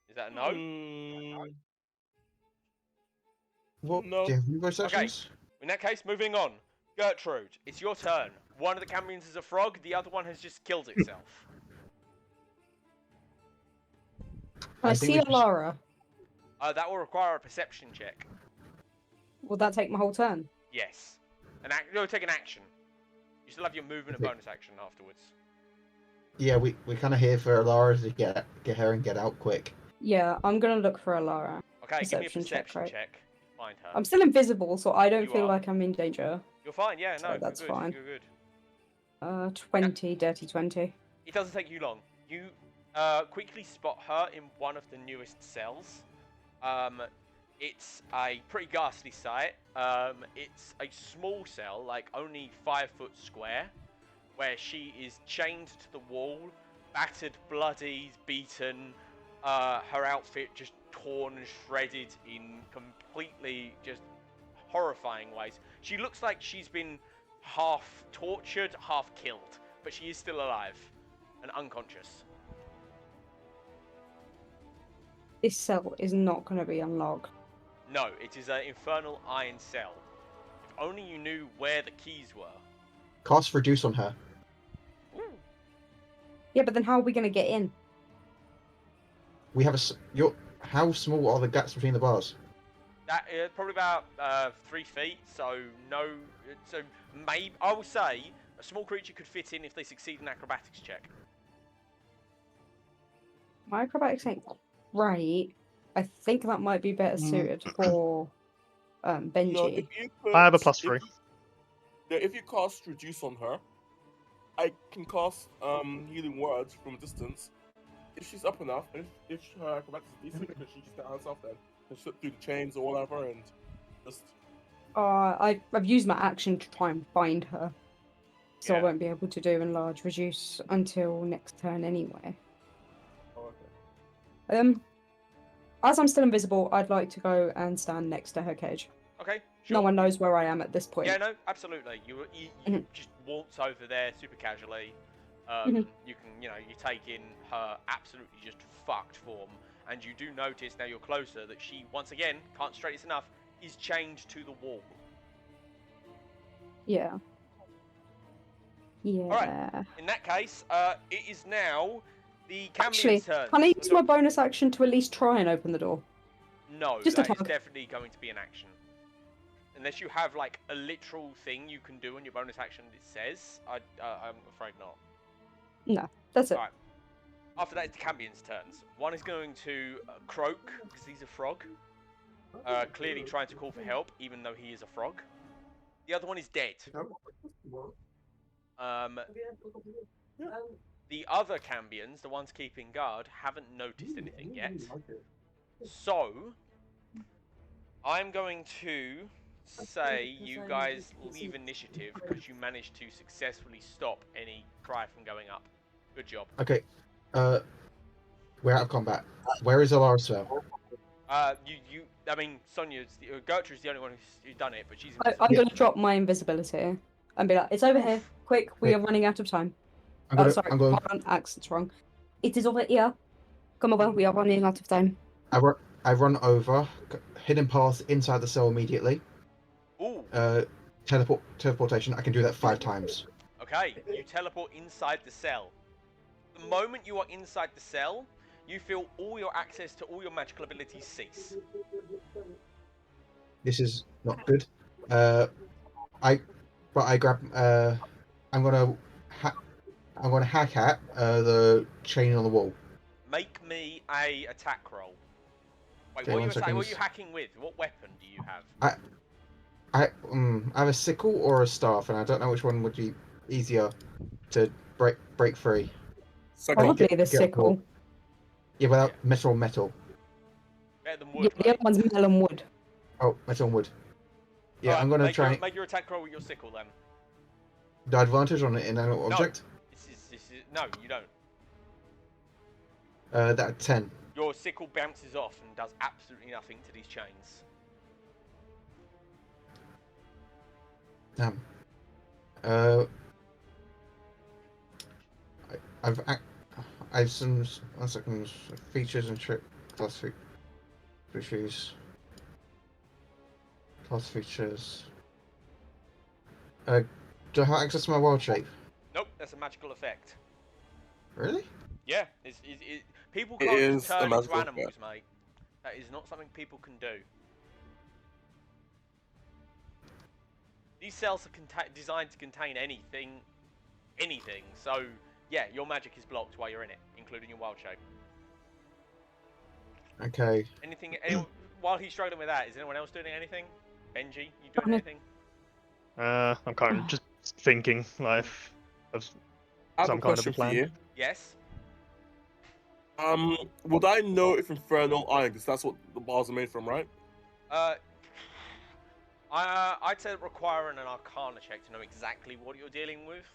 Is that a no? What? No. Do you have any voice Okay. actions? In that case, moving on. Gertrude, it's your turn. One of the Cambions is a frog, the other one has just killed itself. I I think see we just- Alara. That will require a perception check. Will that take my whole turn? Yes. You'll take an action. You still have your movement and Okay. bonus action afterwards. Yeah, we kind of here for Alara to get her and get out quick. Yeah, I'm gonna look for Alara. Okay, give me a Perception check, perception right? check. Find her. I'm still invisible, so I don't You feel are. like I'm in danger. You're fine, yeah, So no, that's you're good. fine. You're good. 20, dirty 20. It doesn't take you long. You quickly spot her in one of the newest cells. It's a pretty ghastly sight. It's a small cell, like only 5 foot square, where she is chained to the wall, battered, bloody, beaten, her outfit just torn and shredded in completely just horrifying ways. She looks like she's been half tortured, half killed, but she is still alive and unconscious. This cell is not gonna be unlocked. No, it is an infernal iron cell. If only you knew where the keys were. Cast reduce on her. Yeah, but then how are we gonna get in? We have how small are the gaps between the bars? That is probably about 3 feet. So no, so maybe I will say a small creature could fit in if they succeed an acrobatics check. My acrobatics ain't great. I think that might be better suited for No, Benji. if you put, I have a +3. If you cast reduce on her, I can cast healing words from a distance. If she's up enough, and if her acrobatics is decent, because she just got herself then, can slip through the chains or whatever, and just I've used my action to try and find her. So I Yeah. won't be able to do enlarge reduce until next turn anyway. oh, okay. As I'm still invisible, I'd like to go and stand next to her cage. Okay, sure. No one knows where I am at this point. Yeah, no, absolutely. You Mhm. just waltz over there super casually. Mhm. You can, you take in her absolutely just fucked form, and you do notice now you're closer that she once again can't straight this enough is chained to the wall. Yeah. Yeah. In that case, it is now the Actually, Cambion's turn. can I use my bonus action to at least try and open the door? No, Just a that is tug. definitely going to be an action. Unless you have like a literal thing you can do on your bonus action that it says, I'm afraid not. No, that's it. Alright. After that, it's the Cambion's turns. One is going to croak, because he's a frog. Clearly trying to call for help, even though he is a frog. The other one is dead. The other Cambions, the ones keeping guard, haven't noticed anything yet. So, I'm going to say you guys leave initiative because you managed to successfully stop any cry from going up. Good job. Okay. We're out of combat. Where is Alarasfell? I mean, Gertrude's the only one who's done it, but she's I'm invisible. going to drop my invisibility and be like, it's over here. Quick, we are running out of time. Sorry, I'm going. hold on, accent's wrong. It is over here. Come over, we are running out of time. I run over, hidden path inside the cell immediately. Ooh. Teleportation. I can do that 5 times. Okay, you teleport inside the cell. The moment you are inside the cell, you feel all your access to all your magical abilities cease. This is not good. I grab. I'm gonna hack at the chain on the wall. Make me a attack roll. Wait, Okay, what one are second. you hacking with? What weapon do you have? I have a sickle or a staff, and I don't know which one would be easier to break free. Probably the get sickle. Yeah, well, metal on metal. Better than Yeah, wood, the other mate. one's metal and wood. Oh, metal and wood. Yeah, Alright, I'm gonna try. Make your attack roll with your sickle then. The advantage on an inanimate object. This is no, you don't. That 10. Your sickle bounces off and does absolutely nothing to these chains. Damn. I've some 1 second features and trick class features. Class features. Do I have access to my wild shape? Nope, that's a magical effect. Really? Yeah, people It can't is just a turn into magical animals, effect. mate. That is not something people can do. These cells are designed to contain anything. So, yeah, your magic is blocked while you're in it, including your wild shape. Okay. While he's struggling with that, is anyone else doing anything? Benji, you doing anything? I'm kind of just thinking, like, of I have some a kind of a question for plan. you. Yes. Would I know if Infernal Iron, because that's what the bars are made from, right? I'd say require an Arcana check to know exactly what you're dealing with.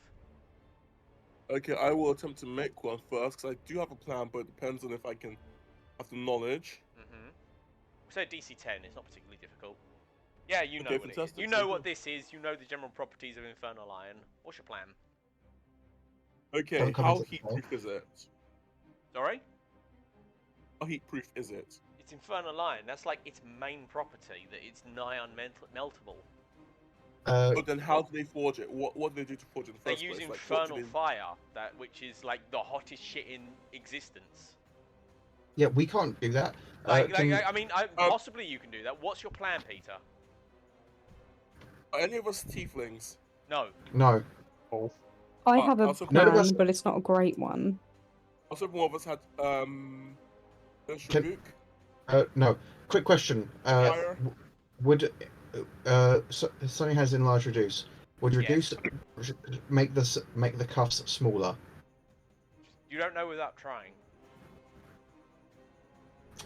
Okay, I will attempt to make one first, because I do have a plan, but it depends on if I can have the knowledge. So DC 10, it's not particularly difficult. Yeah, you know Okay, what it is. fantastic, You know so what good. this is, you know the general properties of Infernal Iron. What's your plan? Okay, Don't come how into the heat-proof is it? Sorry? How heat-proof is it? It's Infernal Iron, that's like its main property, that it's nigh unmeltable. But then how do they forge it? What do they do to forge it in the They first use place? Like, what do Infernal Fire, which is like the hottest shit in existence. Yeah, we can't do that. Possibly you can do that. What's your plan, Peter? Are any of us tieflings? No. No. I have a also- None of us- plan, but it's not a great one. Also, one of us had Can- No. Quick question. Fire. Would Sonny has enlarge reduce. Would Yes. reduce make the cuffs smaller? You don't know without trying.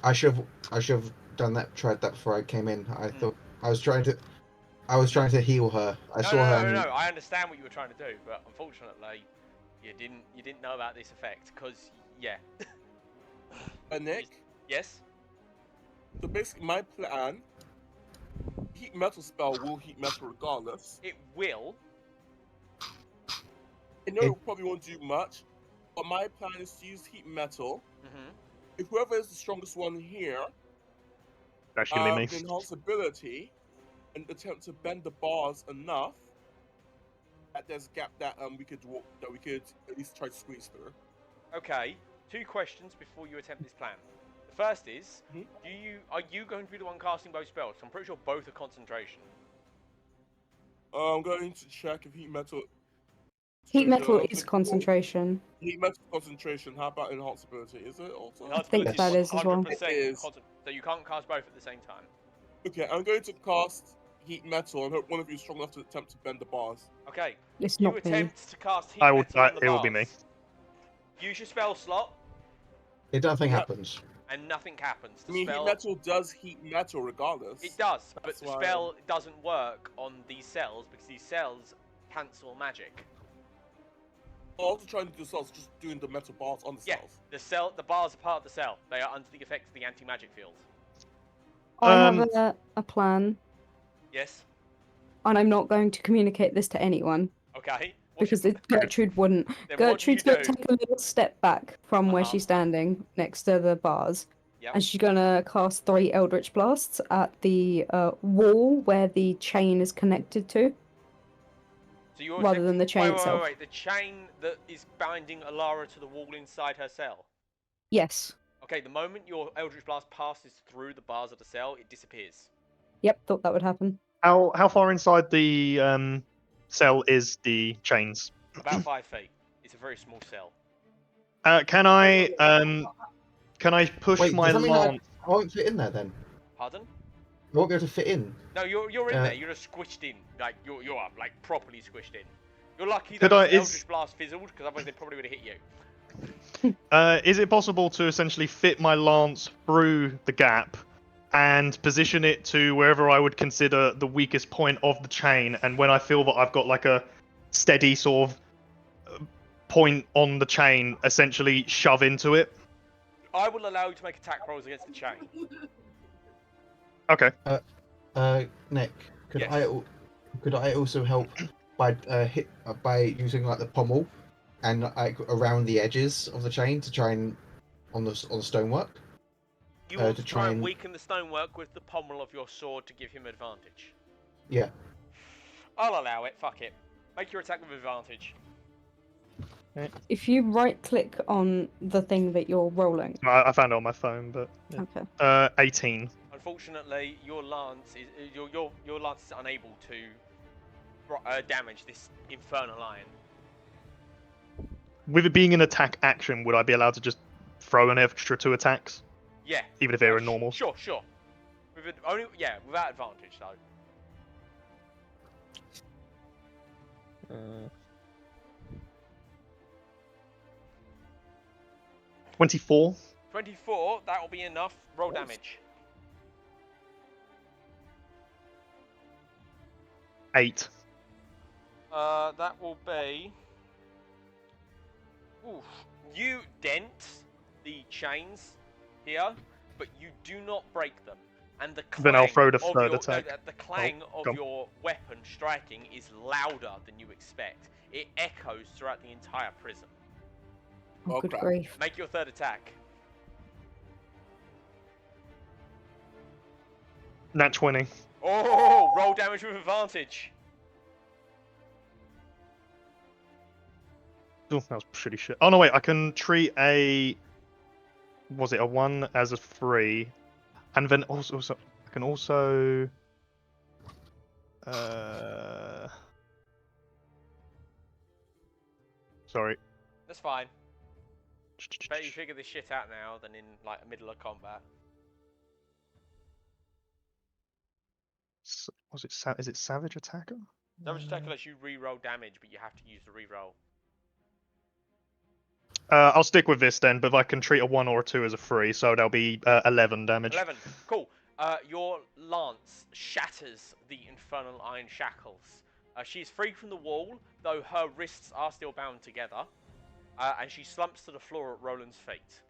I should have tried that before I came in. I thought I was trying to heal her. I saw her. No. I understand what you were trying to do, but unfortunately, you didn't know about this effect. Cause yeah. Nick. Yes. So basically, my plan. Heat metal spell will heat metal regardless. It will. I know it probably won't do much, but my plan is to use heat metal. If whoever is the strongest one here, That's gonna be me. enhance ability, and attempt to bend the bars enough that there's a gap that we could at least try to squeeze through. Okay. 2 questions before you attempt this plan. The first is, Mhm. are you going to be the one casting both spells? I'm pretty sure both are concentration. I'm going to check if heat metal. Heat metal I'll is check- concentration. Heat metal concentration. How about enhance ability? Is it also? I think Enhanceability that is as well. 100% It is. so you can't cast both at the same time. Okay, I'm going to cast heat metal and hope one of you is strong enough to attempt to bend the bars. Okay. It's You not me. attempt to cast heat I will. metal on the It will be me. bars. Use your spell slot, Nothing Yeah. happens. and nothing happens. I The mean, spell. heat metal does heat metal regardless. It does, but That's the why- spell doesn't work on these cells because these cells cancel magic. Also trying to do cells, just doing the metal bars on the Yeah, cells. the bars are part of the cell. They are under the effect of the anti-magic field. I have Um, a plan, Yes. and I'm not going to communicate this to anyone Okay. because Gertrude wouldn't. Then what do you Gertrude's going to do? take a little step back from where Uh-huh. she's standing next to the bars, Yep. and she's going to cast 3 Eldritch Blasts at the wall where the chain is connected to. So you're rather than the chain wait, itself. Wait, the chain that is binding Alara to the wall inside her cell. Yes. Okay, the moment your Eldritch Blast passes through the bars of the cell, it disappears. Yep, thought that would happen. how far inside the cell is the chains? About 5 feet. It's a very small cell. Can I push Wait, my does that mean I lance? won't fit in there then? Pardon? I won't be able to fit in. No, you're in Uh, there. You're just squished in. Like you're like properly squished in. You're lucky Could that I- the is- Eldritch Blast fizzled, because otherwise they probably would have hit you. Is it possible to essentially fit my lance through the gap and position it to wherever I would consider the weakest point of the chain, and when I feel that I've got like a steady sort of point on the chain, essentially shove into it? I will allow you to make attack rolls against the chain. Okay. Nick, could Yes. could I also help by by using like the pommel and like around the edges of the chain to try and on the stonework? You want To to try and try weaken the stonework with the pommel of your sword to give him advantage. Yeah. I'll allow it. Fuck it. Make your attack with advantage. If you right-click on the thing that you're rolling. I found it on my phone, but yeah. Okay. 18. Unfortunately, your lance is your lance is unable to damage this infernal iron. With it being an attack action, would I be allowed to just throw an extra 2 attacks, Yeah. even if they were normal? Sure. Without advantage though. 24. 24. That will be enough. Roll damage. 8. That will be. Oof. You dent the chains here, but you do not break them. And the clang Then I'll throw the of third your, attack. the clang of go on. your weapon striking is louder than you expect. It echoes throughout the entire prison. Oh, Oh, good crap. grief. Make your third attack. Nat 20. Oh, roll damage with advantage. Oh, that was pretty shit. Oh no, wait, I can treat a... Was it a 1 as a 3? And then also I can also... Sorry. That's fine. Bet you figure this shit out now than in like the middle of combat. Was it is it Savage Attacker? Damage attack lets you re-roll damage, but you have to use the re-roll. I'll stick with this then, but if I can treat a 1 or a 2 as a 3, so there'll be 11 damage. 11. Cool. Your lance shatters the infernal iron shackles. She is free from the wall, though her wrists are still bound together. And she slumps to the floor at Roland's feet.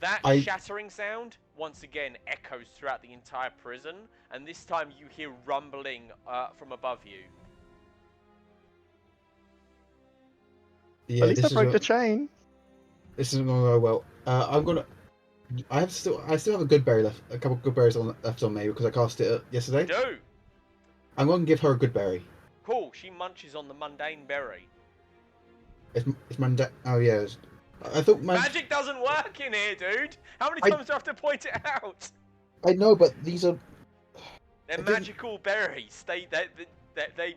That shattering sound, once again, echoes throughout the entire prison. And this time you hear rumbling from above you. Yeah, At least I broke the chain. This isn't going to go well. I still have a good berry left. A couple of good berries left on me because I cast it yesterday. Do! I'm going to give her a good berry. Cool, she munches on the mundane berry. It's mundane. Oh yeah. I thought Magic doesn't work in here, dude! How many times do I have to point it out? I know, but these are. They're I didn't- magical berries. They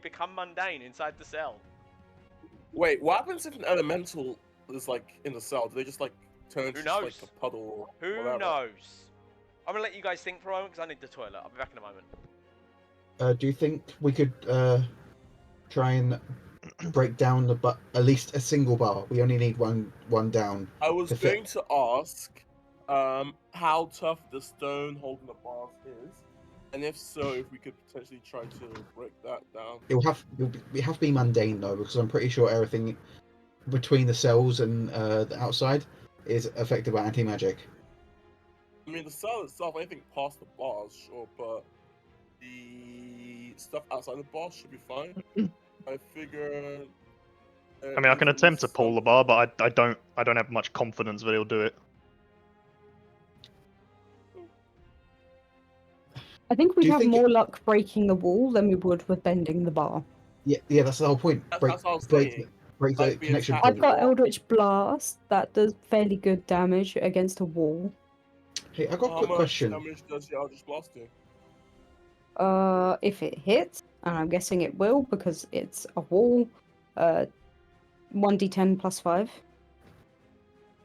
become mundane inside the cell. Wait, what happens if an elemental is like in the cell? Do they just like turn Who to knows? like a puddle? Or Who whatever? knows? I'm gonna let you guys think for a moment because I need the toilet. I'll be back in a moment. Do you think we could try and break down at least a single bar. We only need one down. I was to fit. going to ask how tough the stone holding the bars is, and if so, if we could potentially try to break that down. It have to be mundane though, because I'm pretty sure everything between the cells and the outside is affected by anti-magic. I mean, the cell itself, anything past the bars, sure, but the stuff outside the bars should be fine. I figure. I mean, I can attempt to pull the bar, but I don't have much confidence that he'll do it. I think Do we'd you have think more luck breaking the wall than we would with bending the bar. Yeah, that's the whole point. That's what I was break saying. the Like the connection attack- I've point. got Eldritch Blast that does fairly good damage against a wall. Hey, I got a How quick much question. damage does the Eldritch Blast do? If it hits, and I'm guessing it will because it's a wall, 1d10 plus 5.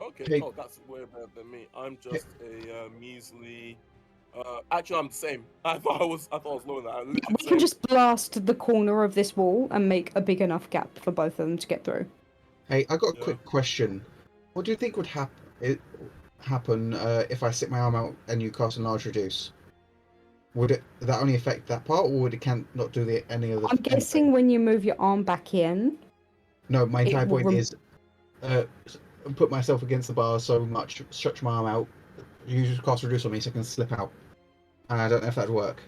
Okay, Hey. cool. That's way better than me. I'm just a measly. Actually, I'm the same. I thought I was lower than that. I'm literally We the can same. just blast the corner of this wall and make a big enough gap for both of them to get through. Hey, I got a Yeah. quick question. What do you think would happen if I stick my arm out and you cast Enlarge Reduce? Would that only affect that part, or would it not do any of the? I'm guessing when you move your arm back in, No, my it entire will point is put myself against the bar so much, stretch my arm out, use cast Reduce on me so I can slip out. And I don't know if that'd work.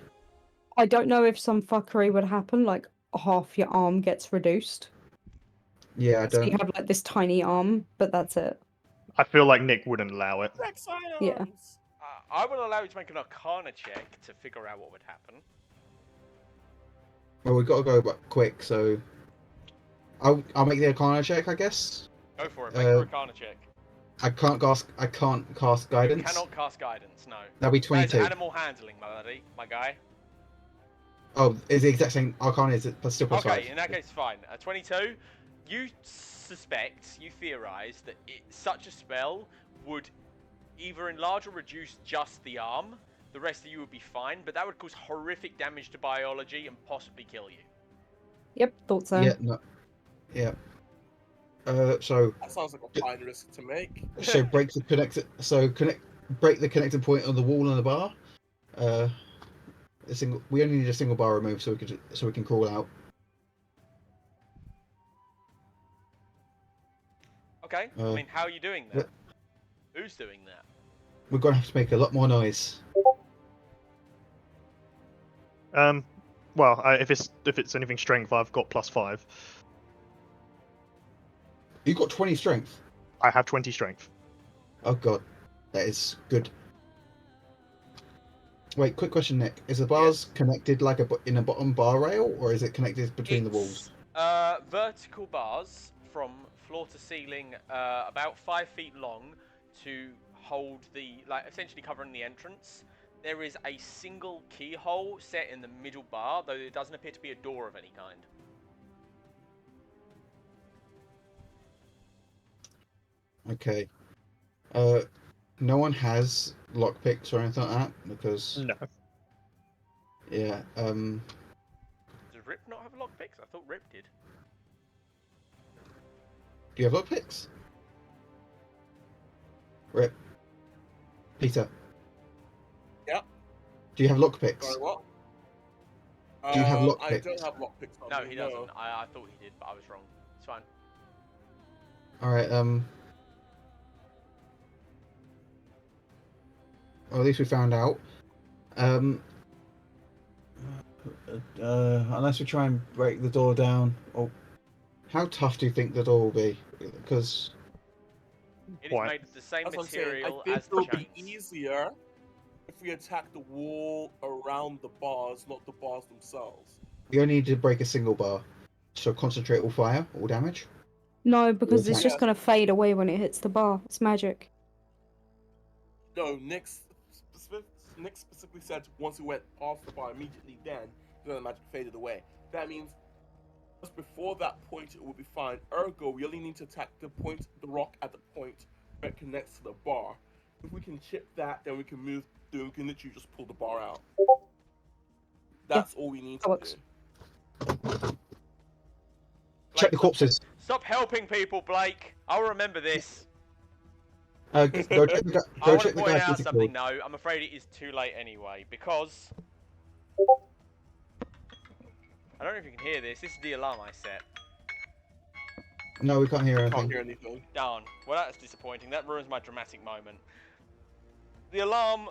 I don't know if some fuckery would happen, like half your arm gets reduced. Yeah, I So you don't. have like this tiny arm, but that's it. I feel like Nick wouldn't allow it. Rex Irons! Yeah. I will allow you to make an Arcana check to figure out what would happen. Well, we've got to go quick, so I'll make the Arcana check, I guess. Go for it. Make your Uh, Arcana check. I can't cast You guidance. cannot cast guidance. No. That'll be That is 22. animal handling, my guy. Oh, it's the exact same. Arcana is still plus Okay, 5. in that case, fine. 22. You suspect, you theorize that such a spell would either enlarge or reduce just the arm. The rest of you would be fine, but that would cause horrific damage to biology and possibly kill you. Yep, thought so. Yeah, no. Yeah. So That sounds like a fine risk to make. break the break the connecting point on the wall and the bar. We only need a single bar removed so we can crawl out. Okay, I mean, how are you doing that? Who's doing that? We're gonna have to make a lot more noise. Well, if it's anything strength, I've got plus 5. You got 20 strength. I have 20 strength. Oh god, that is good. Wait, quick question, Nick. Is the bars connected like in a bottom bar rail, or is it connected between the walls? Vertical bars from floor to ceiling, about 5 feet long, to hold essentially covering the entrance. There is a single keyhole set in the middle bar, though it doesn't appear to be a door of any kind. Okay. No one has lockpicks or anything like that because No. yeah. Does Rip not have lockpicks? I thought Rip did. Do you have lockpicks? Rip. Peter. Yeah. Do you have lockpicks? Sorry, what? Do you have I lockpicks? don't have lockpicks on No, me, he doesn't. I thought he did, but I was wrong. It's fine. All right. Well, at least we found out. Unless we try and break the door down. Or how tough do you think the door will be? Because It is Why? made of the same That's what I'm saying. material I think as the it'll be chains. easier if we attack the wall around the bars, not the bars themselves. you only need to break a single bar, so concentrate all fire, all damage. No, because it's attack. just going to fade away when it hits the bar. It's magic. No, Nick specifically said once we went past the bar, immediately then the magic faded away. That means just before that point it will be fine. Ergo, we only need to attack the rock at the point where it connects to the bar. If we can chip that, then we can move. Then we can literally just pull the bar out. That's all we need that to works. do. Check the corpses. Stop helping people, Blake. I'll remember this. Go check the, I go want check to the point guy out who's something. killed. No, I'm afraid it is too late anyway, because I don't know if you can hear this. This is the alarm I set. No, we can't hear Can't anything. hear anything. Darn. Well, that's disappointing. That ruins my dramatic moment. The alarm,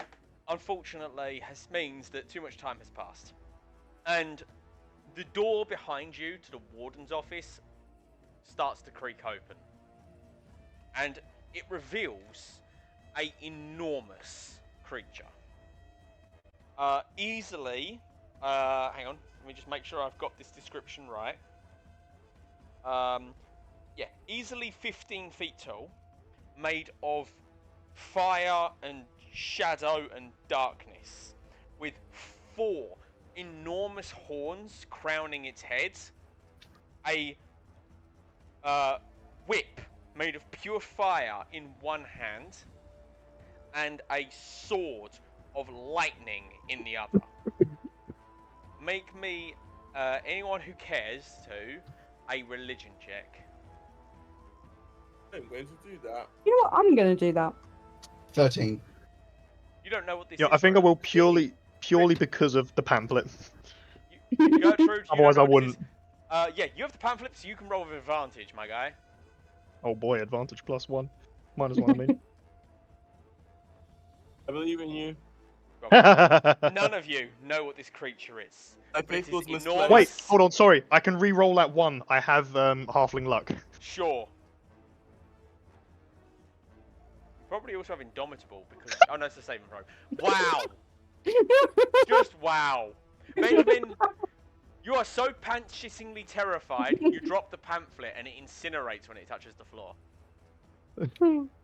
unfortunately, means that too much time has passed. And the door behind you to the warden's office starts to creak open. And it reveals a enormous creature. Easily, hang on, let me just make sure I've got this description right. Yeah, easily 15 feet tall, made of fire and shadow and darkness, with 4 enormous horns crowning its head, a whip made of pure fire in one hand, and a sword of lightning in the other. Make me, anyone who cares to, a religion check. I'm going to do that. You know what? I'm gonna do that. 13. You don't know what this Yeah, is. I think I Rose. will purely because of the pamphlet. Gertrude, you don't Otherwise, know I what this wouldn't. is? Yeah, you have the pamphlet, so you can roll with advantage, my guy. Oh boy, advantage +1. -1, I mean. I believe in you. None of you know what this creature is. My But it faith was is misplaced. enormous. Wait, hold on, sorry. I can re-roll that 1. I have halfling luck. Sure. You probably also have Indomitable because. Oh no, it's the saving throw. Wow! Just wow. Benjamin, you are so pants-shittingly terrified, you drop the pamphlet and it incinerates when it touches the floor.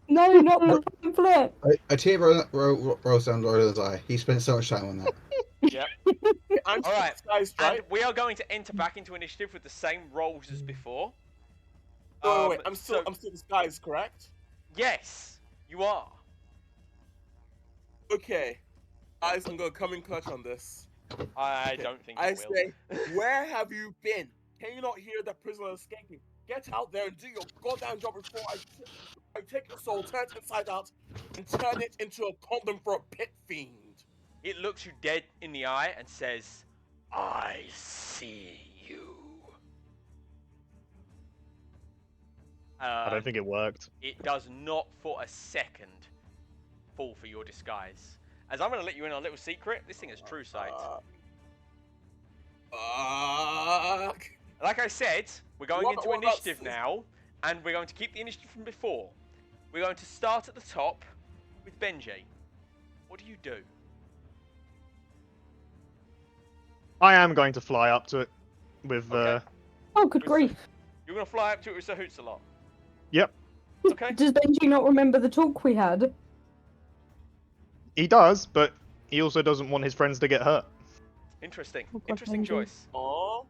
No, not the pamphlet. A tear rolls down Roland's eye. He spent so much time on that. Yep. I'm All right, disguised, right? And we are going to enter back into initiative with the same rolls as before. Oh, wait, I'm so- still disguised, correct? Yes, you are. Okay. Guys, I'm gonna come in clutch on this. I Okay, don't think I it will. say, where have you been? Can you not hear the prisoner escaping? Get out there and do your goddamn job before I take your soul, turn it inside out, and turn it into a condom for a pit fiend. It looks you dead in the eye and says, I see you. I don't think it worked. It does not for a second fall for your disguise. As I'm going to let you in on a little secret, this thing is true sight. Fuck. Like I said, we're going What- into what about initiative s- now, and we're going to keep the initiative from before. We're going to start at the top with Benji. What do you do? I am going to fly up to it with Okay. Oh, good grief. You're going to fly up to it with Sir Hoots-a-Lot. Yep. Okay. Does Benji not remember the talk we had? He does, but he also doesn't want his friends to get hurt. Interesting. Oh, God, Interesting Benji. choice. Aw.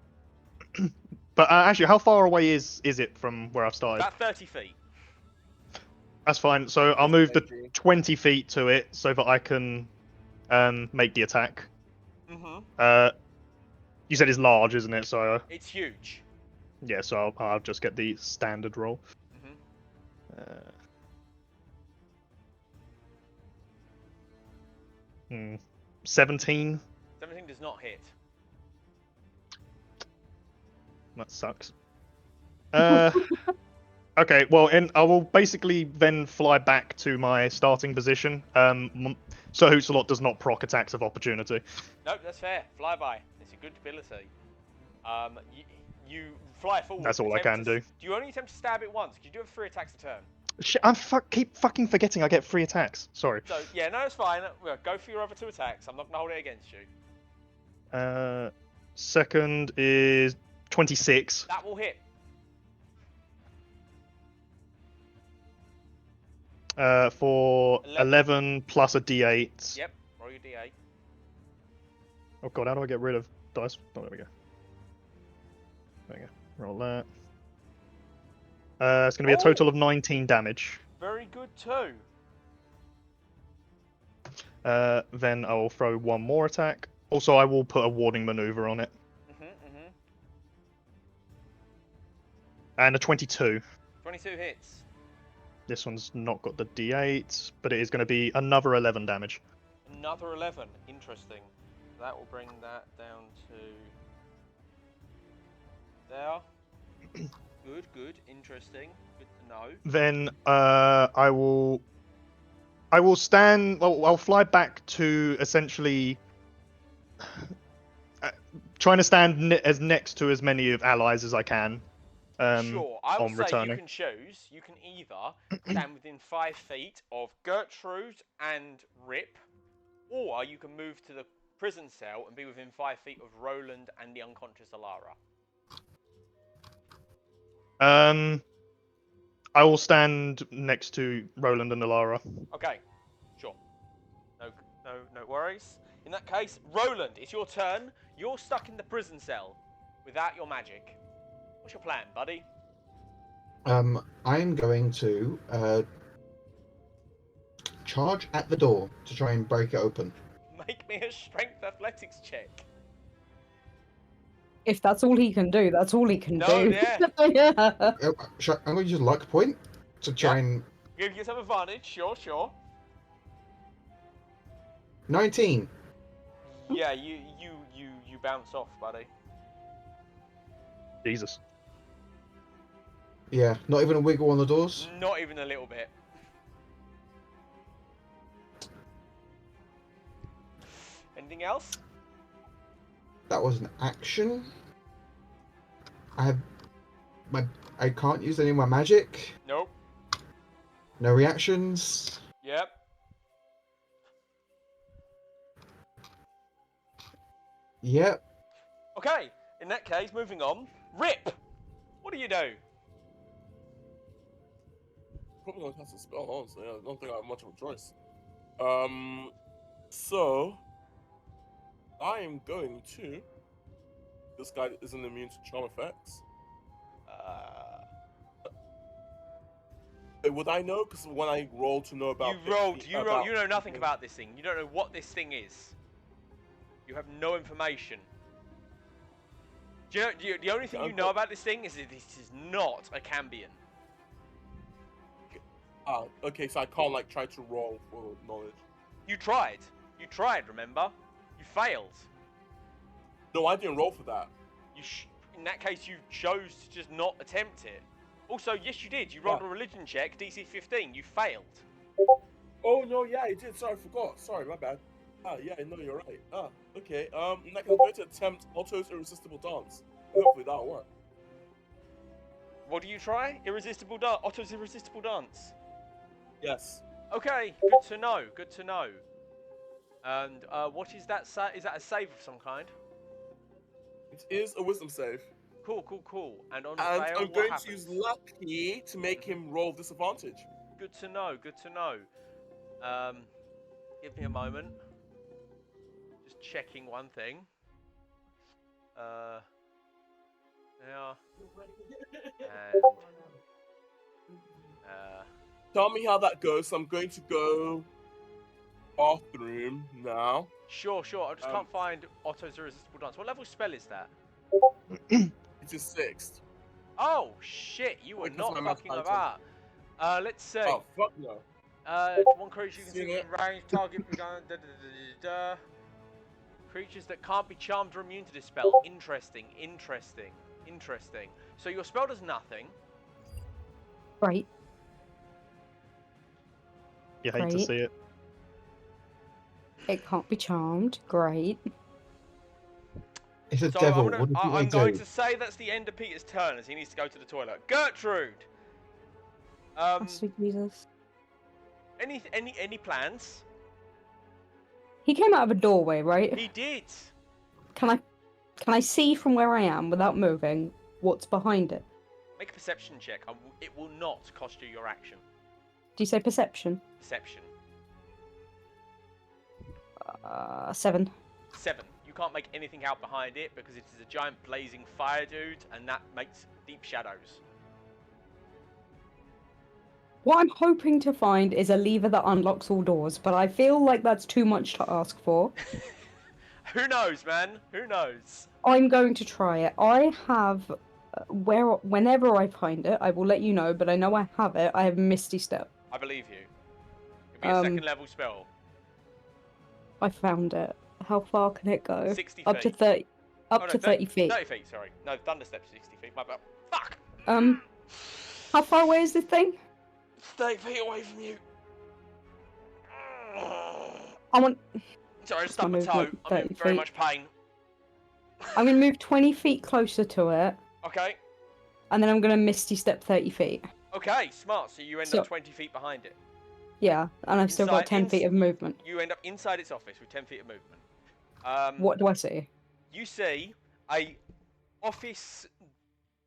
But actually, how far away is it from where I've started? About 30 feet. That's fine. So I'll move the 20 feet to it so that I can make the attack. Mm-hmm. You said it's large, isn't it? So It's huge. yeah, so I'll just get the standard roll. Mm-hmm. 17. 17 does not hit. That sucks. Okay, well, I will basically then fly back to my starting position. Sir Hoots-a-Lot does not proc attacks of opportunity. Nope, that's fair. Flyby. It's a good ability. You fly forward. That's all I attempt can to do. Do you only attempt to stab it once? Because you do have 3 attacks a turn. Shit, I keep fucking forgetting I get 3 attacks. Sorry. So, yeah, no, it's fine. Well, go for your other 2 attacks. I'm not going to hold it against you. Second is 26. That will hit. For 11. 11 plus a d8. Yep, roll your d8. Oh god, how do I get rid of dice? Oh, there we go. There we go. Roll that. It's going to be a total of 19 damage. Very good, too. Then I will throw 1 more attack. Also, I will put a warding maneuver on it. And a 22. 22 hits. This one's not got the D8, but it is going to be another 11 damage. Another 11. Interesting. That will bring that down to there. Good. Interesting. Good to know. Then I will stand. Well, I'll fly back to essentially trying to stand as next to as many of allies as I can. Sure, I on would say returning. you can choose. You can either stand within 5 feet of Gertrude and Rip, or you can move to the prison cell and be within 5 feet of Roland and the unconscious Alara. I will stand next to Roland and Alara. Okay, sure. No worries. In that case, Roland, it's your turn. You're stuck in the prison cell without your magic. What's your plan, buddy? I'm going to charge at the door to try and break it open. Make me a strength athletics check. If that's all he can do, that's all he can No, do. yeah. Yeah. I'm going to use luck point to try and Give yourself advantage, sure. 19. Yeah, you bounce off, buddy. Jesus. Yeah, not even a wiggle on the doors. Not even a little bit. Anything else? That was an action. I can't use any of my magic. Nope. No reactions. Yep. Yep. Okay, in that case, moving on. Rip! What do you do? Probably gonna cast a spell, honestly. I don't think I have much of a choice. So I am going to. This guy isn't immune to charm effects. Would I know? Because when I roll to know about You know nothing about this thing. You don't know what this thing is. You have no information. Do you know, the only thing you know about this thing is that this is not a Cambion. Okay, so I can't like try to roll for knowledge. You tried, remember? You failed. No, I didn't roll for that. In that case, you chose to just not attempt it. Also, yes, you did. You rolled a religion check, DC 15. You failed. Oh no, yeah, I did. Sorry, I forgot. Sorry, my bad. Yeah, no, you're right. Okay. In that case, I'm going to attempt Otto's irresistible dance. Hopefully that'll work. What do you try? Otto's irresistible dance. Yes. Okay, good to know. Good to know. And what is that? Is that a save of some kind? It is a wisdom save. Cool. And on And fail, I'm what going happens? to use lucky to make him roll disadvantage. Good to know. Give me a moment. Just checking one thing. Yeah. And Tell me how that goes. So I'm going to go bathroom now. sure. I just can't find Otto's irresistible dance. What level spell is that? It is 6th. Oh shit! You were Wait, 'cause not my math fucking item. about. Let's see. Oh fuck no. One creature you can see Seen it. within range, target begun. Creatures that can't be charmed or immune to this spell. Interesting. So your spell does nothing. Right. You hate to Great. see it. It can't be charmed. Great. It's a So devil. I'm What do you think going they do? to say that's the end of Peter's turn as he needs to go to the toilet. Gertrude. Oh, sweet Jesus. Any plans? He came out of a doorway, right? He did. Can I see from where I am without moving what's behind it? Make a perception check. It will not cost you your action. Do you say perception? Perception. 7. 7. You can't make anything out behind it because it is a giant blazing fire dude, and that makes deep shadows. What I'm hoping to find is a lever that unlocks all doors, but I feel like that's too much to ask for. Who knows, man? Who knows? I'm going to try it. I have Whenever I find it, I will let you know. But I know I have it. I have Misty Step. I believe you. It'll be a second level spell. I found it. How far can it go? 60 Up to feet. 30. Up Oh, no, to 30 feet. 30 feet, sorry. No, Thunder Step's 60 feet. My bad. Fuck! How far away is this thing? 30 feet away from you. I want. Sorry, I What's my stubbed my toe. movement? I'm in 30 very feet. much pain. I'm gonna move 20 feet closer to it, Okay. and then I'm gonna Misty Step 30 feet. Okay, smart. So you end So- up 20 feet behind it. Yeah, and I've still got Inside- 10 feet of movement. You end up inside its office with 10 feet of movement. What do I see? You see a office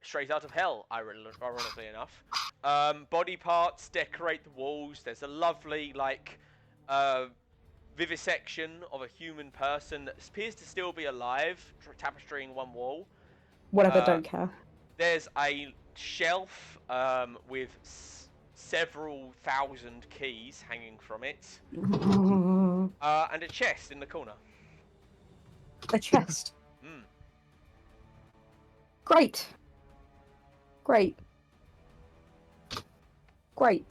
straight out of hell, ironically enough. Body parts decorate the walls. There's a lovely, like, vivisection of a human person that appears to still be alive, tapestrying one wall. Whatever, don't care. There's a shelf with several thousand keys hanging from it, and a chest in the corner. A chest. Mm. Great. Great. Great.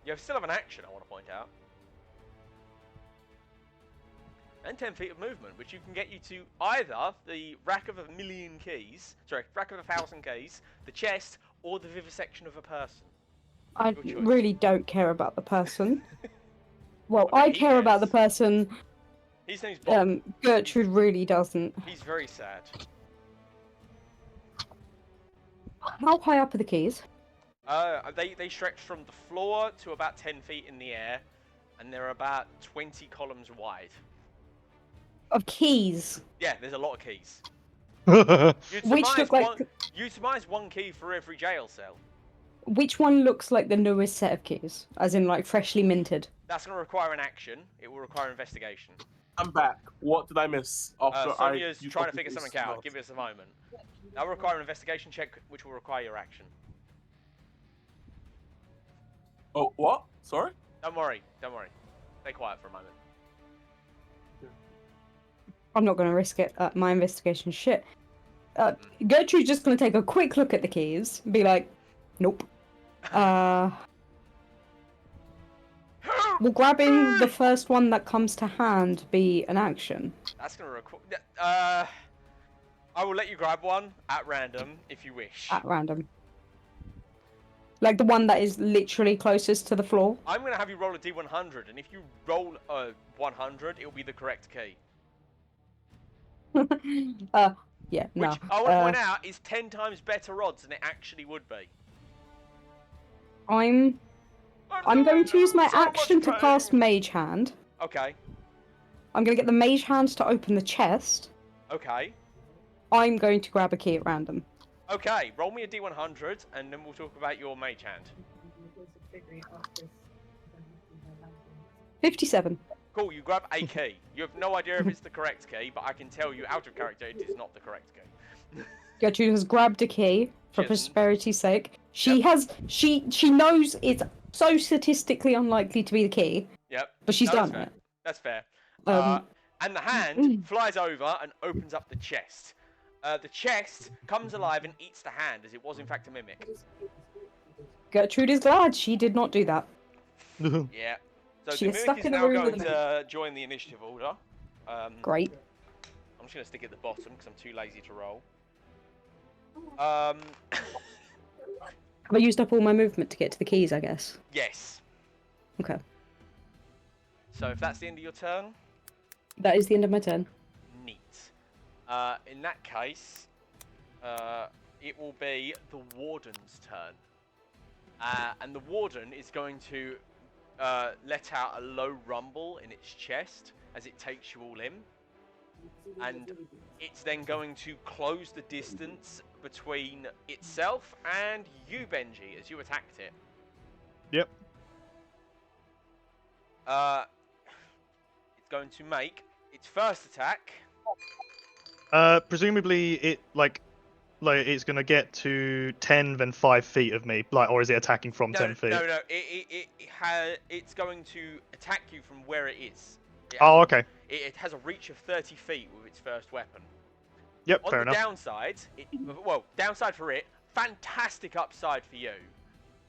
You still have an action, I want to point out. And 10 feet of movement, which you can get you to either the rack of 1,000,000 keys, sorry, rack of 1,000 keys, the chest, or the vivisection of a person. I Your choice. really don't care about the person. Well, I bet I he care about the cares. person. His name's Bob. Gertrude really doesn't. He's very sad. How high up are the keys? They stretch from the floor to about 10 feet in the air, and they're about 20 columns wide. Of keys. Yeah, there's a lot of keys. You'd Which surmise look like you'd surmise one key for every jail cell. which one looks like the newest set of keys, as in like freshly minted. That's going to require an action. It will require investigation. I'm back. What did I miss after Sonia's used trying to up figure this something out. slot? Give us a moment. That will require an investigation check, which will require your action. Oh, what? Sorry? Don't worry. Don't worry. Stay quiet for a moment. I'm not going to risk it. My investigation shit. Gertrude's just going to take a quick look at the keys and be like, nope. Will grabbing the first one that comes to hand be an action? That's going to require... I will let you grab one at random if you wish. At random. Like the one that is literally closest to the floor? I'm going to have you roll a d100, and if you roll a 100, it will be the correct key. Yeah, Which, no. I want to point out, is 10 times better odds than it actually would be. I'm going to use my So much action to pain. cast Mage Hand. Okay, I'm going to get the Mage Hand to open the chest. okay. I'm going to grab a key at random. Okay, roll me a d100, and then we'll talk about your mage hand. 57. Cool, you grab a key. You have no idea if it's the correct key, but I can tell you out of character it is not the correct key. Gertrude has grabbed a key for She hasn't. prosperity's sake. She knows it's so statistically unlikely to be the key, Yep. but she's No, done that's it. fair. That's fair. Um, And the hand flies over and opens up the chest. The chest comes alive and eats the hand, as it was in fact a mimic. Gertrude is glad she did not do that. Yeah. So She the is mimic stuck is in the now room with going to join the initiative order. Great. I'm just going to stick at the bottom because I'm too lazy to roll. Have I used up all my movement to get to the keys, I guess? Yes. Okay. So if that's the end of your turn, That is the end of my turn. neat. In that case, it will be the warden's turn. And the warden is going to let out a low rumble in its chest as it takes you all in. And it's then going to close the distance between itself and you, Benji, as you attacked it. Yep. It's going to make its first attack. Presumably it like it's gonna get to 10 then 5 feet of me, like, or is it attacking from 10 feet? No. It's going to attack you from where it is. Oh, okay. It has a reach of 30 feet with its first weapon. Yep, On fair the enough. downside, downside for it, fantastic upside for you.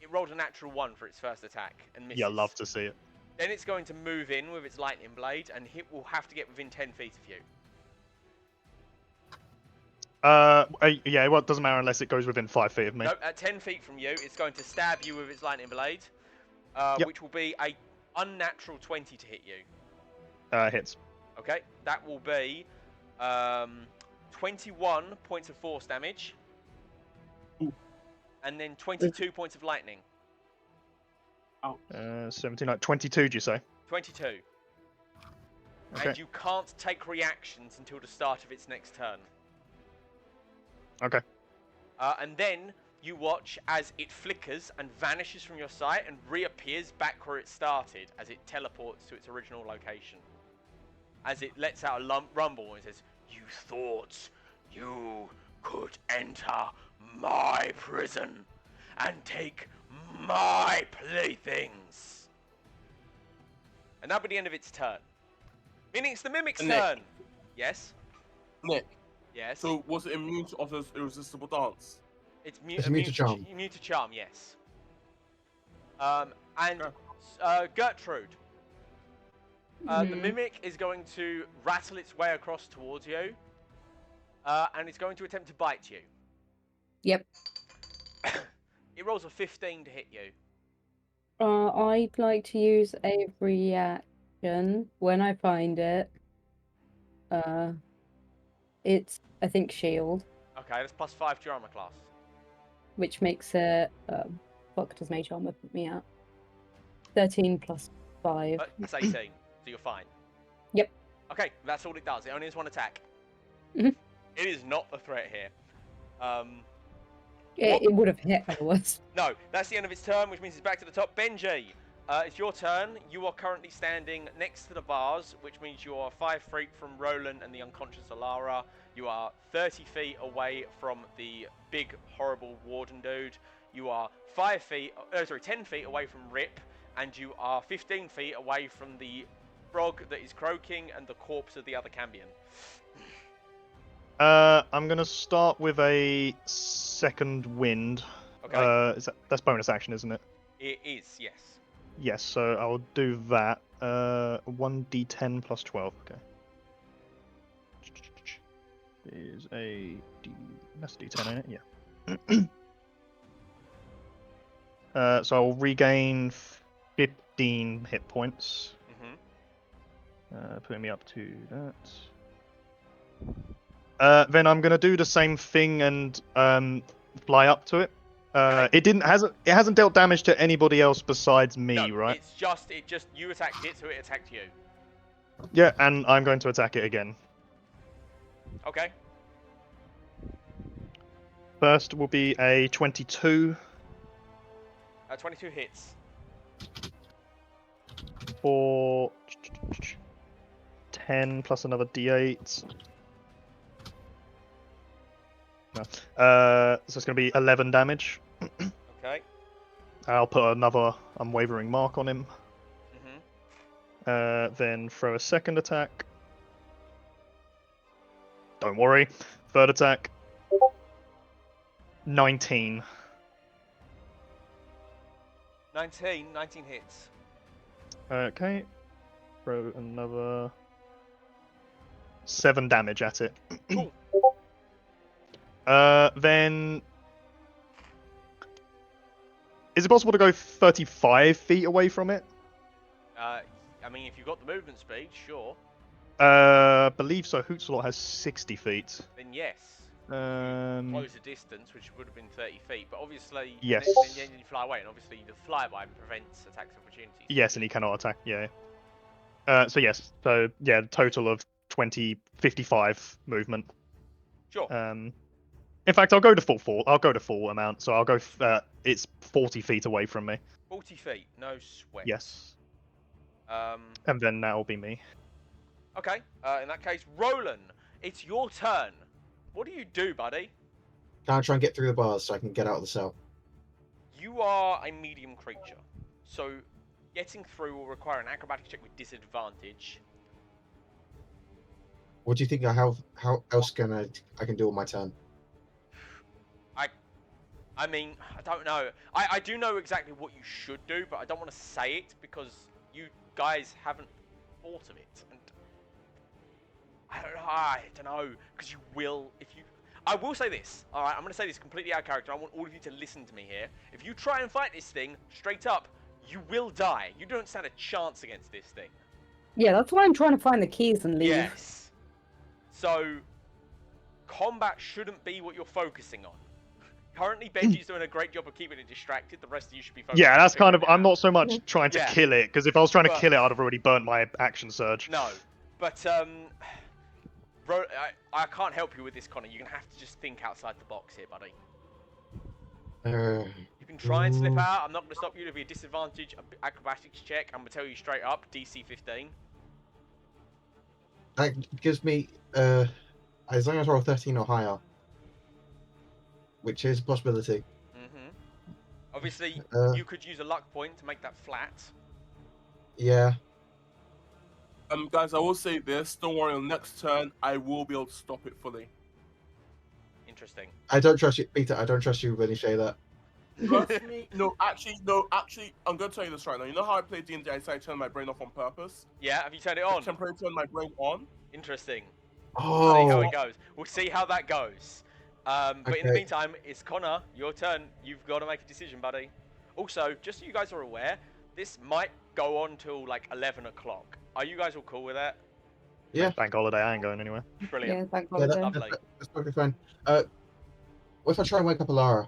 It rolled a natural 1 for its first attack and misses. Yeah, love to see it. Then it's going to move in with its lightning blade, and it will have to get within 10 feet of you. Yeah, well, it doesn't matter unless it goes within 5 feet of me. No, at 10 feet from you, it's going to stab you with its lightning blade, Yep. which will be a unnatural 20 to hit you. Hits. Okay, that will be 21 points of force damage, Ooh. and then 22 points of lightning. 17, 22, do you say? 22. Okay. And you can't take reactions until the start of its next turn. Okay. And then you watch as it flickers and vanishes from your sight and reappears back where it started as it teleports to its original location. As it lets out a rumble and says, "You thought you could enter my prison and take my playthings." And that'll be the end of its turn. Meaning it's the Mimic's Nick. turn. Yes? Nick, Yes? so was it immune to Otto's irresistible dance? It's It's immune to charm. Immune to charm, yes. And Gertrude. The Mhm. Mimic is going to rattle its way across towards you. And it's going to attempt to bite you. Yep. It rolls a 15 to hit you. I'd like to use a reaction when I find it. It's, I think, shield, Okay, that's +5 to your armor class. which makes it. What does mage armor put me at? 13 plus 5. That's 18, so you're fine. Yep. Okay, that's all it does. It only has one attack. Mhm. It is not a threat here. It would have hit otherwise. No, that's the end of its turn, which means it's back to the top. Benji, it's your turn. You are currently standing next to the bars, which means you are 5 feet from Roland and the unconscious Alara. You are 30 feet away from the big, horrible warden dude. You are 10 feet away from Rip, and you are 15 feet away from the frog that is croaking and the corpse of the other Cambion. I'm gonna start with a second wind. Okay. That's bonus action, isn't it? It is, yes. Yes, so I'll do that. 1d10 plus 12. Okay. Is that's a d10, ain't it? Yeah. So I'll regain 15 hit points. Mm-hmm. Putting me up to that. Then I'm gonna do the same thing and fly up to it. It hasn't dealt damage to anybody else besides me, No, right? It's just you attacked it, so it attacked you. Yeah, and I'm going to attack it again. Okay. First will be a 22 22 hits. for 10 plus another d8. No. So it's going to be 11 damage. Okay. I'll put another unwavering mark on him. Mm-hmm. Then throw a second attack. Don't worry. Third attack. 19. 19 hits. Okay. Throw another 7 damage at it. Cool. Then is it possible to go 35 feet away from it? I mean, if you've got the movement speed, sure. Believe so. Hootslot has 60 feet. Then yes. Close the distance, which would have been 30 feet, but obviously Yes. then you fly away, and obviously the flyby prevents attacks of opportunities. Yes, and he cannot attack. Yeah. So yes. So yeah, total of 55 movement. Sure. In fact, I'll go to full amount. So I'll go. It's 40 feet away from me. 40 feet, no sweat. Yes. Um. And then that'll be me. Okay. In that case, Roland, it's your turn. What do you do, buddy? Can I try and get through the bars so I can get out of the cell? You are a medium creature, so getting through will require an acrobatics check with disadvantage. What do you think? How else can I can do on my turn? I mean, I don't know. I do know exactly what you should do, but I don't want to say it because you guys haven't thought of it. And I don't know, because you will, if you... I will say this, alright? I'm going to say this completely out of character. I want all of you to listen to me here. If you try and fight this thing, straight up, you will die. You don't stand a chance against this thing. Yeah, that's why I'm trying to find the keys and leave. Yes. So, combat shouldn't be what you're focusing on. Currently, Benji's doing a great job of keeping it distracted. The rest of you should be focusing Yeah, on that's kind of. figuring it I'm out. not so much trying to Yeah. kill it, because if I was trying to But- kill it, I'd have already burnt my action surge. No, but bro, I can't help you with this, Connor. You're gonna have to just think outside the box here, buddy. You can try and slip out. I'm not gonna stop you. It'll be a disadvantage acrobatics check. I'm gonna tell you straight up, DC 15. That gives me as long as I roll 13 or higher, which is a possibility. Obviously, you could use a luck point to make that flat. Yeah. Guys, I will say this. Don't worry. On next turn, I will be able to stop it fully. Interesting. I don't trust you, Peter. I don't trust you when you say that. Trust me. No. Actually, I'm gonna tell you this right now. You know how I play D&D? I decided to turn my brain off on purpose. Yeah, have you turned it I on? temporarily turn my brain on. Interesting. See how Oh. it goes. We'll see how that goes. But in the Okay. meantime, it's Connor, your turn. You've got to make a decision, buddy. Also, just so you guys are aware, this might go on till like 11 o'clock. Are you guys all cool with that? Bank holiday, I ain't going anywhere. Brilliant. Yeah, thank Yeah, God. Lovely. that's perfectly fine. What if I try and wake up Alara?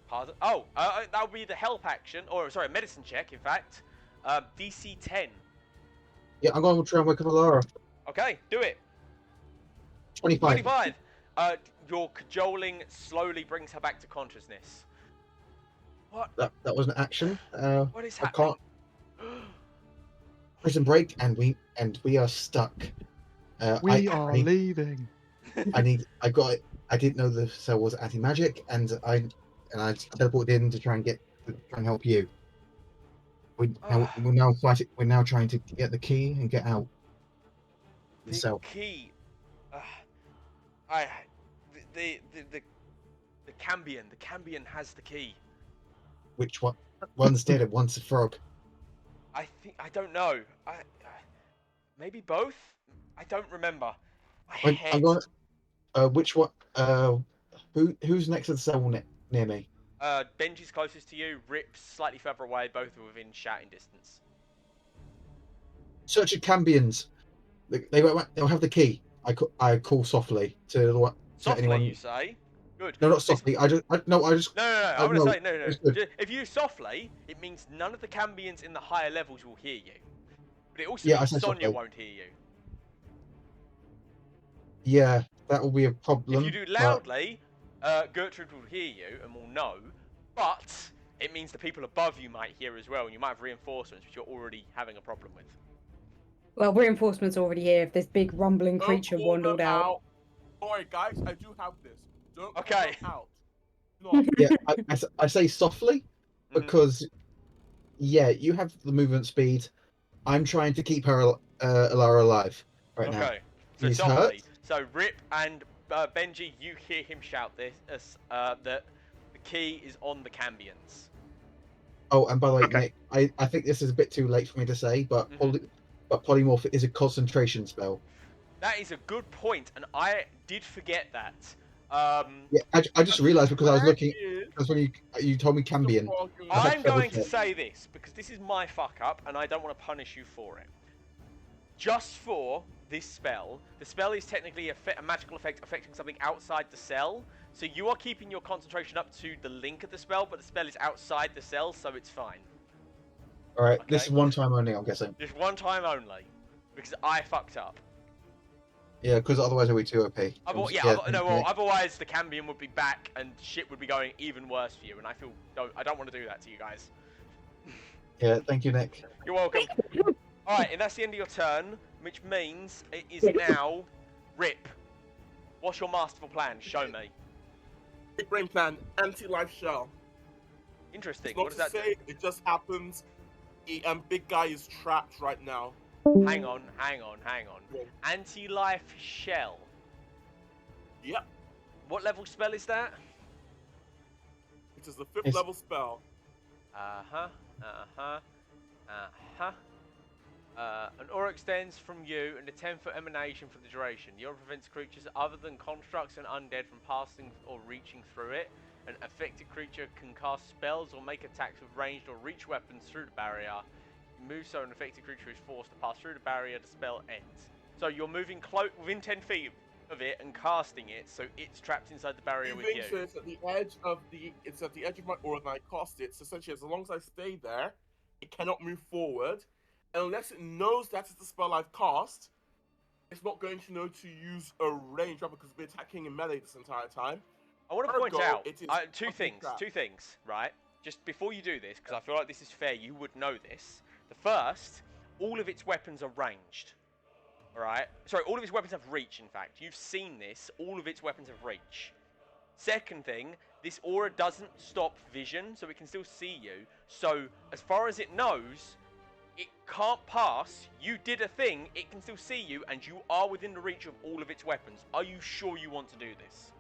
Pardon? Oh, that would be the help action, or sorry, medicine check, in fact. DC 10. Yeah, I'm going to try and wake up Alara. Okay, do it. 25. 25. Your cajoling slowly brings her back to consciousness. What? That was an action. What is I happening? can't. Prison break, and we are stuck. We I are need, leaving. I got it. I didn't know the cell was anti-magic, and I teleported in to try and help you. We're now fighting. We're now trying to get the key and get out the The cell. key. The Cambion. The Cambion has the key. Which one? One's dead and one's a frog. I don't know. Maybe both. I don't remember. My head. I'm going. Which one? Who's next to the cell near me? Benji's closest to you. Rip's slightly further away. Both are within shouting distance. Search of Cambions. They'll have the key. I call softly to the one. Softly, anyone... you say? Good. No, not Listen- softly. I just. No. I I'm gonna no, say no. it's good. If you softly, it means none of the Cambions in the higher levels will hear you. But it also Yeah, I means said Sonya softly. won't hear you. Yeah, that will be a problem. If you do but- loudly, Gertrude will hear you and will know. But it means the people above you might hear as well, and you might have reinforcements, which you're already having a problem with. Well, reinforcements already here. If this big rumbling Don't creature call waddled them out. Sorry, guys. I do have this. Don't call Okay. them out. No. Yeah, I say softly Mhm. because, yeah, you have the movement speed. I'm trying to keep her Alara alive right now. Okay. So He's softly. hurt. So Rip and Benji, you hear him shout this that the key is on the Cambions. Oh, and by the way, Okay. Nick, I think this is a bit too late for me to say, but Mhm. polymorph is a concentration spell. That is a good point, and I did forget that. Yeah, I just realised because I was looking. Is Because when you told me Cambion. the frog I had I'm to double going to check. say this because this is my fuck up, and I don't want to punish you for it. Just for this spell, the spell is technically a magical effect affecting something outside the cell. So you are keeping your concentration up to the link of the spell, but the spell is outside the cell, so it's fine. All right, this Okay. is one time only. I'm guessing. Just one time only, because I fucked up. Yeah, because otherwise it'll be too OP. Otherwise the Cambion would be back and shit would be going even worse for you, and I don't want to do that to you guys. Yeah, thank you, Nick. You're welcome. Alright, and that's the end of your turn, which means it is now Rip. What's your masterful plan? Show me. big brain plan. Anti-life shell. Interesting. It's not What to does that say do? it just happens. The big guy is trapped right now. Hang on. Yeah. Anti-life shell. Yep. What level spell is that? It is the 5th It's- level spell. An aura extends from you and a 10-foot emanation for the duration. The aura prevents creatures other than constructs and undead from passing or reaching through it. An affected creature can cast spells or make attacks with ranged or reach weapons through the barrier. Move so an affected creature is forced to pass through the barrier, the spell ends. So you're moving within 10 feet of it and casting it, so it's trapped inside the barrier with you. So it's at the edge of my aura and I cast it. So essentially, as long as I stay there, it cannot move forward. Unless it knows that is the spell I've cast, it's not going to know to use a range weapon because we're attacking in melee this entire time. I want to point Ergo, out it is two fucking things, right? Just before you do this, because I feel like this is fair, you would know this. The first, all of its weapons are ranged. Alright? Sorry, all of its weapons have reach, in fact. You've seen this. All of its weapons have reach. Second thing, this aura doesn't stop vision, so it can still see you. So, as far as it knows, it can't pass. You did a thing, it can still see you, and you are within the reach of all of its weapons. Are you sure you want to do this?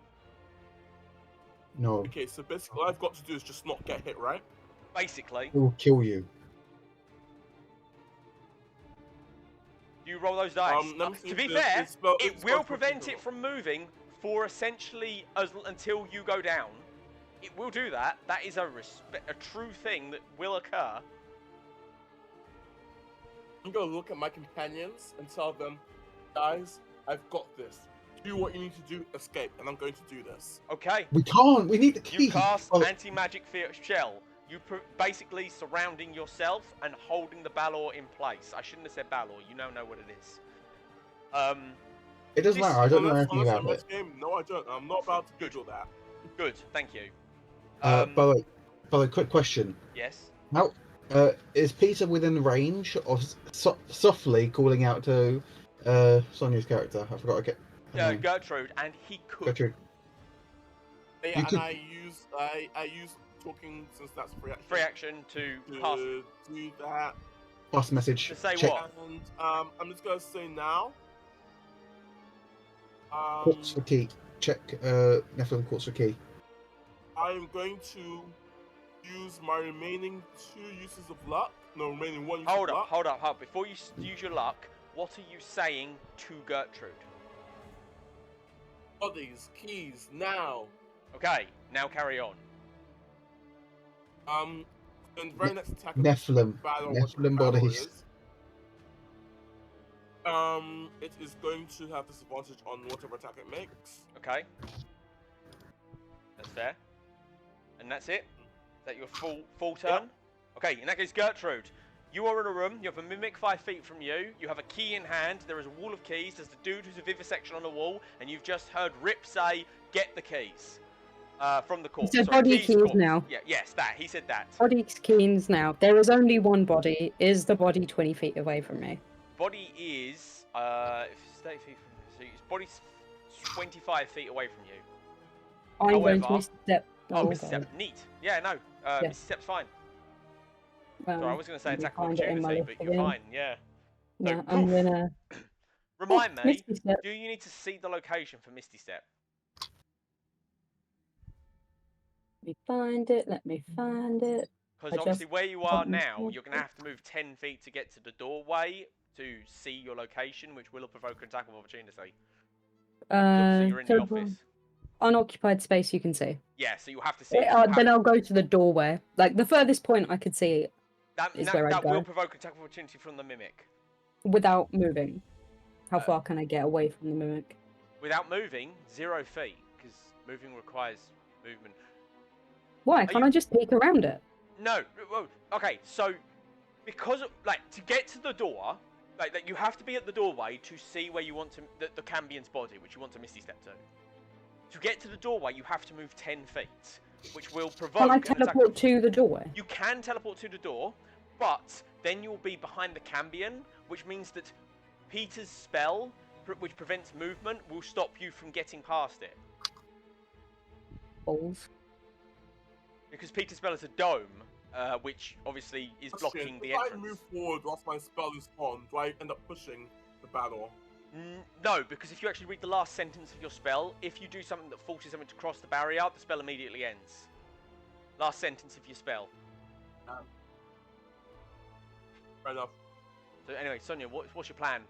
No, Okay, so basically all I've got to do is just not get hit, right? Basically, it will kill you. you roll those dice. let me see To be if fair, this spell- it this will spell's prevent working it or from moving for essentially until you go down. It will do that. That is a true thing that will occur. I'm gonna look at my companions and tell them, guys, I've got this. Do what you need to do, escape, and I'm going to do this. Okay. We can't. We need the key. You cast Oh, anti-magic shell. You basically surrounding yourself and holding the Balor in place. I shouldn't have said Balor. You now know what it is. it doesn't matter. I don't know anything Unless about I'm it. Game, no, I don't. I'm not about to Google that. Good. Thank you. By the way, quick question. Yes. How is Peter within range of softly calling out to Sonia's character? I forgot to get her name. Gertrude, and he could. Gertrude. Yeah, You and could- I use talking since that's free action. Free action to pass. To do that. Pass message. To say Check. what? And I'm just gonna say now. Quartz for key. Check Nephilim quartz for key. I am going to use my remaining 2 uses of luck. No, remaining 1 use Hold of up, luck. hold up, hold up. Before you use your luck, what are you saying to Gertrude? Bodies, keys, now. Okay, now carry on. And the very next attack. Nephilim. Battle, Nephilim bodies. It is going to have disadvantage on whatever attack it makes. Okay. That's fair. And that's it? Is that your full turn? Yep. Okay, in that case, Gertrude, you are in a room, you have a mimic 5 feet from you, you have a key in hand, there is a wall of keys, there's the dude who's a vivisection on the wall, and you've just heard Rip say, get the keys. From the corpse. said Sorry, body keys corpse. now. Yeah, yes, that, he said that. Body keys now. There is only one body. Is the body 20 feet away from me? Body is, if it's 30 feet from you, so his body's 25 feet away from you. I'm going to However- misstep. Oh, God. Mississippi, neat. Yeah, no, Yeah. Mississippi's fine. Sorry, I was going to say let me attack of find it in my opportunity, list but you're again. fine, yeah. No, So, I'm poof. gonna. Remind Oh, me, Misty Step. do you need to see the location for Misty Step? Let me find it. Let me find it. Because I obviously just where you are don't now, know. you're going to have to move 10 feet to get to the doorway to see your location, which will provoke an attack of opportunity. 'Cause obviously you're in the So office. unoccupied space you can see. Yeah, so you'll have to see. it. Then I'll go to the doorway. Like the furthest point I could see that is that, where I'd that will go. provoke an attack of opportunity from the mimic. without moving. How Uh, far can I get away from the mimic? Without moving, 0 feet, because moving requires movement. Why can't you- I just peek around it? No, well, okay, so because to get to the door, that you have to be at the doorway to see where you want to the Cambion's body, which you want to Misty Step to. To get to the doorway, you have to move 10 feet, which will provoke Can I an attack. teleport to the doorway? You can teleport to the door, but then you'll be behind the Cambion, which means that Peter's spell, which prevents movement, will stop you from getting past it. Balls. Because Peter's spell is a dome, which obviously is Question, blocking the if I entrance. move forward whilst my spell is on, do I end up pushing the battle? No, because if you actually read the last sentence of your spell, if you do something that forces someone to cross the barrier, the spell immediately ends. Last sentence of your spell. Fair enough. So anyway, Sonia, what's your plan?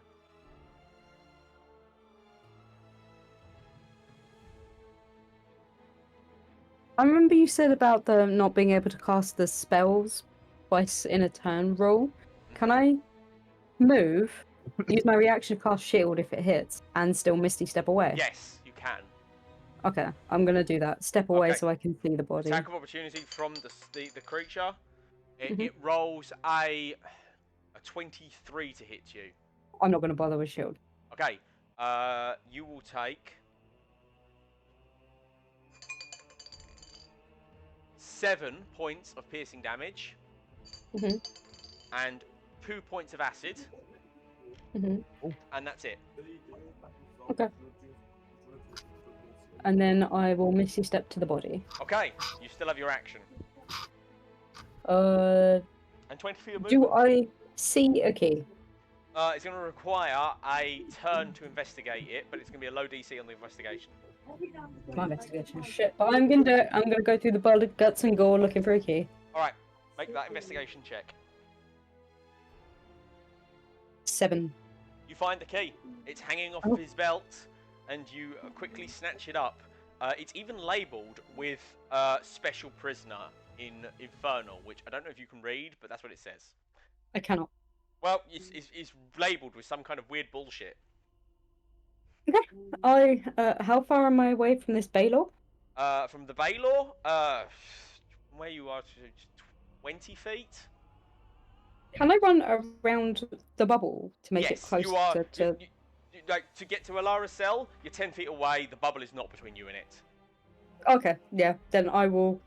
I remember you said about the not being able to cast the spells twice in a turn rule. Can I move, use my reaction to cast shield if it hits, and still Misty Step away? Yes, you can. Okay, I'm gonna do that. Step away Okay. so I can see the body. Attack of opportunity from the creature. Mhm. It rolls a 23 to hit you. I'm not gonna bother with shield. Okay. You will take 7 points of piercing damage Mhm. and 2 points of acid, Mhm. and that's it. Okay. And then I will Misty Step to the body. Okay, you still have your action. And 20 for your movement. do I see a key? It's going to require a turn to investigate it, but it's going to be a low DC on the investigation. My investigation is shit, but I'm gonna do it. I'm gonna go through the blood, guts, and gore looking for a key. Alright, make that investigation check. 7. You find the key. It's hanging off Oh. of his belt, and you quickly snatch it up. It's even labelled with special prisoner in Infernal, which I don't know if you can read, but that's what it says. I cannot. Well, it's labelled with some kind of weird bullshit. How far am I away from this Baylor? From the Baylor, where you are, 20 feet? Can I run around the bubble to make it Yes, closer you are. to? Like, to get to Alara Cell, you're 10 feet away, the bubble is not between you and it. Okay, yeah. Then I will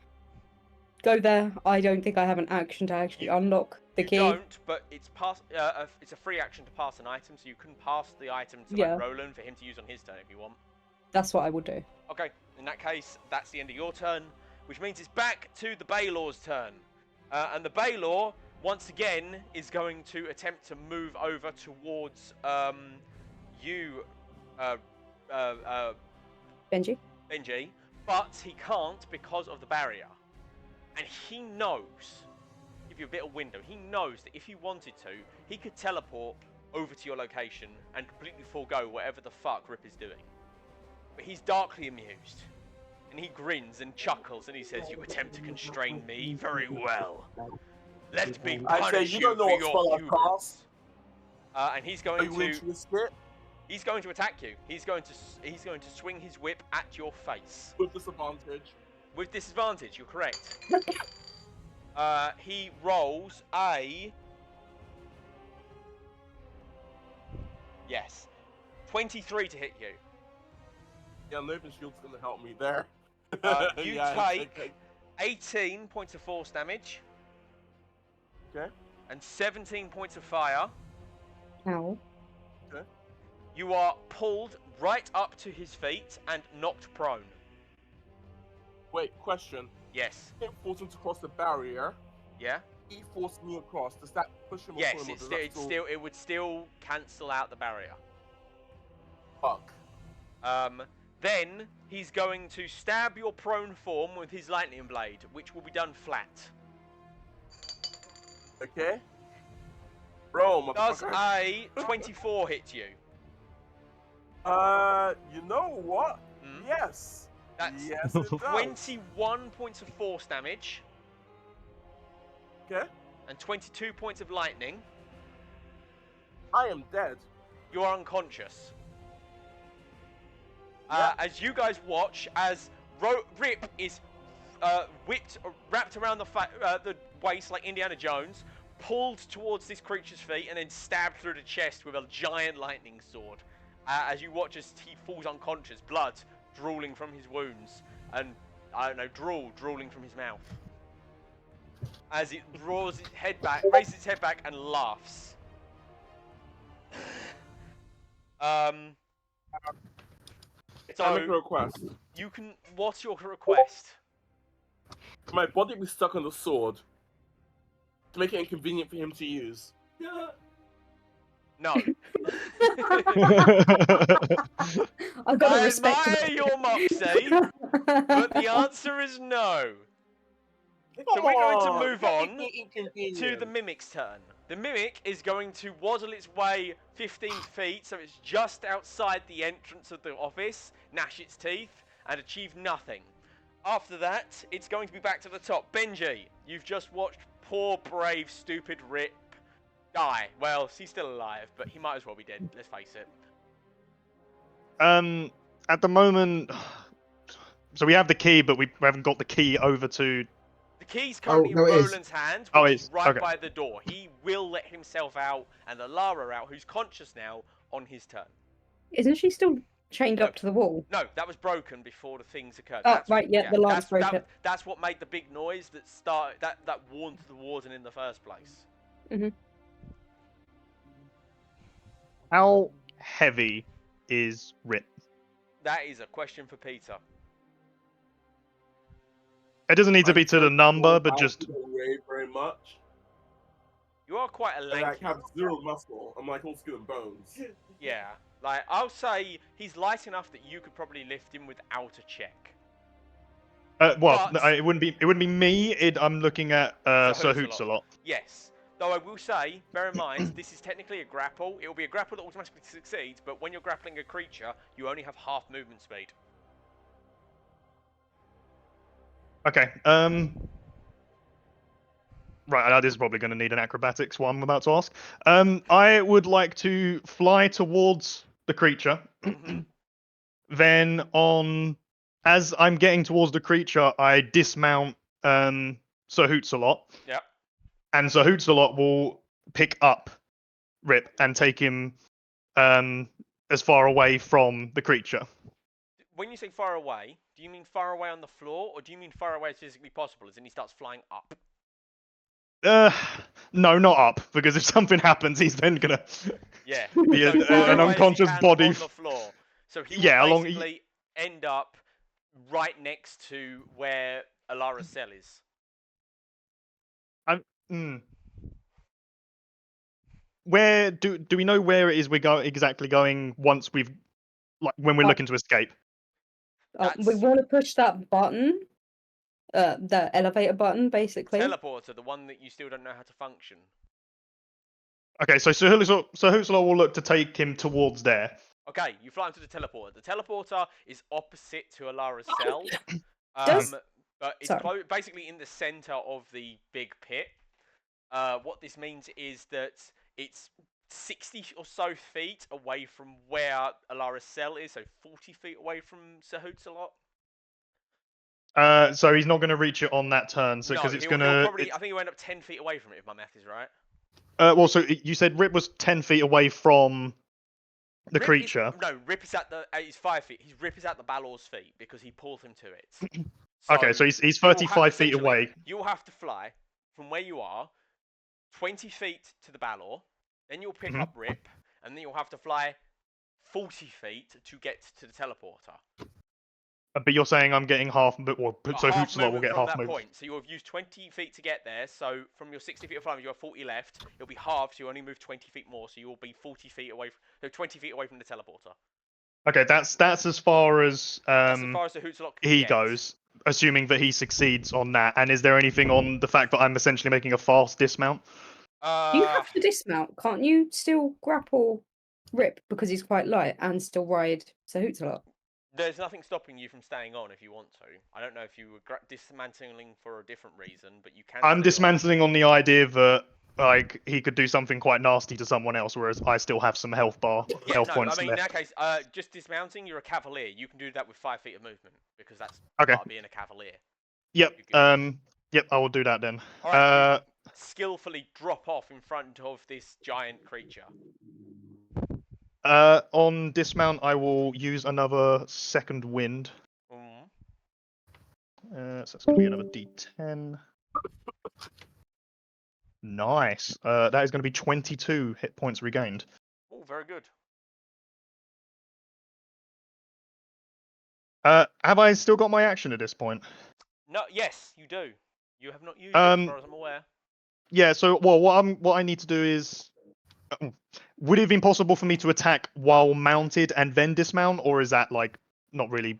go there. I don't think I have an action to actually unlock the You key. don't, but it's it's a free action to pass an item, so you can pass the item to Yeah. like, Roland for him to use on his turn if you want. That's what I will do. Okay, in that case, that's the end of your turn, which means it's back to the Baylor's turn. And the Baylor, once again, is going to attempt to move over towards you, Benji. Benji, but he can't because of the barrier. And he knows, give you a bit of window, he knows that if he wanted to, he could teleport over to your location and completely forego whatever the fuck Rip is doing. But he's darkly amused. And he grins and chuckles and he says, "You attempt to constrain me? Very well. Let me I say, punish you you don't know for what your spell I've hubris." cast. And he's Are going you willing to to risk it? he's going to attack you. He's going to swing his whip at your face. With disadvantage. With disadvantage, you're correct. He rolls a 23 to hit you. Yeah, Nervous Shield's gonna help me there. You Yeah, take 18 points of force damage. Okay. And 17 points of fire. Ow. You are pulled right up to his feet and knocked prone. Wait, question. Yes. It forced him to cross the barrier. Yeah. He forced me across. Does that push him? or Yes. pull him, or It's does that it would still cancel out the barrier. Fuck. Then he's going to stab your prone form with his lightning blade, which will be done flat. Okay. Bro, Does motherfucker. a 24 hit you? You know what? Hmm? Yes. That's Yes, it does. 21 points of force damage Okay. and 22 points of lightning. I am dead. You are unconscious. Yeah. As you guys watch, as Rip is wrapped around the waist like Indiana Jones, pulled towards this creature's feet, and then stabbed through the chest with a giant lightning sword. As you watch as he falls unconscious, blood drooling from his wounds, and I don't know, drool drooling from his mouth. As it raises its head back, and laughs. Can I make a So request? you can. What's your request? My body be stuck on the sword. to make it inconvenient for him to use. No. I've got to I respect admire your moxie, but the answer is no. So we're going to move on to the Mimic's turn. The Mimic is going to waddle its way 15 feet, so it's just outside the entrance of the office, gnash its teeth, and achieve nothing. After that, it's going to be back to the top. Benji, you've just watched poor, brave, stupid Rip die. Well, he's still alive, but he might as well be dead, let's face it. At the moment, so we have the key, but we haven't got the key over to. The key's currently no, in it is. Roland's hand, Oh, which it is is. right Okay. by the door. He will let himself out and Alara out, who's conscious now, on his turn. Isn't she still chained up to the wall? No, that was broken before the things occurred. Oh, right, yeah, the lights broke it. That's what made the big noise that warned the warden in the first place. How heavy is Rip? That is a question for Peter. It doesn't need to be to the number, but I just. don't weigh very much. You are quite a I lanky. have zero muscle. I'm like all skin and bones. Yeah, like I'll say he's light enough that you could probably lift him without a check. Well, But- it wouldn't be me. I'm looking at Sir Hootsalot. Yes. Though I will say, bear in mind, this is technically a grapple. It will be a grapple that automatically succeeds, but when you're grappling a creature, you only have half movement speed. Okay. Right, this is probably going to need an acrobatics one I'm about to ask. I would like to fly towards the creature. Then as I'm getting towards the creature, I dismount Sir Hootsalot. Yep. And Sir Hootsalot will pick up Rip and take him as far away from the creature. When you say far away, do you mean far away on the floor, or do you mean far away as physically possible, as in he starts flying up? No, not up, because if something happens, he's then gonna Yeah. be So far an away as he unconscious can body. on the floor. So he Yeah, will along- basically end up right next to where Alara's cell is. Where do we know where it is we're exactly going once we've when we're looking to escape? We That's- want to push that button, the elevator button, basically. Teleporter, the one that you still don't know how to function. Okay, so Sir Hootsalot will look to take him towards there. Okay, you fly into the teleporter. The teleporter is opposite to Alara's cell. Does- But it's Sorry. basically in the center of the big pit. What this means is that it's 60 or so feet away from where Alara's cell is, so 40 feet away from Sir Hootsalot. So he's not going to reach it on that turn, so because No, it's he'll going to. probably. I think he'll end up 10 feet away from it, if my math is right. Well, so you said Rip was 10 feet away from the Rip creature. Rip is at the. He's 5 feet. Rip is at the Balor's feet because he pulled him to it. Okay, so he's you'll 35 feet essentially, away. You'll have to fly from where you are 20 feet to the Balor, then you'll pick up Rip, and then you'll have to fly 40 feet to get to the teleporter. But you're saying I'm getting half, so Half Hootsalot will movement get from half that move. point. So you'll have used 20 feet to get there. So from your 60 feet of flying, you have 40 left. It'll be halved, so you only move 20 feet more. So you'll be 40 feet away. So 20 feet away from the teleporter. Okay, that's as far as That's as far as the Hootsalot can he get. goes, assuming that he succeeds on that. And is there anything on the fact that I'm essentially making a fast dismount? You have to dismount, can't you? Still grapple Rip because he's quite light and still ride Sir Hootsalot. There's nothing stopping you from staying on if you want to. I don't know if you were dismantling for a different reason, but you can. I'm stay on. dismantling on the idea that he could do something quite nasty to someone else, whereas I still have some health Yeah, health no, points I mean, in left. that case, just dismounting, you're a cavalier. You can do that with 5 feet of movement because that's Okay. part of being a cavalier. Yep. You can- Yep. I will do that then. All right, you skillfully drop off in front of this giant creature. On dismount, I will use another second wind. Mm. So it's going to be another D10. Nice. That is going to be 22 hit points regained. Oh, very good. Have I still got my action at this point? No, yes, you do. You have not used it as far as I'm aware. Yeah. So, well, what I need to do is, would it have been possible for me to attack while mounted and then dismount, or is that like not really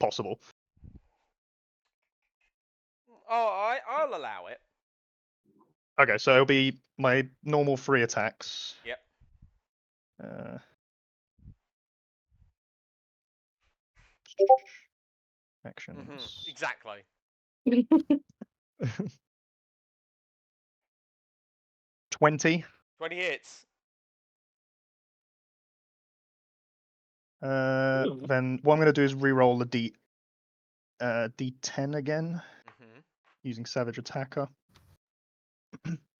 possible? Oh, I'll allow it. Okay, so it'll be my normal 3 attacks. Yep. Uh, actions. Exactly. 20. 20 hits. Then what I'm gonna do is re-roll the D10 again Mhm. using Savage Attacker.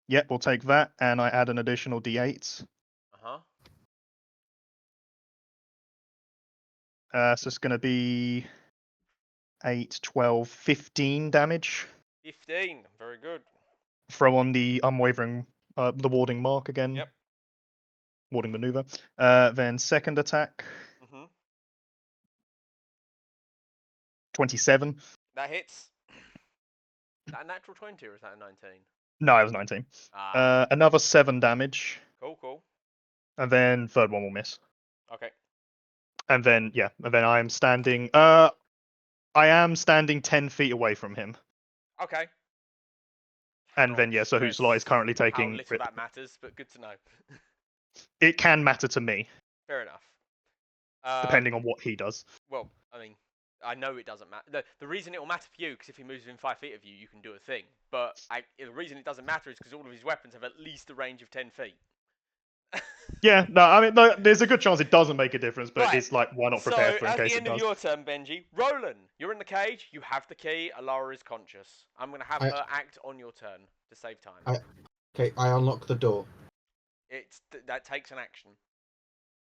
Yep, we'll take that, and I add an additional D8. Uh-huh. So it's gonna be 8, 12, 15 damage. 15. Very good. Throw on the unwavering, the warding mark again. Yep. Warding maneuver. Then second attack, Mhm. 27. That hits. Is that a natural 20 or is that a 19? No, it was 19. Ah. Another 7 damage, Cool. and then third one will miss. Okay. And then I am standing. I am standing 10 feet away from him. Okay. And then Cannot so Huxley is stress currently how taking. little that matters, but good to know. It can matter to me, Fair enough. depending on what he does. Well, I mean, I know it doesn't matter. The reason it will matter for you, because if he moves within 5 feet of you, you can do a thing. But the reason it doesn't matter is because all of his weapons have at least a range of 10 feet. Yeah, no, I mean, no, there's a good chance it doesn't make a difference, but Right. it's like, why not prepare So, for it in at the case it end of does? your turn, Benji, Roland, you're in the cage. You have the key. Alara is conscious. I'm going to have her act on your turn to save time. Okay, I unlock the door. That takes an action.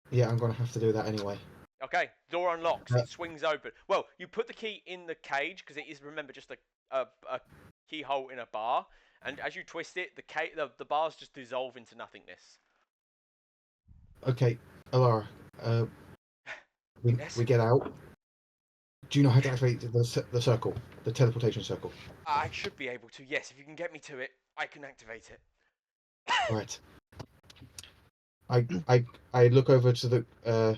Yeah, I'm gonna have to do that anyway. Okay, door unlocks. Yeah. It swings open. Well, you put the key in the cage because it is, remember, just a keyhole in a bar. And as you twist it, the bars just dissolve into nothingness. Okay, Alara, we Yes? we get out. Do you know how to activate the circle, the teleportation circle? I should be able to. Yes, if you can get me to it, I can activate it. Right. I look over to the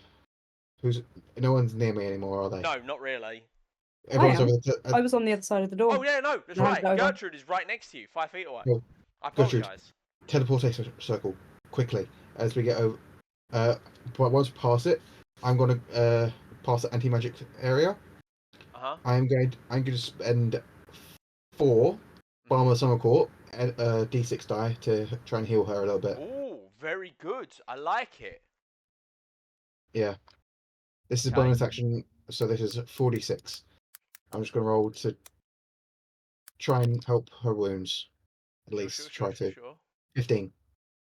who's no one's near me anymore, are they? No, not really. Everyone's am. over the I was on the other side of the door. Oh yeah, no, that's No, right. no, no. Gertrude is right next to you, 5 feet away. Oh, I Gertrude. apologise. teleportation circle quickly as we get over. But once we pass it, I'm gonna pass the anti-magic area. I'm going to spend 4 Barmer Summer Court and D6 die to try and heal her a little bit. Ooh, very good. I like it. Yeah. This is Okay. bonus action, so this is 46. I'm just gonna roll to try and help her wounds. At least Sure. 15.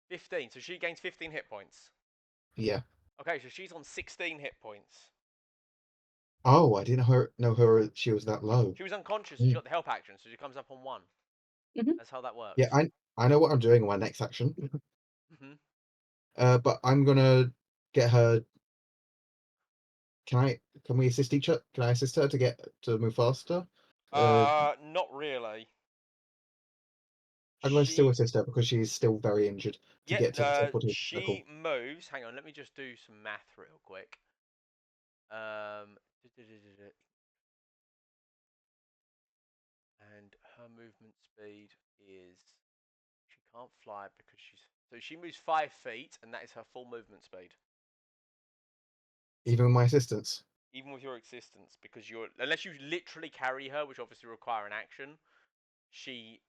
15. So she gains 15 hit points. Yeah. Okay, so she's on 16 hit points. Oh, I didn't know her. She was that low. She was unconscious and she got the help action, so she comes up on 1. Mhm. That's how that works. Yeah, I know what I'm doing in my next action. Mhm. But I'm gonna get her. Can we assist each other? Can I assist her to move faster? Not really. I'm going to still assist her because she's still very injured to get to the teleportation circle. She moves. Hang on, let me just do some math real quick. And her movement speed is, she can't fly because she moves 5 feet, and that is her full movement speed. Even with my assistance. Even with your assistance, because unless you literally carry her, which obviously require an action, she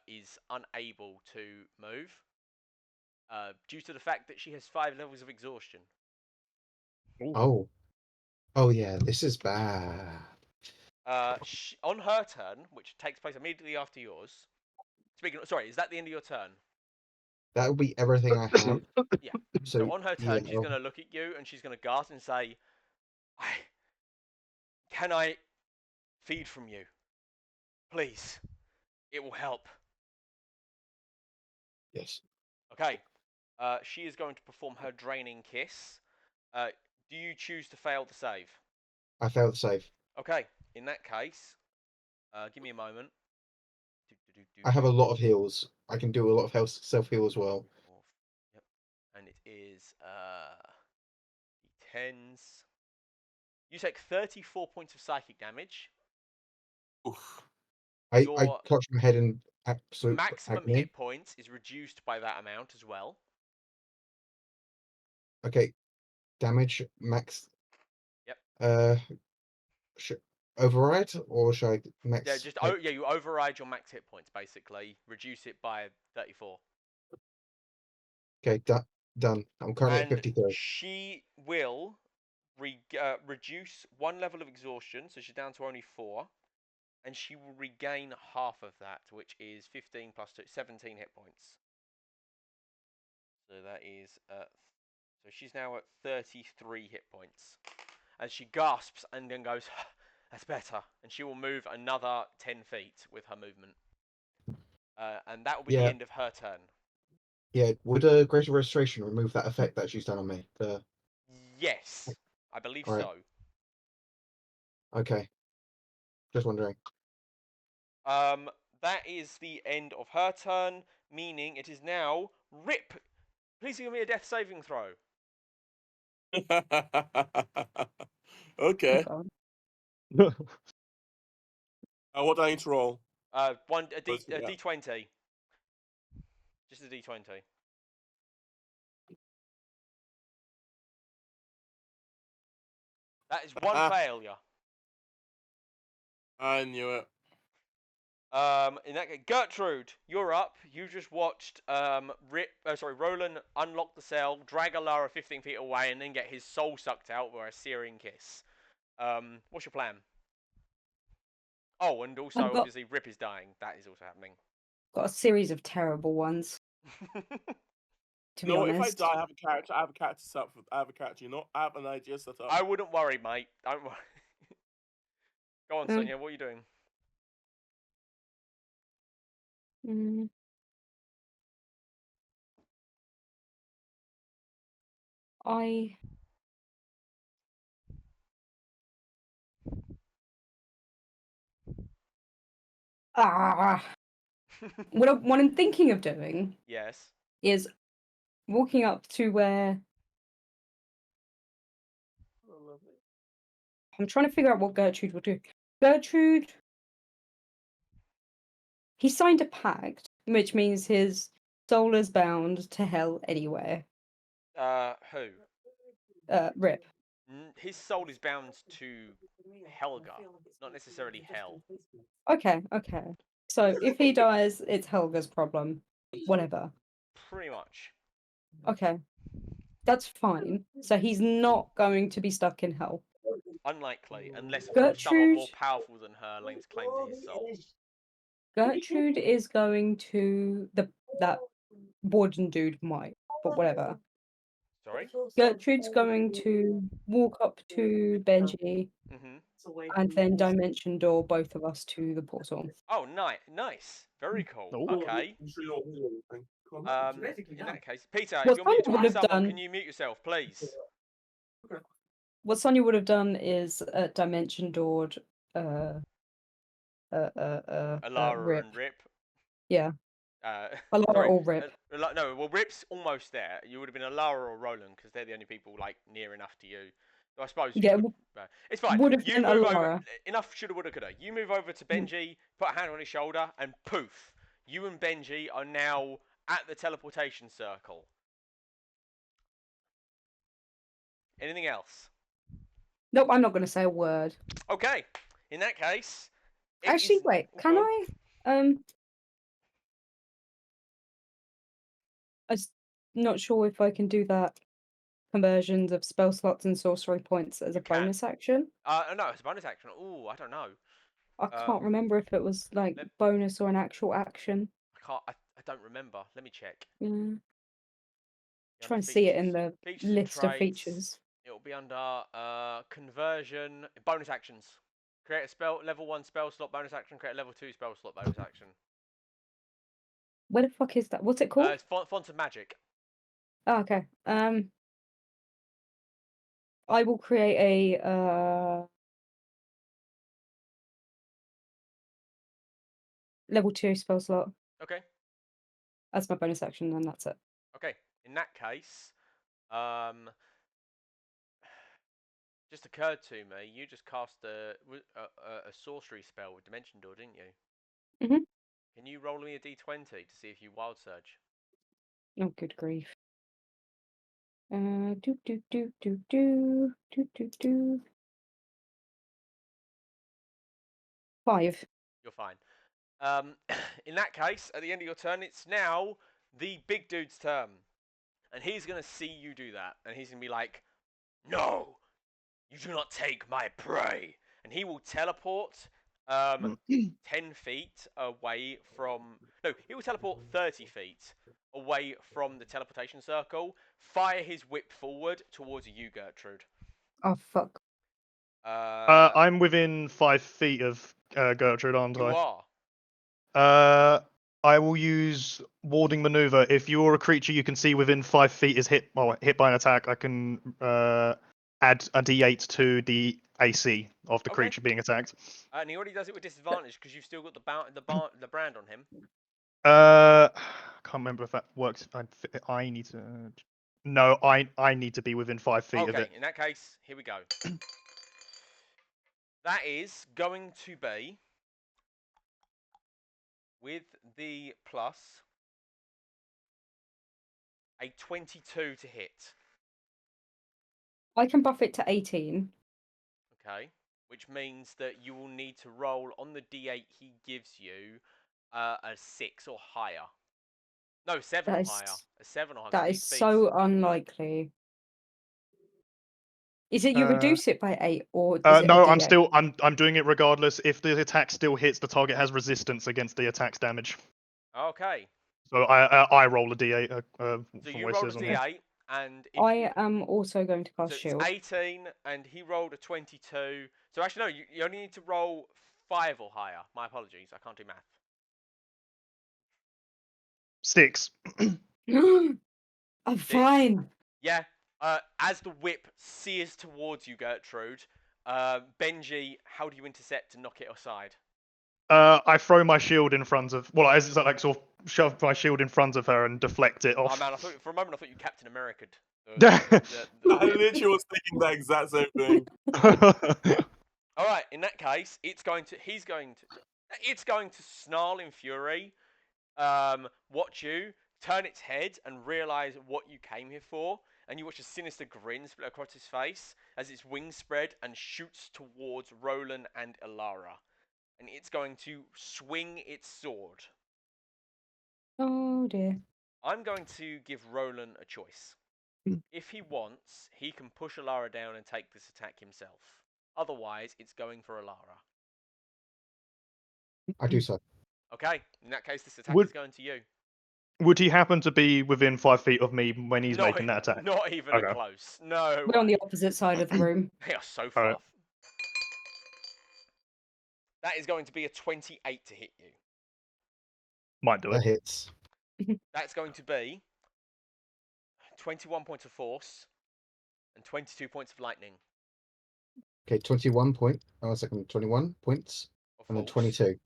is unable to move due to the fact that she has 5 levels of exhaustion. Oh yeah, this is bad. On her turn, which takes place immediately after yours. Sorry, is that the end of your turn? That would be everything I have. Yeah. So on her turn, she's well, going to look at you and she's going to gasp and say, "Can I feed from you? Please. It will help." Yes. Okay. She is going to perform her draining kiss. Do you choose to fail the save? I failed the save. Okay. In that case, give me a moment. I have a lot of heals. I can do a lot of health self heal as well. Yep. And it is D10s. You take 34 points of psychic damage. Oof. I Your clutch my head in absolute maximum agony. hit points is reduced by that amount as well. Okay, damage max. Yep. Override or should I max? Yeah, just you override your max hit points basically. Reduce it by 34. Okay, done. I'm currently at And 53. she will reduce one level of exhaustion, so she's down to only 4, and she will regain half of that, which is 15 plus 2, 17 hit points. So that is so she's now at 33 hit points. As she gasps and then goes, that's better, and she will move another 10 feet with her movement. And that will be the Yeah. end of her turn. Yeah, would a greater restoration remove that effect that she's done on me? Yes, I believe Alright. so. Okay. Just wondering. That is the end of her turn, meaning it is now Rip. Please give me a death saving throw. Oh Okay. god. What do I need to roll? A Let's see, yeah. D20. Just a D20. That is one failure. I knew it. In that case, Gertrude, you're up. You just watched Roland unlock the cell, drag Alara 15 feet away, and then get his soul sucked out by a searing kiss. What's your plan? Oh, and also I've got- obviously Rip is dying. That is also happening. Got a series of terrible ones, to be No, if I honest. die, I have a character. I have a character set up. I have a character. You know, I have an idea set up. I wouldn't worry, mate. Don't worry. Go on, Um, Sonia. What are you doing? mm. What I'm thinking of doing Yes. is walking up to where I'm trying to figure out what Gertrude will do. Gertrude, he signed a pact, which means his soul is bound to hell anywhere. Who? Rip. His soul is bound to Helga, not necessarily hell. Okay. So if he dies, it's Helga's problem. Whatever. Pretty much. Okay. That's fine. So he's not going to be stuck in hell. Unlikely, unless of course someone more Gertrude. powerful than her lays claim to his soul. Gertrude is going to that warden dude might, but whatever. Sorry? Gertrude's going to walk up to Benji and then dimension door both of us to the portal. Oh, nice. Very cool. Oh. Okay. In that case, Peter, What if you're muted Sonia would by have someone, done- can you mute yourself, please? What Sonia would have done is dimension doored Alara Rip. and Rip. Yeah. Sorry. Alara or Rip. No, well, Rip's almost there. You would have been Alara or Roland because they're the only people like near enough to you. So I suppose. Yeah, it's fine. would have You been move over. Alara. Enough shoulda, woulda, coulda. You move over to Benji, put a hand on his shoulder, and poof, you and Benji are now at the teleportation circle. Anything else? Nope, I'm not going to say a word. Okay. In that case. Actually, wait. Can Go on. I'm not sure if I can do that conversions of spell slots and sorcery points as a can. bonus action. No, it's a bonus action. Oh, I don't know. I can't remember if it was like bonus or an actual action. I don't remember. Let me check. Yeah. Yeah, Try and see it in the features and list of traits. features. It'll be under conversion bonus actions. Create a spell level 1 spell slot bonus action. Create a level 2 spell slot bonus action. Where the fuck is that? What's it called? It's Font of Magic. Oh, okay. I will create a level 2 spell slot Okay. as my bonus action, and that's it. Okay. In that case, just occurred to me, you just cast a sorcery spell with Dimension Door, didn't you? Mhm. Can you roll me a d20 to see if you Wild Surge? Oh, good grief. Do. 5. You're fine. In that case, at the end of your turn, it's now the big dude's turn. And he's going to see you do that. And he's going to be like, no, you do not take my prey. And he will teleport 10 feet away from... No, he will teleport 30 feet away from the teleportation circle, fire his whip forward towards you, Gertrude. Oh, fuck. I'm within 5 feet of Gertrude, aren't You I? are. I will use warding maneuver. If you're a creature you can see within 5 feet is hit by an attack, I can add a d8 to the AC of the Okay. creature being attacked. And he already does it with disadvantage because you've still got the brand on him. I can't remember if that works. I need to. No, I need to be within 5 feet of Okay, it. in that case, here we go. That is going to be with the plus a 22 to hit. I can buff it to 18. Okay, which means that you will need to roll on the d8 he gives you a 6 or higher. No, 7 That or is- higher. A 7 or higher. That 'cause is he so beats. unlikely. Is it you reduce it by 8 or is it No, a D8? I'm doing it regardless. If the attack still hits, the target has resistance against the attack's damage. Okay. So I roll a d8 So from you what it roll a says on here. d8, and if I you, am also going to cast so shield. it's 18, and he rolled a 22. So actually, no, you only need to roll 5 or higher. My apologies, I can't do math. 6. I'm fine. Yeah. As the whip sears towards you, Gertrude, Benji, how do you intercept to knock it aside? I throw my shield in front of. Well, I like sort of shove my shield in front of her and deflect it Oh off. man, for a moment I thought you Captain America'd. I literally was thinking that exact same thing. All right, in that case, it's going to snarl in fury, watch you, turn its head, and realize what you came here for. And you watch a sinister grin split across his face as its wings spread and shoots towards Roland and Ilara. And it's going to swing its sword. Oh dear. I'm going to give Roland a choice. If he wants, he can push Ilara down and take this attack himself. Otherwise, it's going for Ilara. I do so. Okay, in that case, this attack Would- is going to you. Would he happen to be within 5 feet of me when he's making that attack? Not even Okay. close. No We're on way. the opposite side of the room. They are so All far. right. That is going to be a 28 to hit you. Might do That it. hits. That's going to be 21 points of force and 22 points of lightning. Okay, 21 point. Oh, a second. 21 points. Of And then force 22.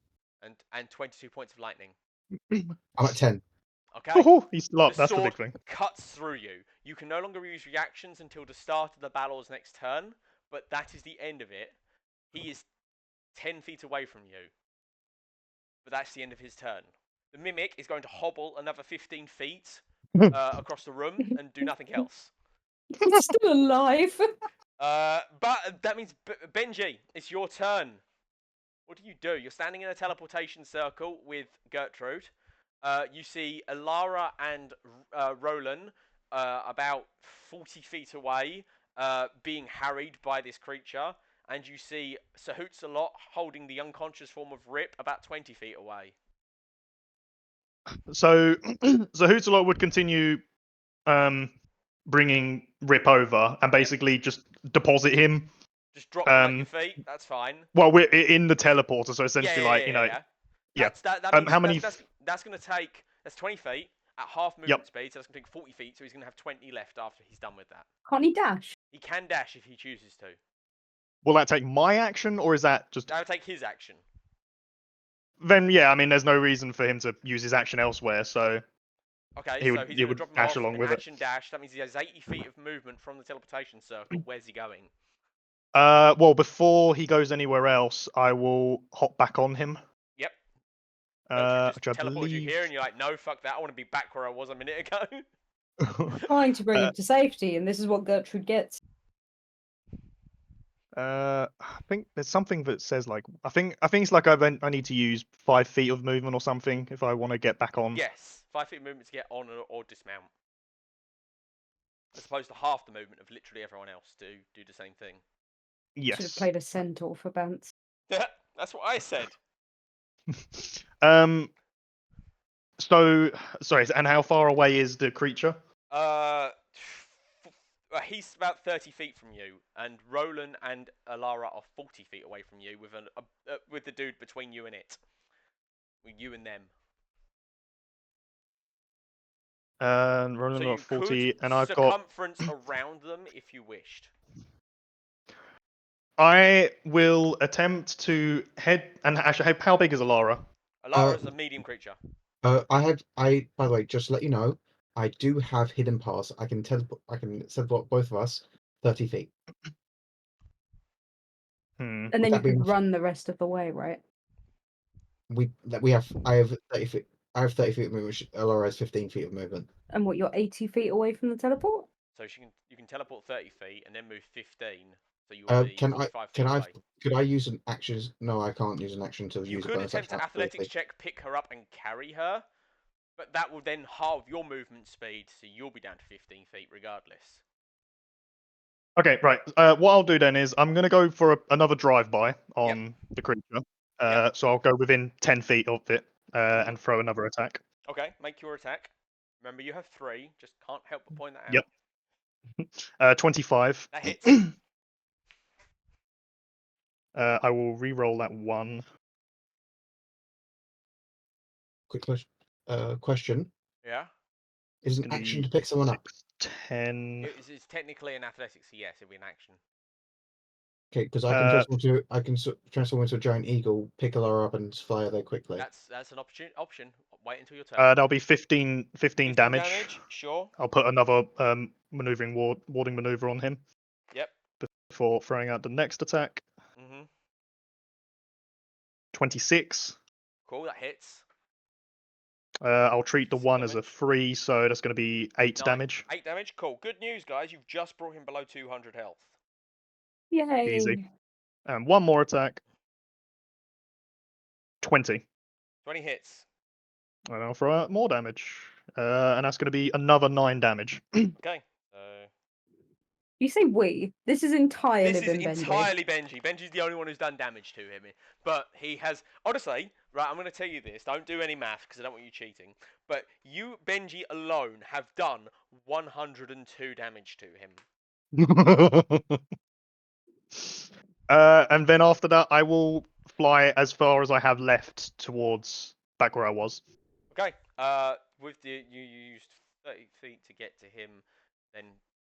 and 22 points of lightning. I'm at 10. Okay. Oh, he's up. The That's the sword big thing. cuts through you. You can no longer use reactions until the start of the battle's next turn, but that is the end of it. He is 10 feet away from you. But that's the end of his turn. The Mimic is going to hobble another 15 feet across the room and do nothing else. It's still alive. But that means, Benji, it's your turn. What do? You're standing in a teleportation circle with Gertrude. You see Ilara and Roland about 40 feet away being harried by this creature. And you see Sahutsalot holding the unconscious form of Rip about 20 feet away. So Hootalot would continue bringing Rip over and basically just deposit him. Just drop him at your feet. That's fine. Well, we're in the teleporter, so essentially, Yeah. That means how many? That's going to take. That's 20 feet at half movement speed, so that's going to take 40 feet. So he's going to have 20 left after he's done with that. Can't he dash? He can dash if he chooses to. Will that take my action, or is that just? That would take his action. then yeah, I mean, there's no reason for him to use his action elsewhere, so Okay, he so would he's he going to would drop him dash off, along an with it. action dash. That means he has 80 feet of movement from the teleportation circle. Where's he going? Well, before he goes anywhere else, I will hop back on him. Yep. Just Which I teleport you believe. here, and you're like, no, fuck that. I want to be back where I was a minute ago. Trying to bring Uh, him to safety, and this is what Gertrude gets. I think there's something that says like I think it's like I need to use 5 feet of movement or something if I want to get back on. Yes, 5 feet movement to get on or dismount, as opposed to half the movement of literally everyone else to do the same thing. Should have Yes. played a centaur for Bance. That's what I said. So sorry, and how far away is the creature? He's about 30 feet from you, and Roland and Alara are 40 feet away from you, with the dude between you and it. With you and them. Roland So got you 40, could and I've got. circumference around them if you wished. I will attempt to head. And actually, how big is Alara? Alara's a medium creature. By the way, just to let you know, I do have hidden pass. I can teleport both of us 30 feet. And Would then you that be could enough? run the rest of the way, right? I have 30 feet. I have 30 feet of movement. Alara has 15 feet of movement. And what, you're 80 feet away from the teleport? So you can teleport 30 feet and then move 15. So you will be 45 feet away. Could I use an action? No, I can't use an action to You use a could bonus attempt action. to athletics check, pick her up, and carry her, but that will then halve your movement speed, so you'll be down to 15 feet regardless. Okay, right. What I'll do then is I'm going to go for another drive-by on the creature. So I'll go within 10 feet of it and throw another attack. Okay, make your attack. Remember, you have 3. Just can't help but point that out. Yep. 25. That hits. I will re-roll that 1. Quick question. Yeah? Is an Gonna action be to pick someone up? 10. It's technically an athletics, so yes, it'll be an action. Okay, because I can transform into a giant eagle, pick Alara up, and fly there quickly. That's an option. Wait until your turn. That'll be 15 damage. Sure. I'll put another maneuvering warding maneuver on him. Yep. Before throwing out the next attack. 26. Cool, that hits. I'll treat the 1 as a 3, so that's going to be 8 9. damage. 8 damage. Cool. Good news, guys. You've just brought him below 200 health. Yay! Easy. And 1 more attack. 20. 20 hits. And I'll throw out more damage. And that's going to be another 9 damage. Okay. You say we. This is entirely This is been Benji. entirely Benji. Benji's the only one who's done damage to him. But he has... Honestly, right, I'm going to tell you this. Don't do any math, because I don't want you cheating. But you, Benji, alone have done 102 damage to him. And then after that, I will fly as far as I have left towards back where I was. Okay. You used 30 feet to get to him, then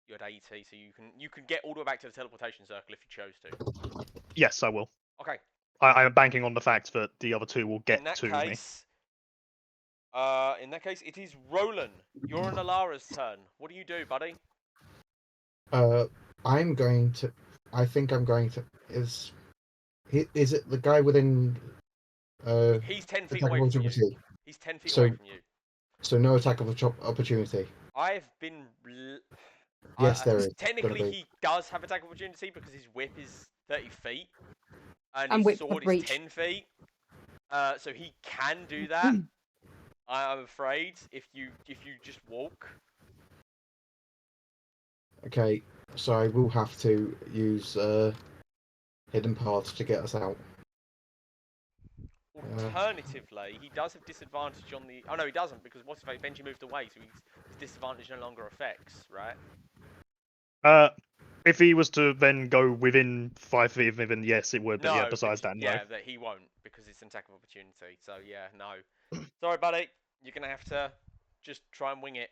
you had 80, so you can get all the way back to the teleportation circle if you chose to. Yes, I will. Okay. I am banking on the fact that the other 2 will get to me. In that case, it is Roland. You're on Alara's turn. What do you do, buddy? I'm going to. I think I'm going to. Is it the guy within? He's 10 feet away from you. He's 10 feet away from you. So no attack of opportunity. I've been. Yes, there is. Technically, he does have attack opportunity because his whip is 30 feet, and And his whip sword of is reach. 10 feet. So he can do that. I'm afraid if you just walk. Okay, so I will have to use hidden paths to get us out. Alternatively, he does have disadvantage on the. Oh no, he doesn't because what's his face? Benji moved away, so his disadvantage no longer affects, right? If he was to then go within 5 feet of me, then yes, it would. But yeah, besides that, no. Yeah, that he won't because it's an attack of opportunity. So yeah, no. Sorry, buddy. You're gonna have to just try and wing it.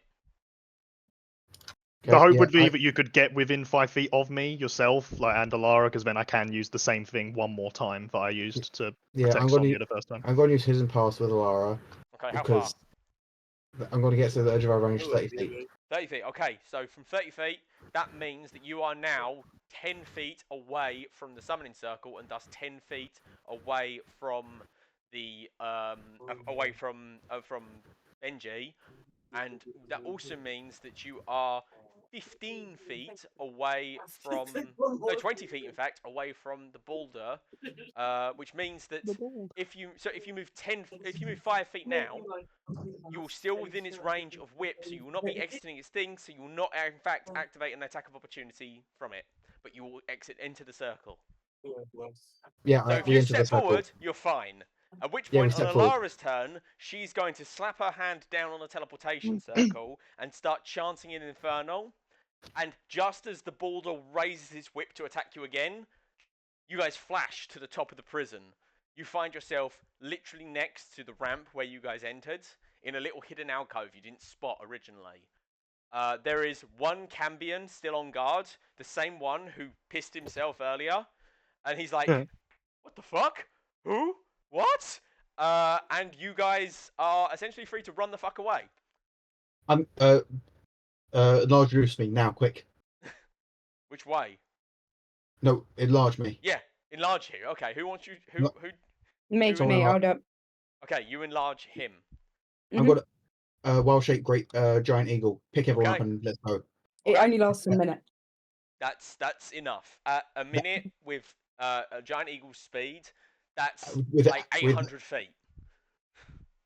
The hope yeah, would be that you could get within 5 feet of me yourself, like and Alara, because then I can use the same thing one more time that I used to yeah, protect I'm going Sonya to the first time. I'm going to use hidden pass with Alara Okay, how far? because I'm going to get to the edge of our range Oh, 30 feet. really? 30 feet. Okay, so from 30 feet, that means that you are now 10 feet away from the summoning circle, and thus 10 feet away from the from Benji, and that also means that you are 15 feet away from 20 feet in fact away from the boulder, which means that if you move 5 feet now, you will still within its range of whip, so you will not be exiting its thing, so you will not in fact activate an attack of opportunity from it, but you will enter the circle. Yeah, So if we you enter the step circle. forward, you're fine. At which Yeah, we point, on step forward. Alara's turn, she's going to slap her hand down on the teleportation circle and start chanting in Infernal. And just as the boulder raises his whip to attack you again, you guys flash to the top of the prison. You find yourself literally next to the ramp where you guys entered, in a little hidden alcove you didn't spot originally. There is one Cambion still on guard, the same one who pissed himself earlier, and he's like, what the fuck? Who? What? And you guys are essentially free to run the fuck away. Enlarge Roost me now, quick. Which way? No, enlarge me. Yeah, enlarge you. Okay, who wants you? Who? No. Who? Me, Who me, I'll do it. Okay, you enlarge him. I've got a wild shape great giant eagle. Pick everyone Okay. up and let's go. It only lasts a minute. That's enough. At a minute with a giant eagle's speed, that's With like 800 feet.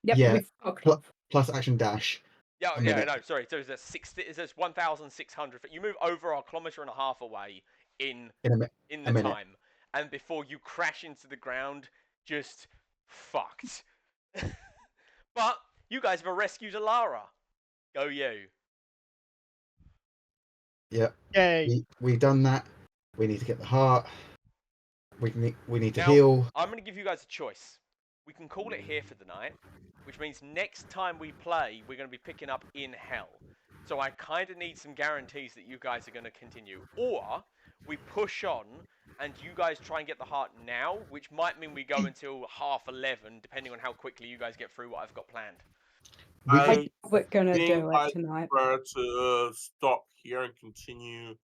Yep, Yeah, we fucked pl- off. plus action dash. Yeah, a yeah, minute. no, sorry. So there's 1,600 feet. You move over a kilometer and a half away in In a minute. the minute. time, and before you crash into the ground, just fucked. But you guys have rescued Alara. Go you. Yeah. Yay! We've done that. We need to get the heart. We need to Now, heal. I'm going to give you guys a choice. We can call it here for the night, which means next time we play, we're going to be picking up in hell. So I kind of need some guarantees that you guys are going to continue. Or we push on and you guys try and get the heart now, which might mean we go until 11:30, depending on how quickly you guys get through what I've got planned. I We're gonna think do I it tonight. prefer to stop here and continue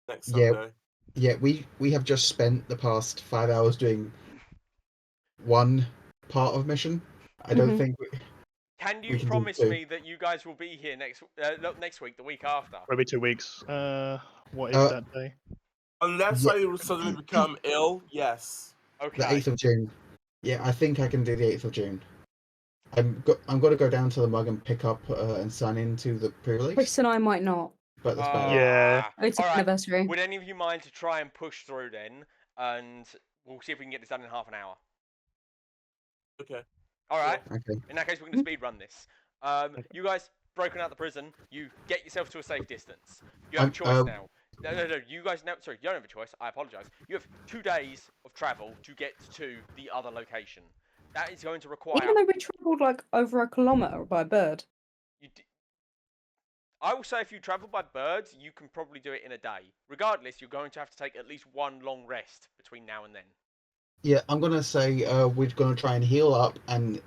next Yeah. Sunday. Yeah, we have just spent the past 5 hours doing one part of mission. I don't think Can We you can do promise two. me that you guys will be here not next week, the week after? Probably 2 weeks. What is Uh, that day? Unless Yeah. I suddenly become ill, yes. the Okay. 8th of June. Yeah, I think I can do the 8th of June. I'm going to go down to the mug and pick up and sign into the pre-release. Chris and I might not. But that's better. Yeah. It's an Alright. anniversary. Would any of you mind to try and push through then? And we'll see if we can get this done in half an hour. Okay. Alright. Okay. In that case, we're going to speed run this. You guys broken out the prison. You get yourself to a safe distance. You have a choice now. No. You guys now. Sorry, you don't have a choice. I apologise. You have 2 days of travel to get to the other location. That is going to require. Even though we travelled like over a kilometre by bird. I will say if you travel by bird, you can probably do it in a day. Regardless, you're going to have to take at least one long rest between now and then. Yeah, I'm going to say we're going to try and heal up and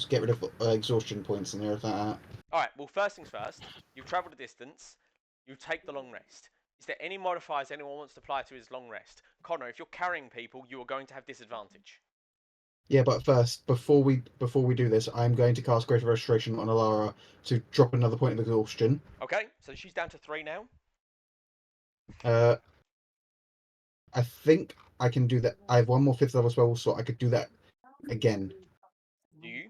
get rid of exhaustion points and everything like that. Alright, well, first things first. You've travelled a distance. You take the long rest. Is there any modifiers anyone wants to apply to his long rest? Connor, if you're carrying people, you are going to have disadvantage. Yeah, but first, before we do this, I'm going to cast Greater Restoration on Alara to drop another point of exhaustion. Okay, so she's down to 3 now. I think I can do that. I have one more 5th level spell, so I could do that again. Do you?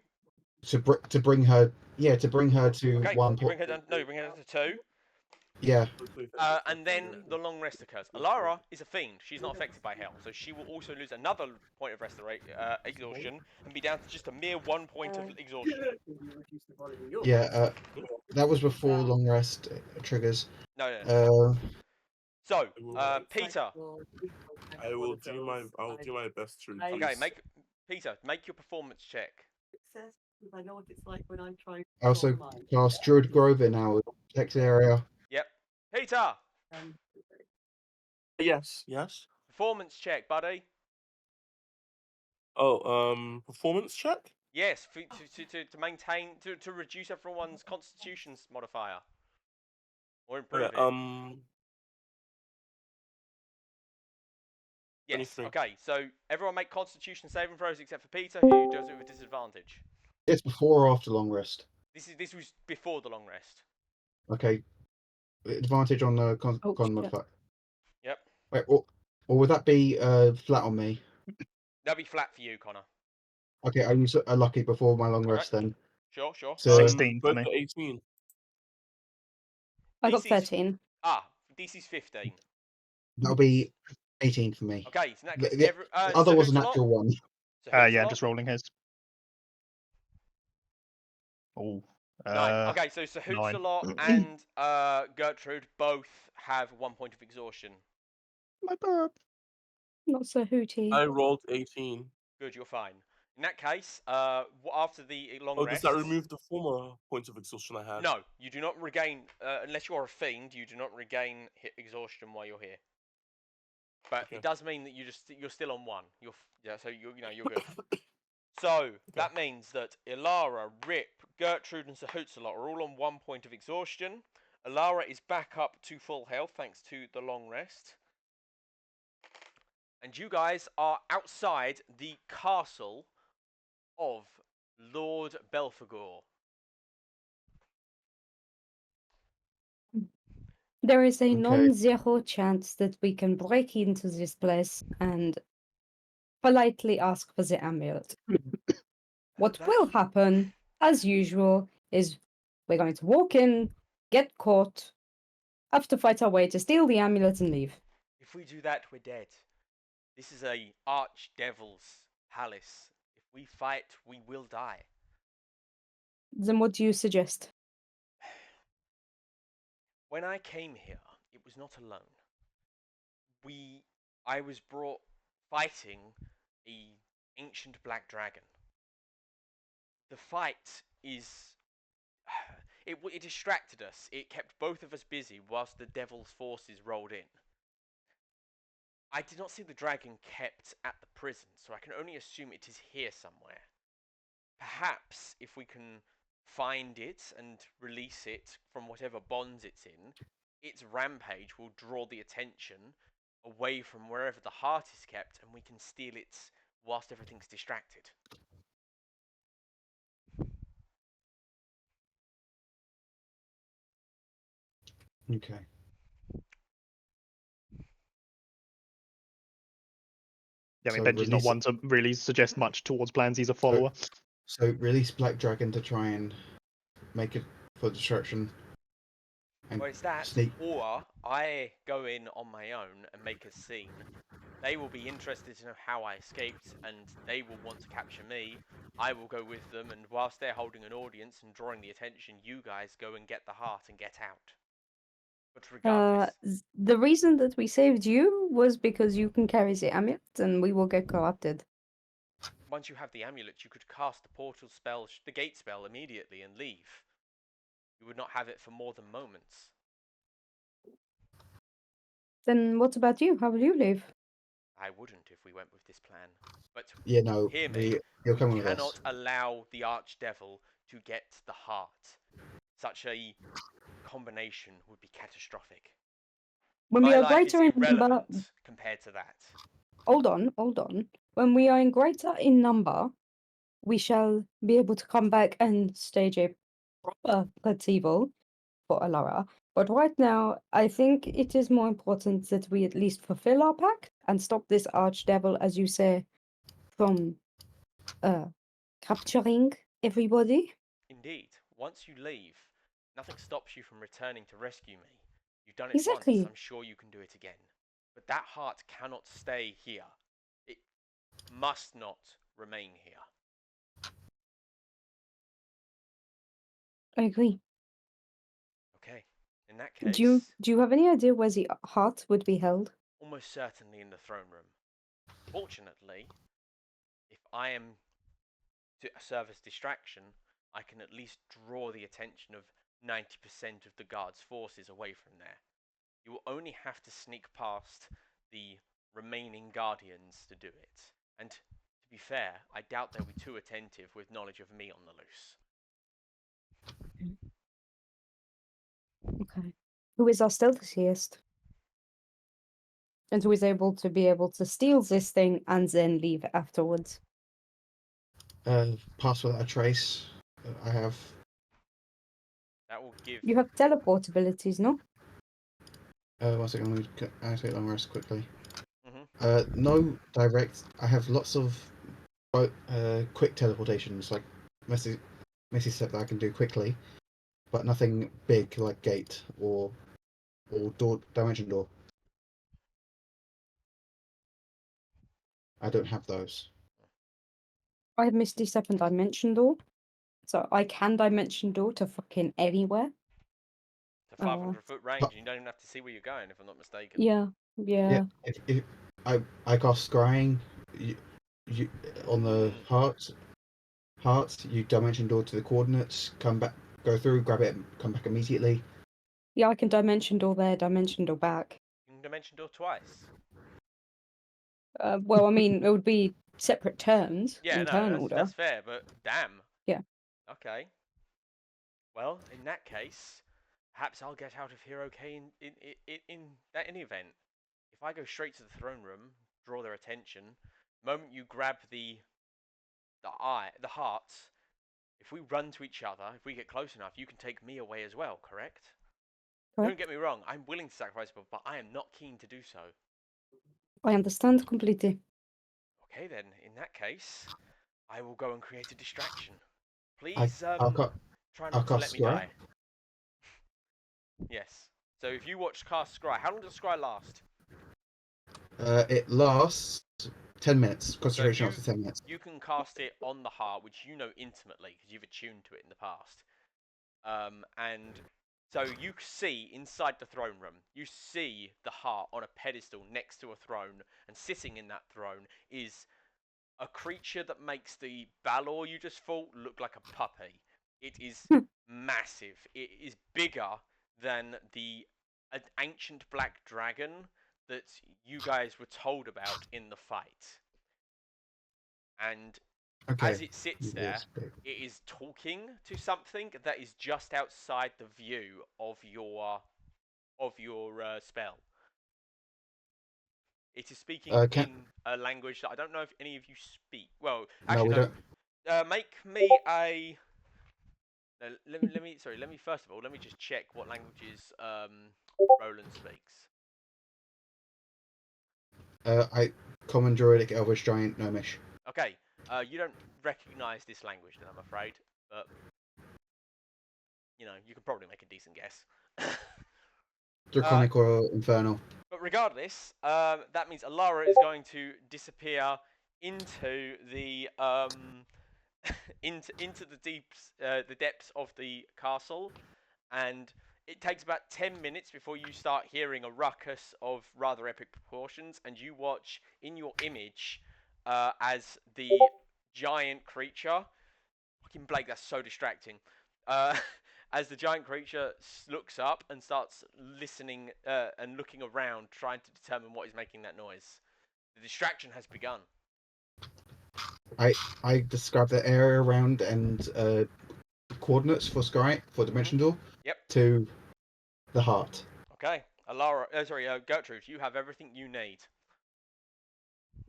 To bring her, to bring her to Okay, one you point. bring her down. No, you bring her down to 2. Yeah. And then the long rest occurs. Alara is a fiend. She's not affected by hell, so she will also lose another point of exhaustion and be down to just a mere 1 point of exhaustion. Yeah. That was before long rest triggers. No. So, Peter. I will do my best to reduce. Okay, make your performance check. Success, because I know what it's like when I'm trying. I also cast Druid Grove in our protected area. Yep. Peter, Yes, yes. performance check, buddy. Oh, performance check? Yes, to maintain to reduce everyone's constitution's modifier or improve Okay, it. Yes. 23. Okay. So everyone make Constitution saving throws except for Peter, who does it with disadvantage. It's before or after long rest. This was before the long rest. Okay. Advantage on the Oh, con shit. modifier. Yep. Wait, or would that be flat on me? That'll be flat for you, Connor. Okay, I use a lucky before my long Okay. rest then. Sure. So 16 for Both me. are 18. I got DC's 13. DC's 15. that'll be 18 for me. Okay. So in that The, case, the other was a Sahut-a-lot? natural one. Sahut-a-lot? Yeah, just rolling his. Oh. 9. Okay, so Sahut-a-lot 9. and Gertrude both have 1 point of exhaustion. My burp. Not so hooty. I rolled 18. Good, you're fine. In that case, after the long Oh, rest... does that remove the former points of exhaustion I had? No, you do not regain, unless you are a fiend, you do not regain exhaustion while you're here. But Okay. it does mean that you're still on 1. So you're good. So that means that Ilara, Rip, Gertrude, and Sahut-a-lot are all on 1 point of exhaustion. Ilara is back up to full health thanks to the long rest. And you guys are outside the castle of Lord Belphegor. There is a Okay. non-zero chance that we can break into this place and politely ask for the amulet. What will happen, as usual, is we're going to walk in, get caught, have to fight our way to steal the amulet and leave. If we do that, we're dead. This is a archdevil's palace. If we fight, we will die. Then what do you suggest? When I came here, it was not alone. I was brought fighting a ancient black dragon. The fight is... It distracted us. It kept both of us busy whilst the devil's forces rolled in. I did not see the dragon kept at the prison, so I can only assume it is here somewhere. Perhaps if we can find it and release it from whatever bonds it's in, its rampage will draw the attention away from wherever the heart is kept, and we can steal it whilst everything's distracted. Okay. Yeah, I mean, So Benji's not release one to really suggest much towards plans. He's a follower. So release Black Dragon to try and make it for distraction. And Well, it's that, sneak. or I go in on my own and make a scene. They will be interested to know how I escaped, and they will want to capture me. I will go with them, and whilst they're holding an audience and drawing the attention, you guys go and get the heart and get out. But regardless, The reason that we saved you was because you can carry the amulet and we will get corrupted. once you have the amulet, you could cast the portal spell, the gate spell immediately and leave. You would not have it for more than moments. Then what about you? How will you leave? I wouldn't if we went with this plan. But Yeah, no. hear me, You're coming we with us. cannot allow the Archdevil to get the heart. Such a combination would be catastrophic. When we My are life is greater in number, irrelevant compared to that. hold on. When we are in greater in number, we shall be able to come back and stage a proper retrieval for Alara. But right now, I think it is more important that we at least fulfill our pact and stop this archdevil, as you say, from capturing everybody. Indeed, once you leave, nothing stops you from returning to rescue me. You've done it Exactly. once, I'm sure you can do it again. But that heart cannot stay here. It must not remain here. I agree. Okay, in that case, Do you have any idea where the heart would be held? almost certainly in the throne room. Fortunately, if I am to serve as distraction, I can at least draw the attention of 90% of the guard's forces away from there. You will only have to sneak past the remaining guardians to do it. And to be fair, I doubt they'll be too attentive with knowledge of me on the loose. Okay. Who is our stealthiest? And who is able to steal this thing and then leave afterwards? Pass without a trace. I have. That will give. You have teleport abilities, no? 1 second. Let me activate long rest quickly. Mhm. No direct. I have lots of quick teleportations, like messy step that I can do quickly, but nothing big like gate or door dimension door. I don't have those. I have Misty Step and Dimension Door. So I can Dimension Door to fucking anywhere. It's a 500-foot range, and you don't even have to see where you're going, if I'm not mistaken. Yeah. Yeah. If I cast scrying, you on the heart, you dimension door to the coordinates, come back, go through, grab it, come back immediately. Yeah, I can Dimension Door there, Dimension Door back. You can dimension door twice. Well, I mean, it would be separate turns Yeah, in no, turn order. that's fair, but damn. Yeah. Okay. Well, in that case, perhaps I'll get out of here okay in any event. If I go straight to the throne room, draw their attention, the moment you grab the heart, if we run to each other, if we get close enough, you can take me away as well, correct? Don't Correct. get me wrong, I'm willing to sacrifice people, but I am not keen to do so. I understand completely. Okay then, in that case, I will go and create a distraction. Please, I'll try I'll not to let cast me Scry. die. Yes. So if you watch Cast Scry, how long does Scry last? It lasts 10 minutes. Concentration you- after 10 minutes. You can cast it on the heart, which you know intimately because you've attuned to it in the past. And so you see inside the throne room, you see the heart on a pedestal next to a throne, and sitting in that throne is a creature that makes the Balor you just fought look like a puppy. It is massive. It is bigger than the ancient black dragon that you guys were told about in the fight. And Okay. as it sits there, it is talking to something that is just outside the view of your spell. It is speaking in a language that I don't know if any of you speak. Well, actually, no. We don't. Make me a. No, let me. Sorry. Let me first of all. Let me just check what languages Roland speaks. I common druidic, elvish, giant, gnomish. Okay. You don't recognise this language, then I'm afraid. But you know, you can probably make a decent guess. Draconic or infernal. But regardless, that means Alara is going to disappear into the into the depths of the castle, and it takes about 10 minutes before you start hearing a ruckus of rather epic proportions, and you watch in your image as the giant creature. Fucking Blake, that's so distracting. As the giant creature looks up and starts listening and looking around, trying to determine what is making that noise. The distraction has begun. I describe the area around and coordinates for Sky for Dimension Door. Yep. To the heart. Okay, Alara. Gertrude, you have everything you need.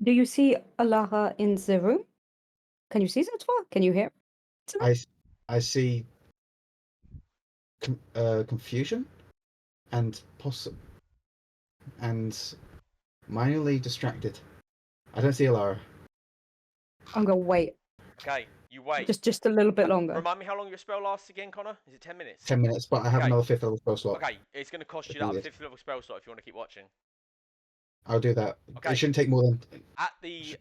Do you see Alara in the room? Can you see that far? Can you hear? I see confusion and manually distracted. I don't see Alara. I'm gonna wait. Okay, you wait. Just a little bit longer. Remind me how long your spell lasts again, Connor? Is it 10 minutes? 10 minutes, but I have another 5th level spell slot. Okay, it's going to cost you that 5th level spell slot if you want to keep watching. I'll do that. Okay. It shouldn't take more than... At the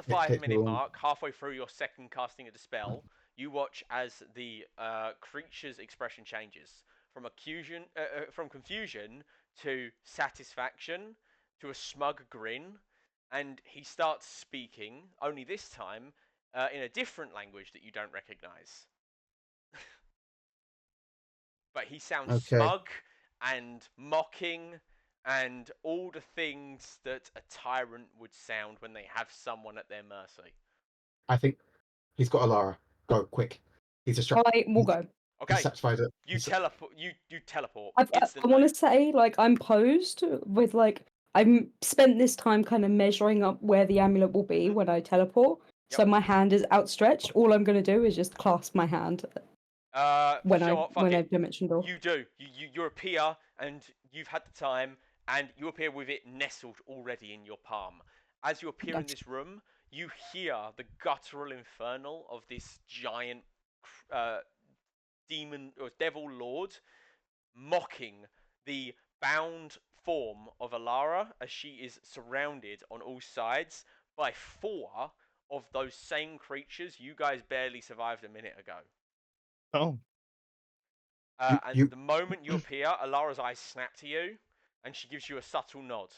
5-minute mark, halfway through your second casting of the spell, you watch as the creature's expression changes from confusion to satisfaction to a smug grin, and he starts speaking, only this time in a different language that you don't recognize. But he sounds smug and mocking and all the things that a tyrant would sound when they have someone at their mercy. I think he's got Alara. Go quick. He's distracted. I will go. Okay, Satisfied it. you teleport. You teleport I instantly. want to say, like, I'm posed with, like, I've spent this time kind of measuring up where the amulet will be when I teleport. So Yep. my hand is outstretched. All I'm going to do is just clasp my hand when sure, fuck when it. I've dimension door. You do. You appear, and you've had the time, and you appear with it nestled already in your palm. As you appear in Nice. this room, you hear the guttural infernal of this giant demon or devil lord mocking the bound form of Alara as she is surrounded on all sides by 4 of those same creatures you guys barely survived a minute ago. Oh, And the moment you appear, Alara's eyes snap to you, and she gives you a subtle nod.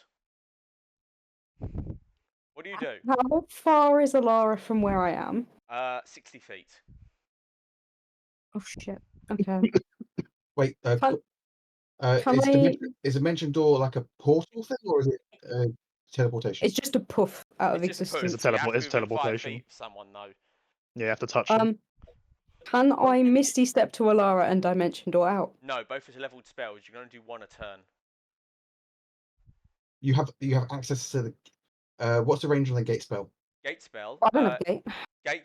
What do you do? How far is Alara from where I am? 60 feet. Oh shit. Okay. Wait. Can Is I? dimension door like a portal thing, or is it teleportation? It's just a poof out of It's just existence. poof. You have to it's be within 5 teleportation. feet of someone, though. Yeah, you have to touch them. Can I Misty Step to Alara and Dimension Door out? No, both are leveled spells. You're going to do 1 a turn. You have access to the. What's the range on the gate spell? Gate spell. I don't have gate.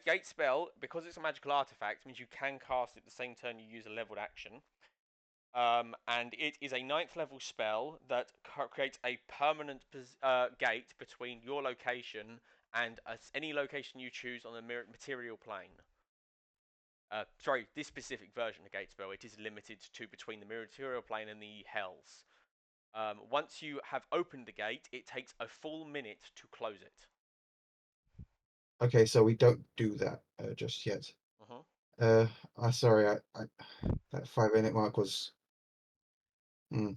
Gate spell, because it's a magical artifact, means you can cast it the same turn you use a leveled action. And it is a 9th level spell that creates a permanent gate between your location and any location you choose on the material plane. Sorry, this specific version of gate spell, it is limited to between the material plane and the hells. Once you have opened the gate, it takes a full minute to close it. Okay, so we don't do that just yet. Sorry, I that 5-minute mark was. Okay,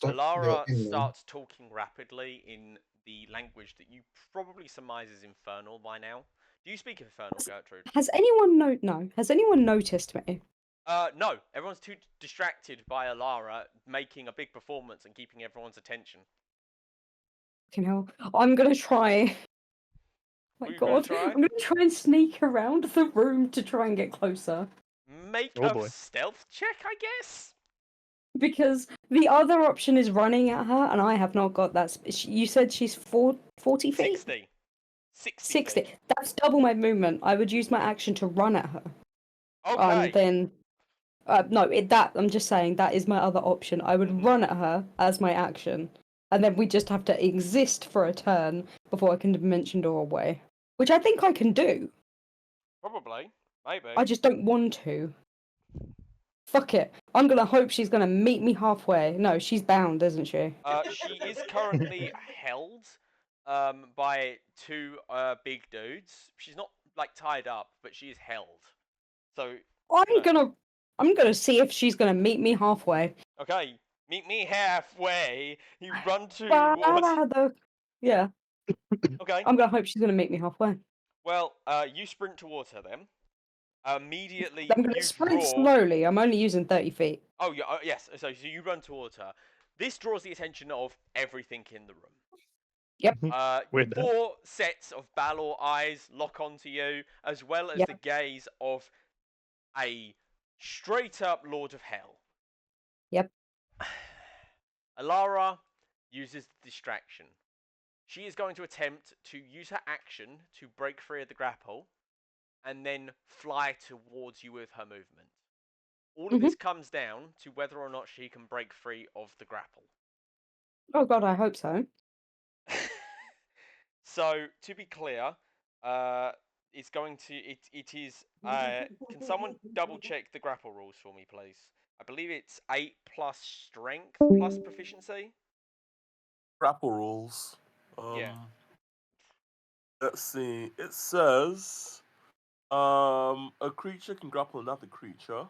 Alara starts talking rapidly in the language that you probably surmise is Infernal by now. Do you speak Infernal, Gertrude? Has anyone Has anyone noticed me? No. Everyone's too distracted by Alara making a big performance and keeping everyone's attention. Fucking hell. I'm gonna try. What My are you gonna god. try? I'm gonna try and sneak around the room to try and get closer. Make Oh, a boy. stealth check, I guess? Because the other option is running at her, and I have not got that. You said she's 40 feet? 60. 60. Feet. That's double my movement. I would use my action to run at her. Okay. Then. No, I'm just saying that is my other option. I would run at her as my action, and then we just have to exist for a turn before I can dimension door away. Which I think I can do. Probably. Maybe. I just don't want to. Fuck it. I'm gonna hope she's gonna meet me halfway. No, she's bound, isn't she? She is currently held by 2 big dudes. She's not like tied up, but she is held. So I'm gonna see if she's gonna meet me halfway. okay, meet me halfway. You run towards. Yeah. Okay. I'm gonna hope she's gonna meet me halfway. Well, you sprint towards her then. Immediately I'm gonna you sprint draw. slowly. I'm only using 30 feet. Oh yeah, yes. So you run towards her. This draws the attention of everything in the room. Yep. We're there. 4 sets of Balor eyes lock onto you, as well as Yep. the gaze of a straight up Lord of Hell. Yep. Alara uses distraction. She is going to attempt to use her action to break free of the grapple and then fly towards you with her movement. All of this comes down to whether or not she can break free of the grapple. Oh god, I hope so. So, to be clear, it's going to. It is. Can someone double check the grapple rules for me, please? I believe it's 8 plus strength plus proficiency. Grapple rules. Yeah. Let's see. It says a creature can grapple another creature.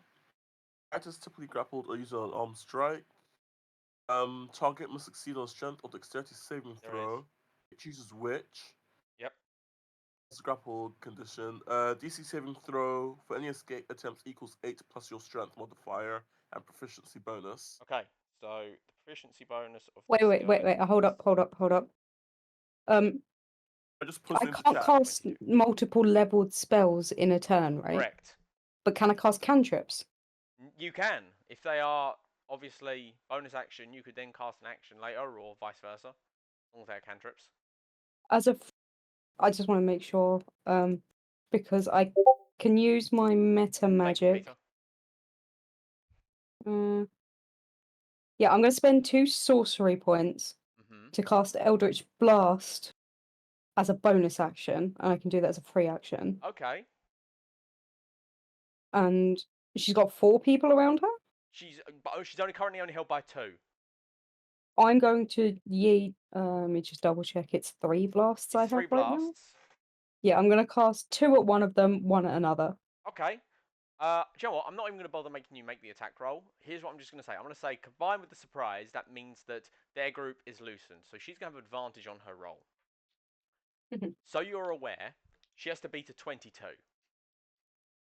Fighters typically grappled or use an armed strike. Target must succeed on strength or dexterity saving There throw. It chooses which. Yep. grapple condition. DC saving throw for any escape attempts equals 8 plus your strength modifier and proficiency bonus. Okay, so the proficiency bonus of Wait, this wait, wait, guy- wait. Hold up. I just posted I into can't chat. cast Thank multiple leveled spells in a turn, right? Correct. But can I cast cantrips? You can, if they are obviously bonus action. You could then cast an action later, or vice versa, as long as they're cantrips. I just want to make sure, because I can use my meta Thank you, magic. Peter. Yeah, I'm going to spend 2 sorcery points Mhm. to cast Eldritch Blast as a bonus action, and I can do that as a free action. Okay. And she's got 4 people around her. She's currently only held by 2. I'm going to yeet. Let me just double check. It's 3 blasts I It's have 3 right now. blasts. Yeah, I'm going to cast 2 at one of them, 1 at another. Okay. Do you know what? I'm not even going to bother making you make the attack roll. Here's what I'm just going to say. I'm going to say, combined with the surprise, that means that their group is loosened. So she's going to have advantage on her roll. So you're aware, she has to beat a 22.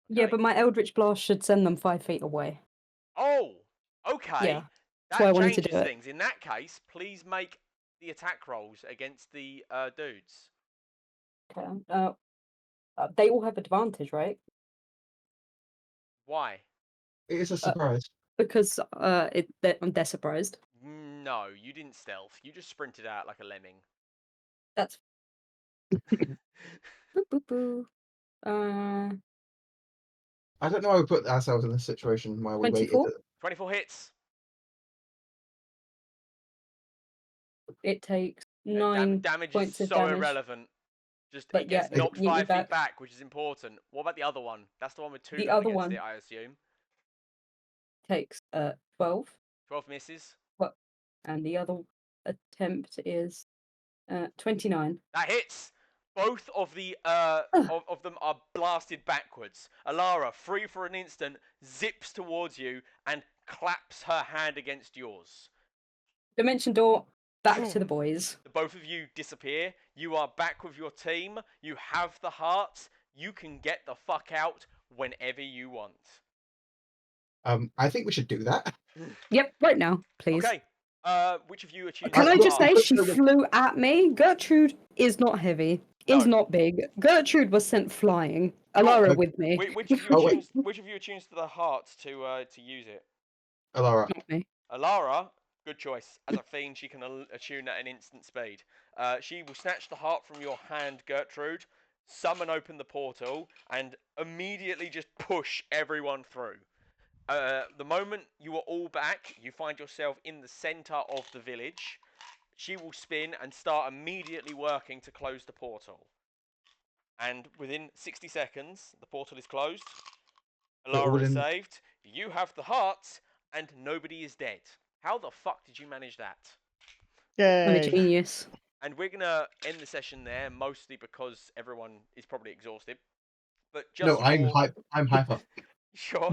Yeah, Okay? but my Eldritch Blast should send them 5 feet away. Oh! Okay. Yeah, that's why I That wanted to changes do it. things. In that case, please make the attack rolls against the dudes. Okay. They all have advantage, right? Why? It is a surprise. Because they're surprised. No, you didn't stealth. You just sprinted out like a lemming. That's boop boop boo. I don't know why we put ourselves in this situation while we waited. 24? 24 hits. It takes Yeah, 9 damage is points so of damage. irrelevant. Just But it gets yeah, knocked yeet me 5 feet back. back, which is important. What about the other one? That's the one with 2 The going other against one- it, I assume. Takes 12, 12 misses. and the other attempt is 29. That hits. Both of the of them are blasted backwards. Alara, free for an instant, zips towards you and claps her hand against yours. Dimension door, back to the boys. The both of you disappear. You are back with your team. You have the hearts. You can get the fuck out whenever you want. I think we should do that. Yep, right now, please. Okay. Which of you are choosing? Can I I've just got- say she flew at me? Gertrude is not heavy. Is No. not big. Gertrude was sent flying. Alara Okay. with me. Which of you Oh, wait. attunes, which of you attunes to the heart to use it? Alara. Not me. Alara, good choice. As a fiend, she can attune at an instant speed. She will snatch the heart from your hand, Gertrude, summon open the portal, and immediately just push everyone through. The moment you are all back, you find yourself in the center of the village. She will spin and start immediately working to close the portal. And within 60 seconds, the portal is closed. Alara is within- saved. You have the heart, and nobody is dead. How the fuck did you manage that? I'm a Yay. genius. And we're gonna end the session there, mostly because everyone is probably exhausted. But just No, I'm for- I'm hyper. Sure.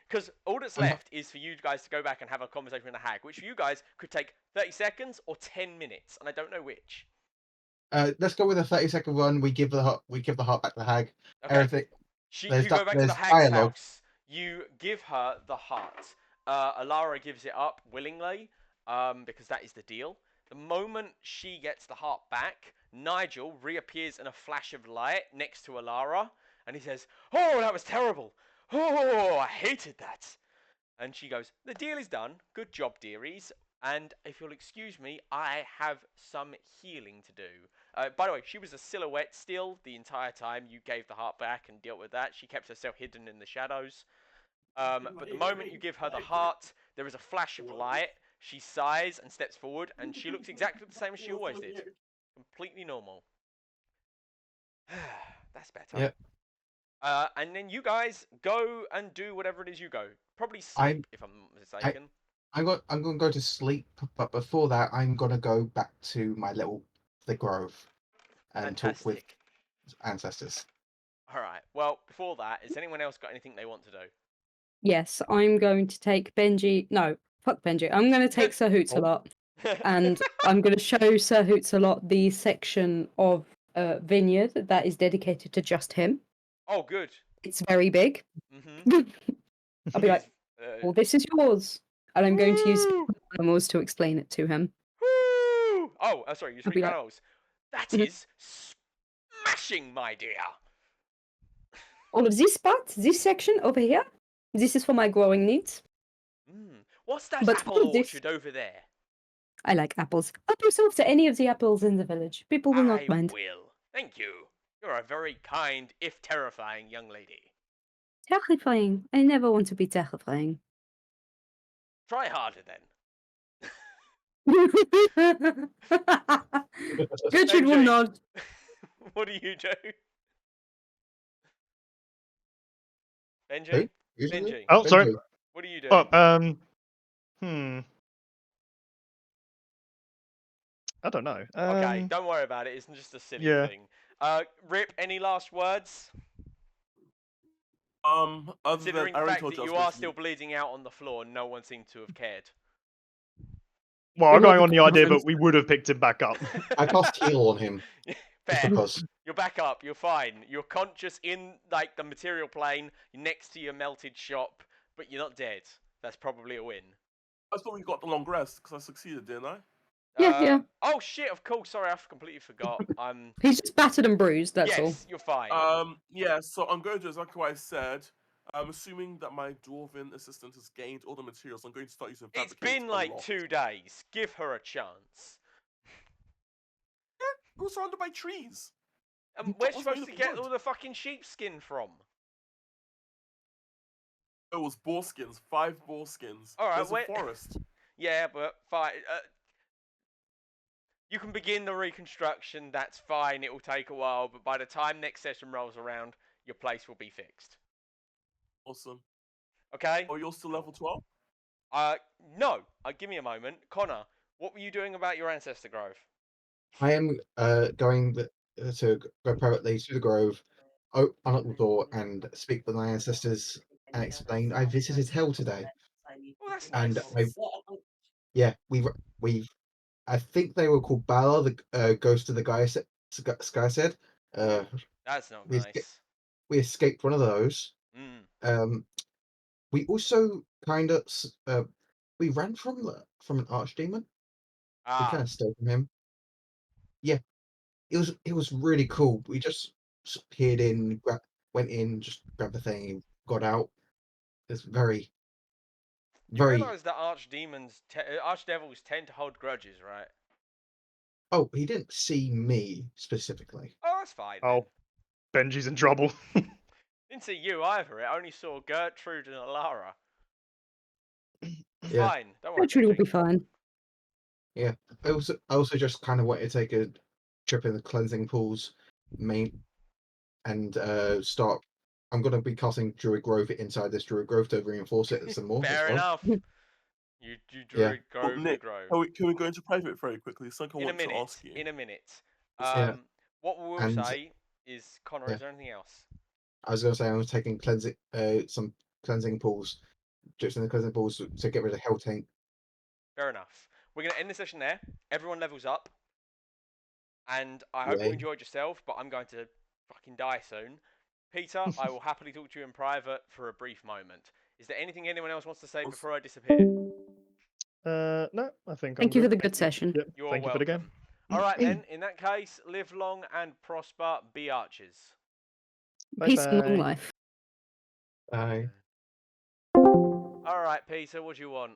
Because all that's I'm not- left is for you guys to go back and have a conversation with the hag, which for you guys could take 30 seconds or 10 minutes, and I don't know which. Let's go with a 30-second run. We give the heart back to the hag. Okay. Everything. You There's go that- back to the there's hag's dialogue. house. You give her the heart. Alara gives it up willingly, because that is the deal. The moment she gets the heart back, Nigel reappears in a flash of light next to Alara, and he says, "Oh, that was terrible. Oh, I hated that." And she goes, "The deal is done. Good job, dearies. And if you'll excuse me, I have some healing to do." By the way, she was a silhouette still the entire time you gave the heart back and dealt with that. She kept herself hidden in the shadows. But the moment you give her the heart, there is a flash of light. She sighs and steps forward, and she looks exactly the same as she always did. Completely normal. That's better. Yep. And then you guys go and do whatever it is you go. Probably I'm- sleep, if I'm not mistaken. I'm going to go to sleep, but before that, I'm going to go back to the grove, and talk with Fantastic. ancestors. All right. Well, before that, has anyone else got anything they want to do? Yes, I'm going to take Benji. No, fuck Benji. I'm going to take Sir Hoots a lot, and I'm going to show Sir Hoots a lot the section of vineyard that is dedicated to just him. Oh, good. It's very big. Mm-hmm. I'll be like, well, this is yours. And I'm going to use Woo! animals to explain it to him. Woo! Oh, sorry, you I'll speak be like- animals. That Mhm. is smashing, my dear. All of this part, this section over here, this is for my growing needs. What's that But apple all of this- orchard over there? I like apples. Help yourself to any of the apples in the village. People will I not mind. will. Thank you. You're a very kind, if terrifying, young lady. Terrifying. I never want to be terrifying. Try harder then. Gertrude will MJ. not. What do you do? Benji? Who? Who's it? Benji, Oh, sorry. Benji. what do you do? Oh, I don't know. Okay, don't worry about it. It's just a silly yeah. thing. Rip, any last words? Other Considering than I the already fact told that you I was you going are to still bleeding out on the floor and no one seemed to have cared. Well, It I'm going was on the idea nonsense. that we would have picked him back up. I cast heal on him just Fair. because. You're back up. You're fine. You're conscious in like the material plane. You're next to your melted shop, but you're not dead. That's probably a win. I thought we got the long rest because I succeeded, didn't I? Yeah. Oh shit! Of course. Sorry, I completely forgot. He's just battered and bruised, that's all. Yes, you're fine. Yeah, so I'm going to do exactly what I said. I'm assuming that my dwarven assistant has gained all the materials. I'm going to start using It's fabricate been a like lot. 2 days. Give her a chance. It was surrounded by trees. And That where's she was supposed made to of get wood. all the fucking sheepskin from? It was boar skins, 5 boar skins. All right, There's wait. a forest. Yeah, but fine. You can begin the reconstruction. That's fine. It will take a while, but by the time next session rolls around, your place will be fixed. Awesome. Okay? Oh, you're still level 12? No. Give me a moment. Connor, what were you doing about your ancestor grove? I am going to go privately to the grove, unlock the door, and speak with my ancestors and explain I visited hell today. Well, that's And nice. I think they were called Bala, the ghost of the Sky said. That's not we esca- nice. we escaped one of those. We also kind of we ran from an archdemon. We kind of stole from him. Yeah, it was really cool. We just peered in, went in, just grabbed the thing, got out. It's very, You very. realise that archdevils tend to hold grudges, right? Oh, he didn't see me specifically. Oh, that's fine. Oh, Benji's in trouble. Didn't see you either. It only saw Gertrude and Alara. Yeah. Fine. Don't worry. Gertrude will Benji. be fine. Yeah. I also just kind of wanted to take a trip in the cleansing pools, and start. I'm going to be casting Druid Grove inside this Druid Grove to reinforce it some more. Fair as well. enough. You Druid Grove the Nick, Grove. can we go into private very quickly? Something I In a want to minute. ask you. In a minute. Yeah. What we will And- say is, Connor, yeah. is there anything else? I was going to say I was taking some cleansing pools, just in the cleansing pools to get rid of Hell Taint. Fair enough. We're going to end the session there. Everyone levels up. And I hope you Yay. enjoyed yourself, but I'm going to fucking die soon. Peter, I will happily talk to you in private for a brief moment. Is there anything anyone else wants to say before I disappear? No, I think Thank I'm you for good. the good session. Yep. You're Thank you for the game. welcome. All right then. In that case, live long and prosper. Be archers. Peace and long Bye-bye. life. Bye. All right, Peter. What do you want?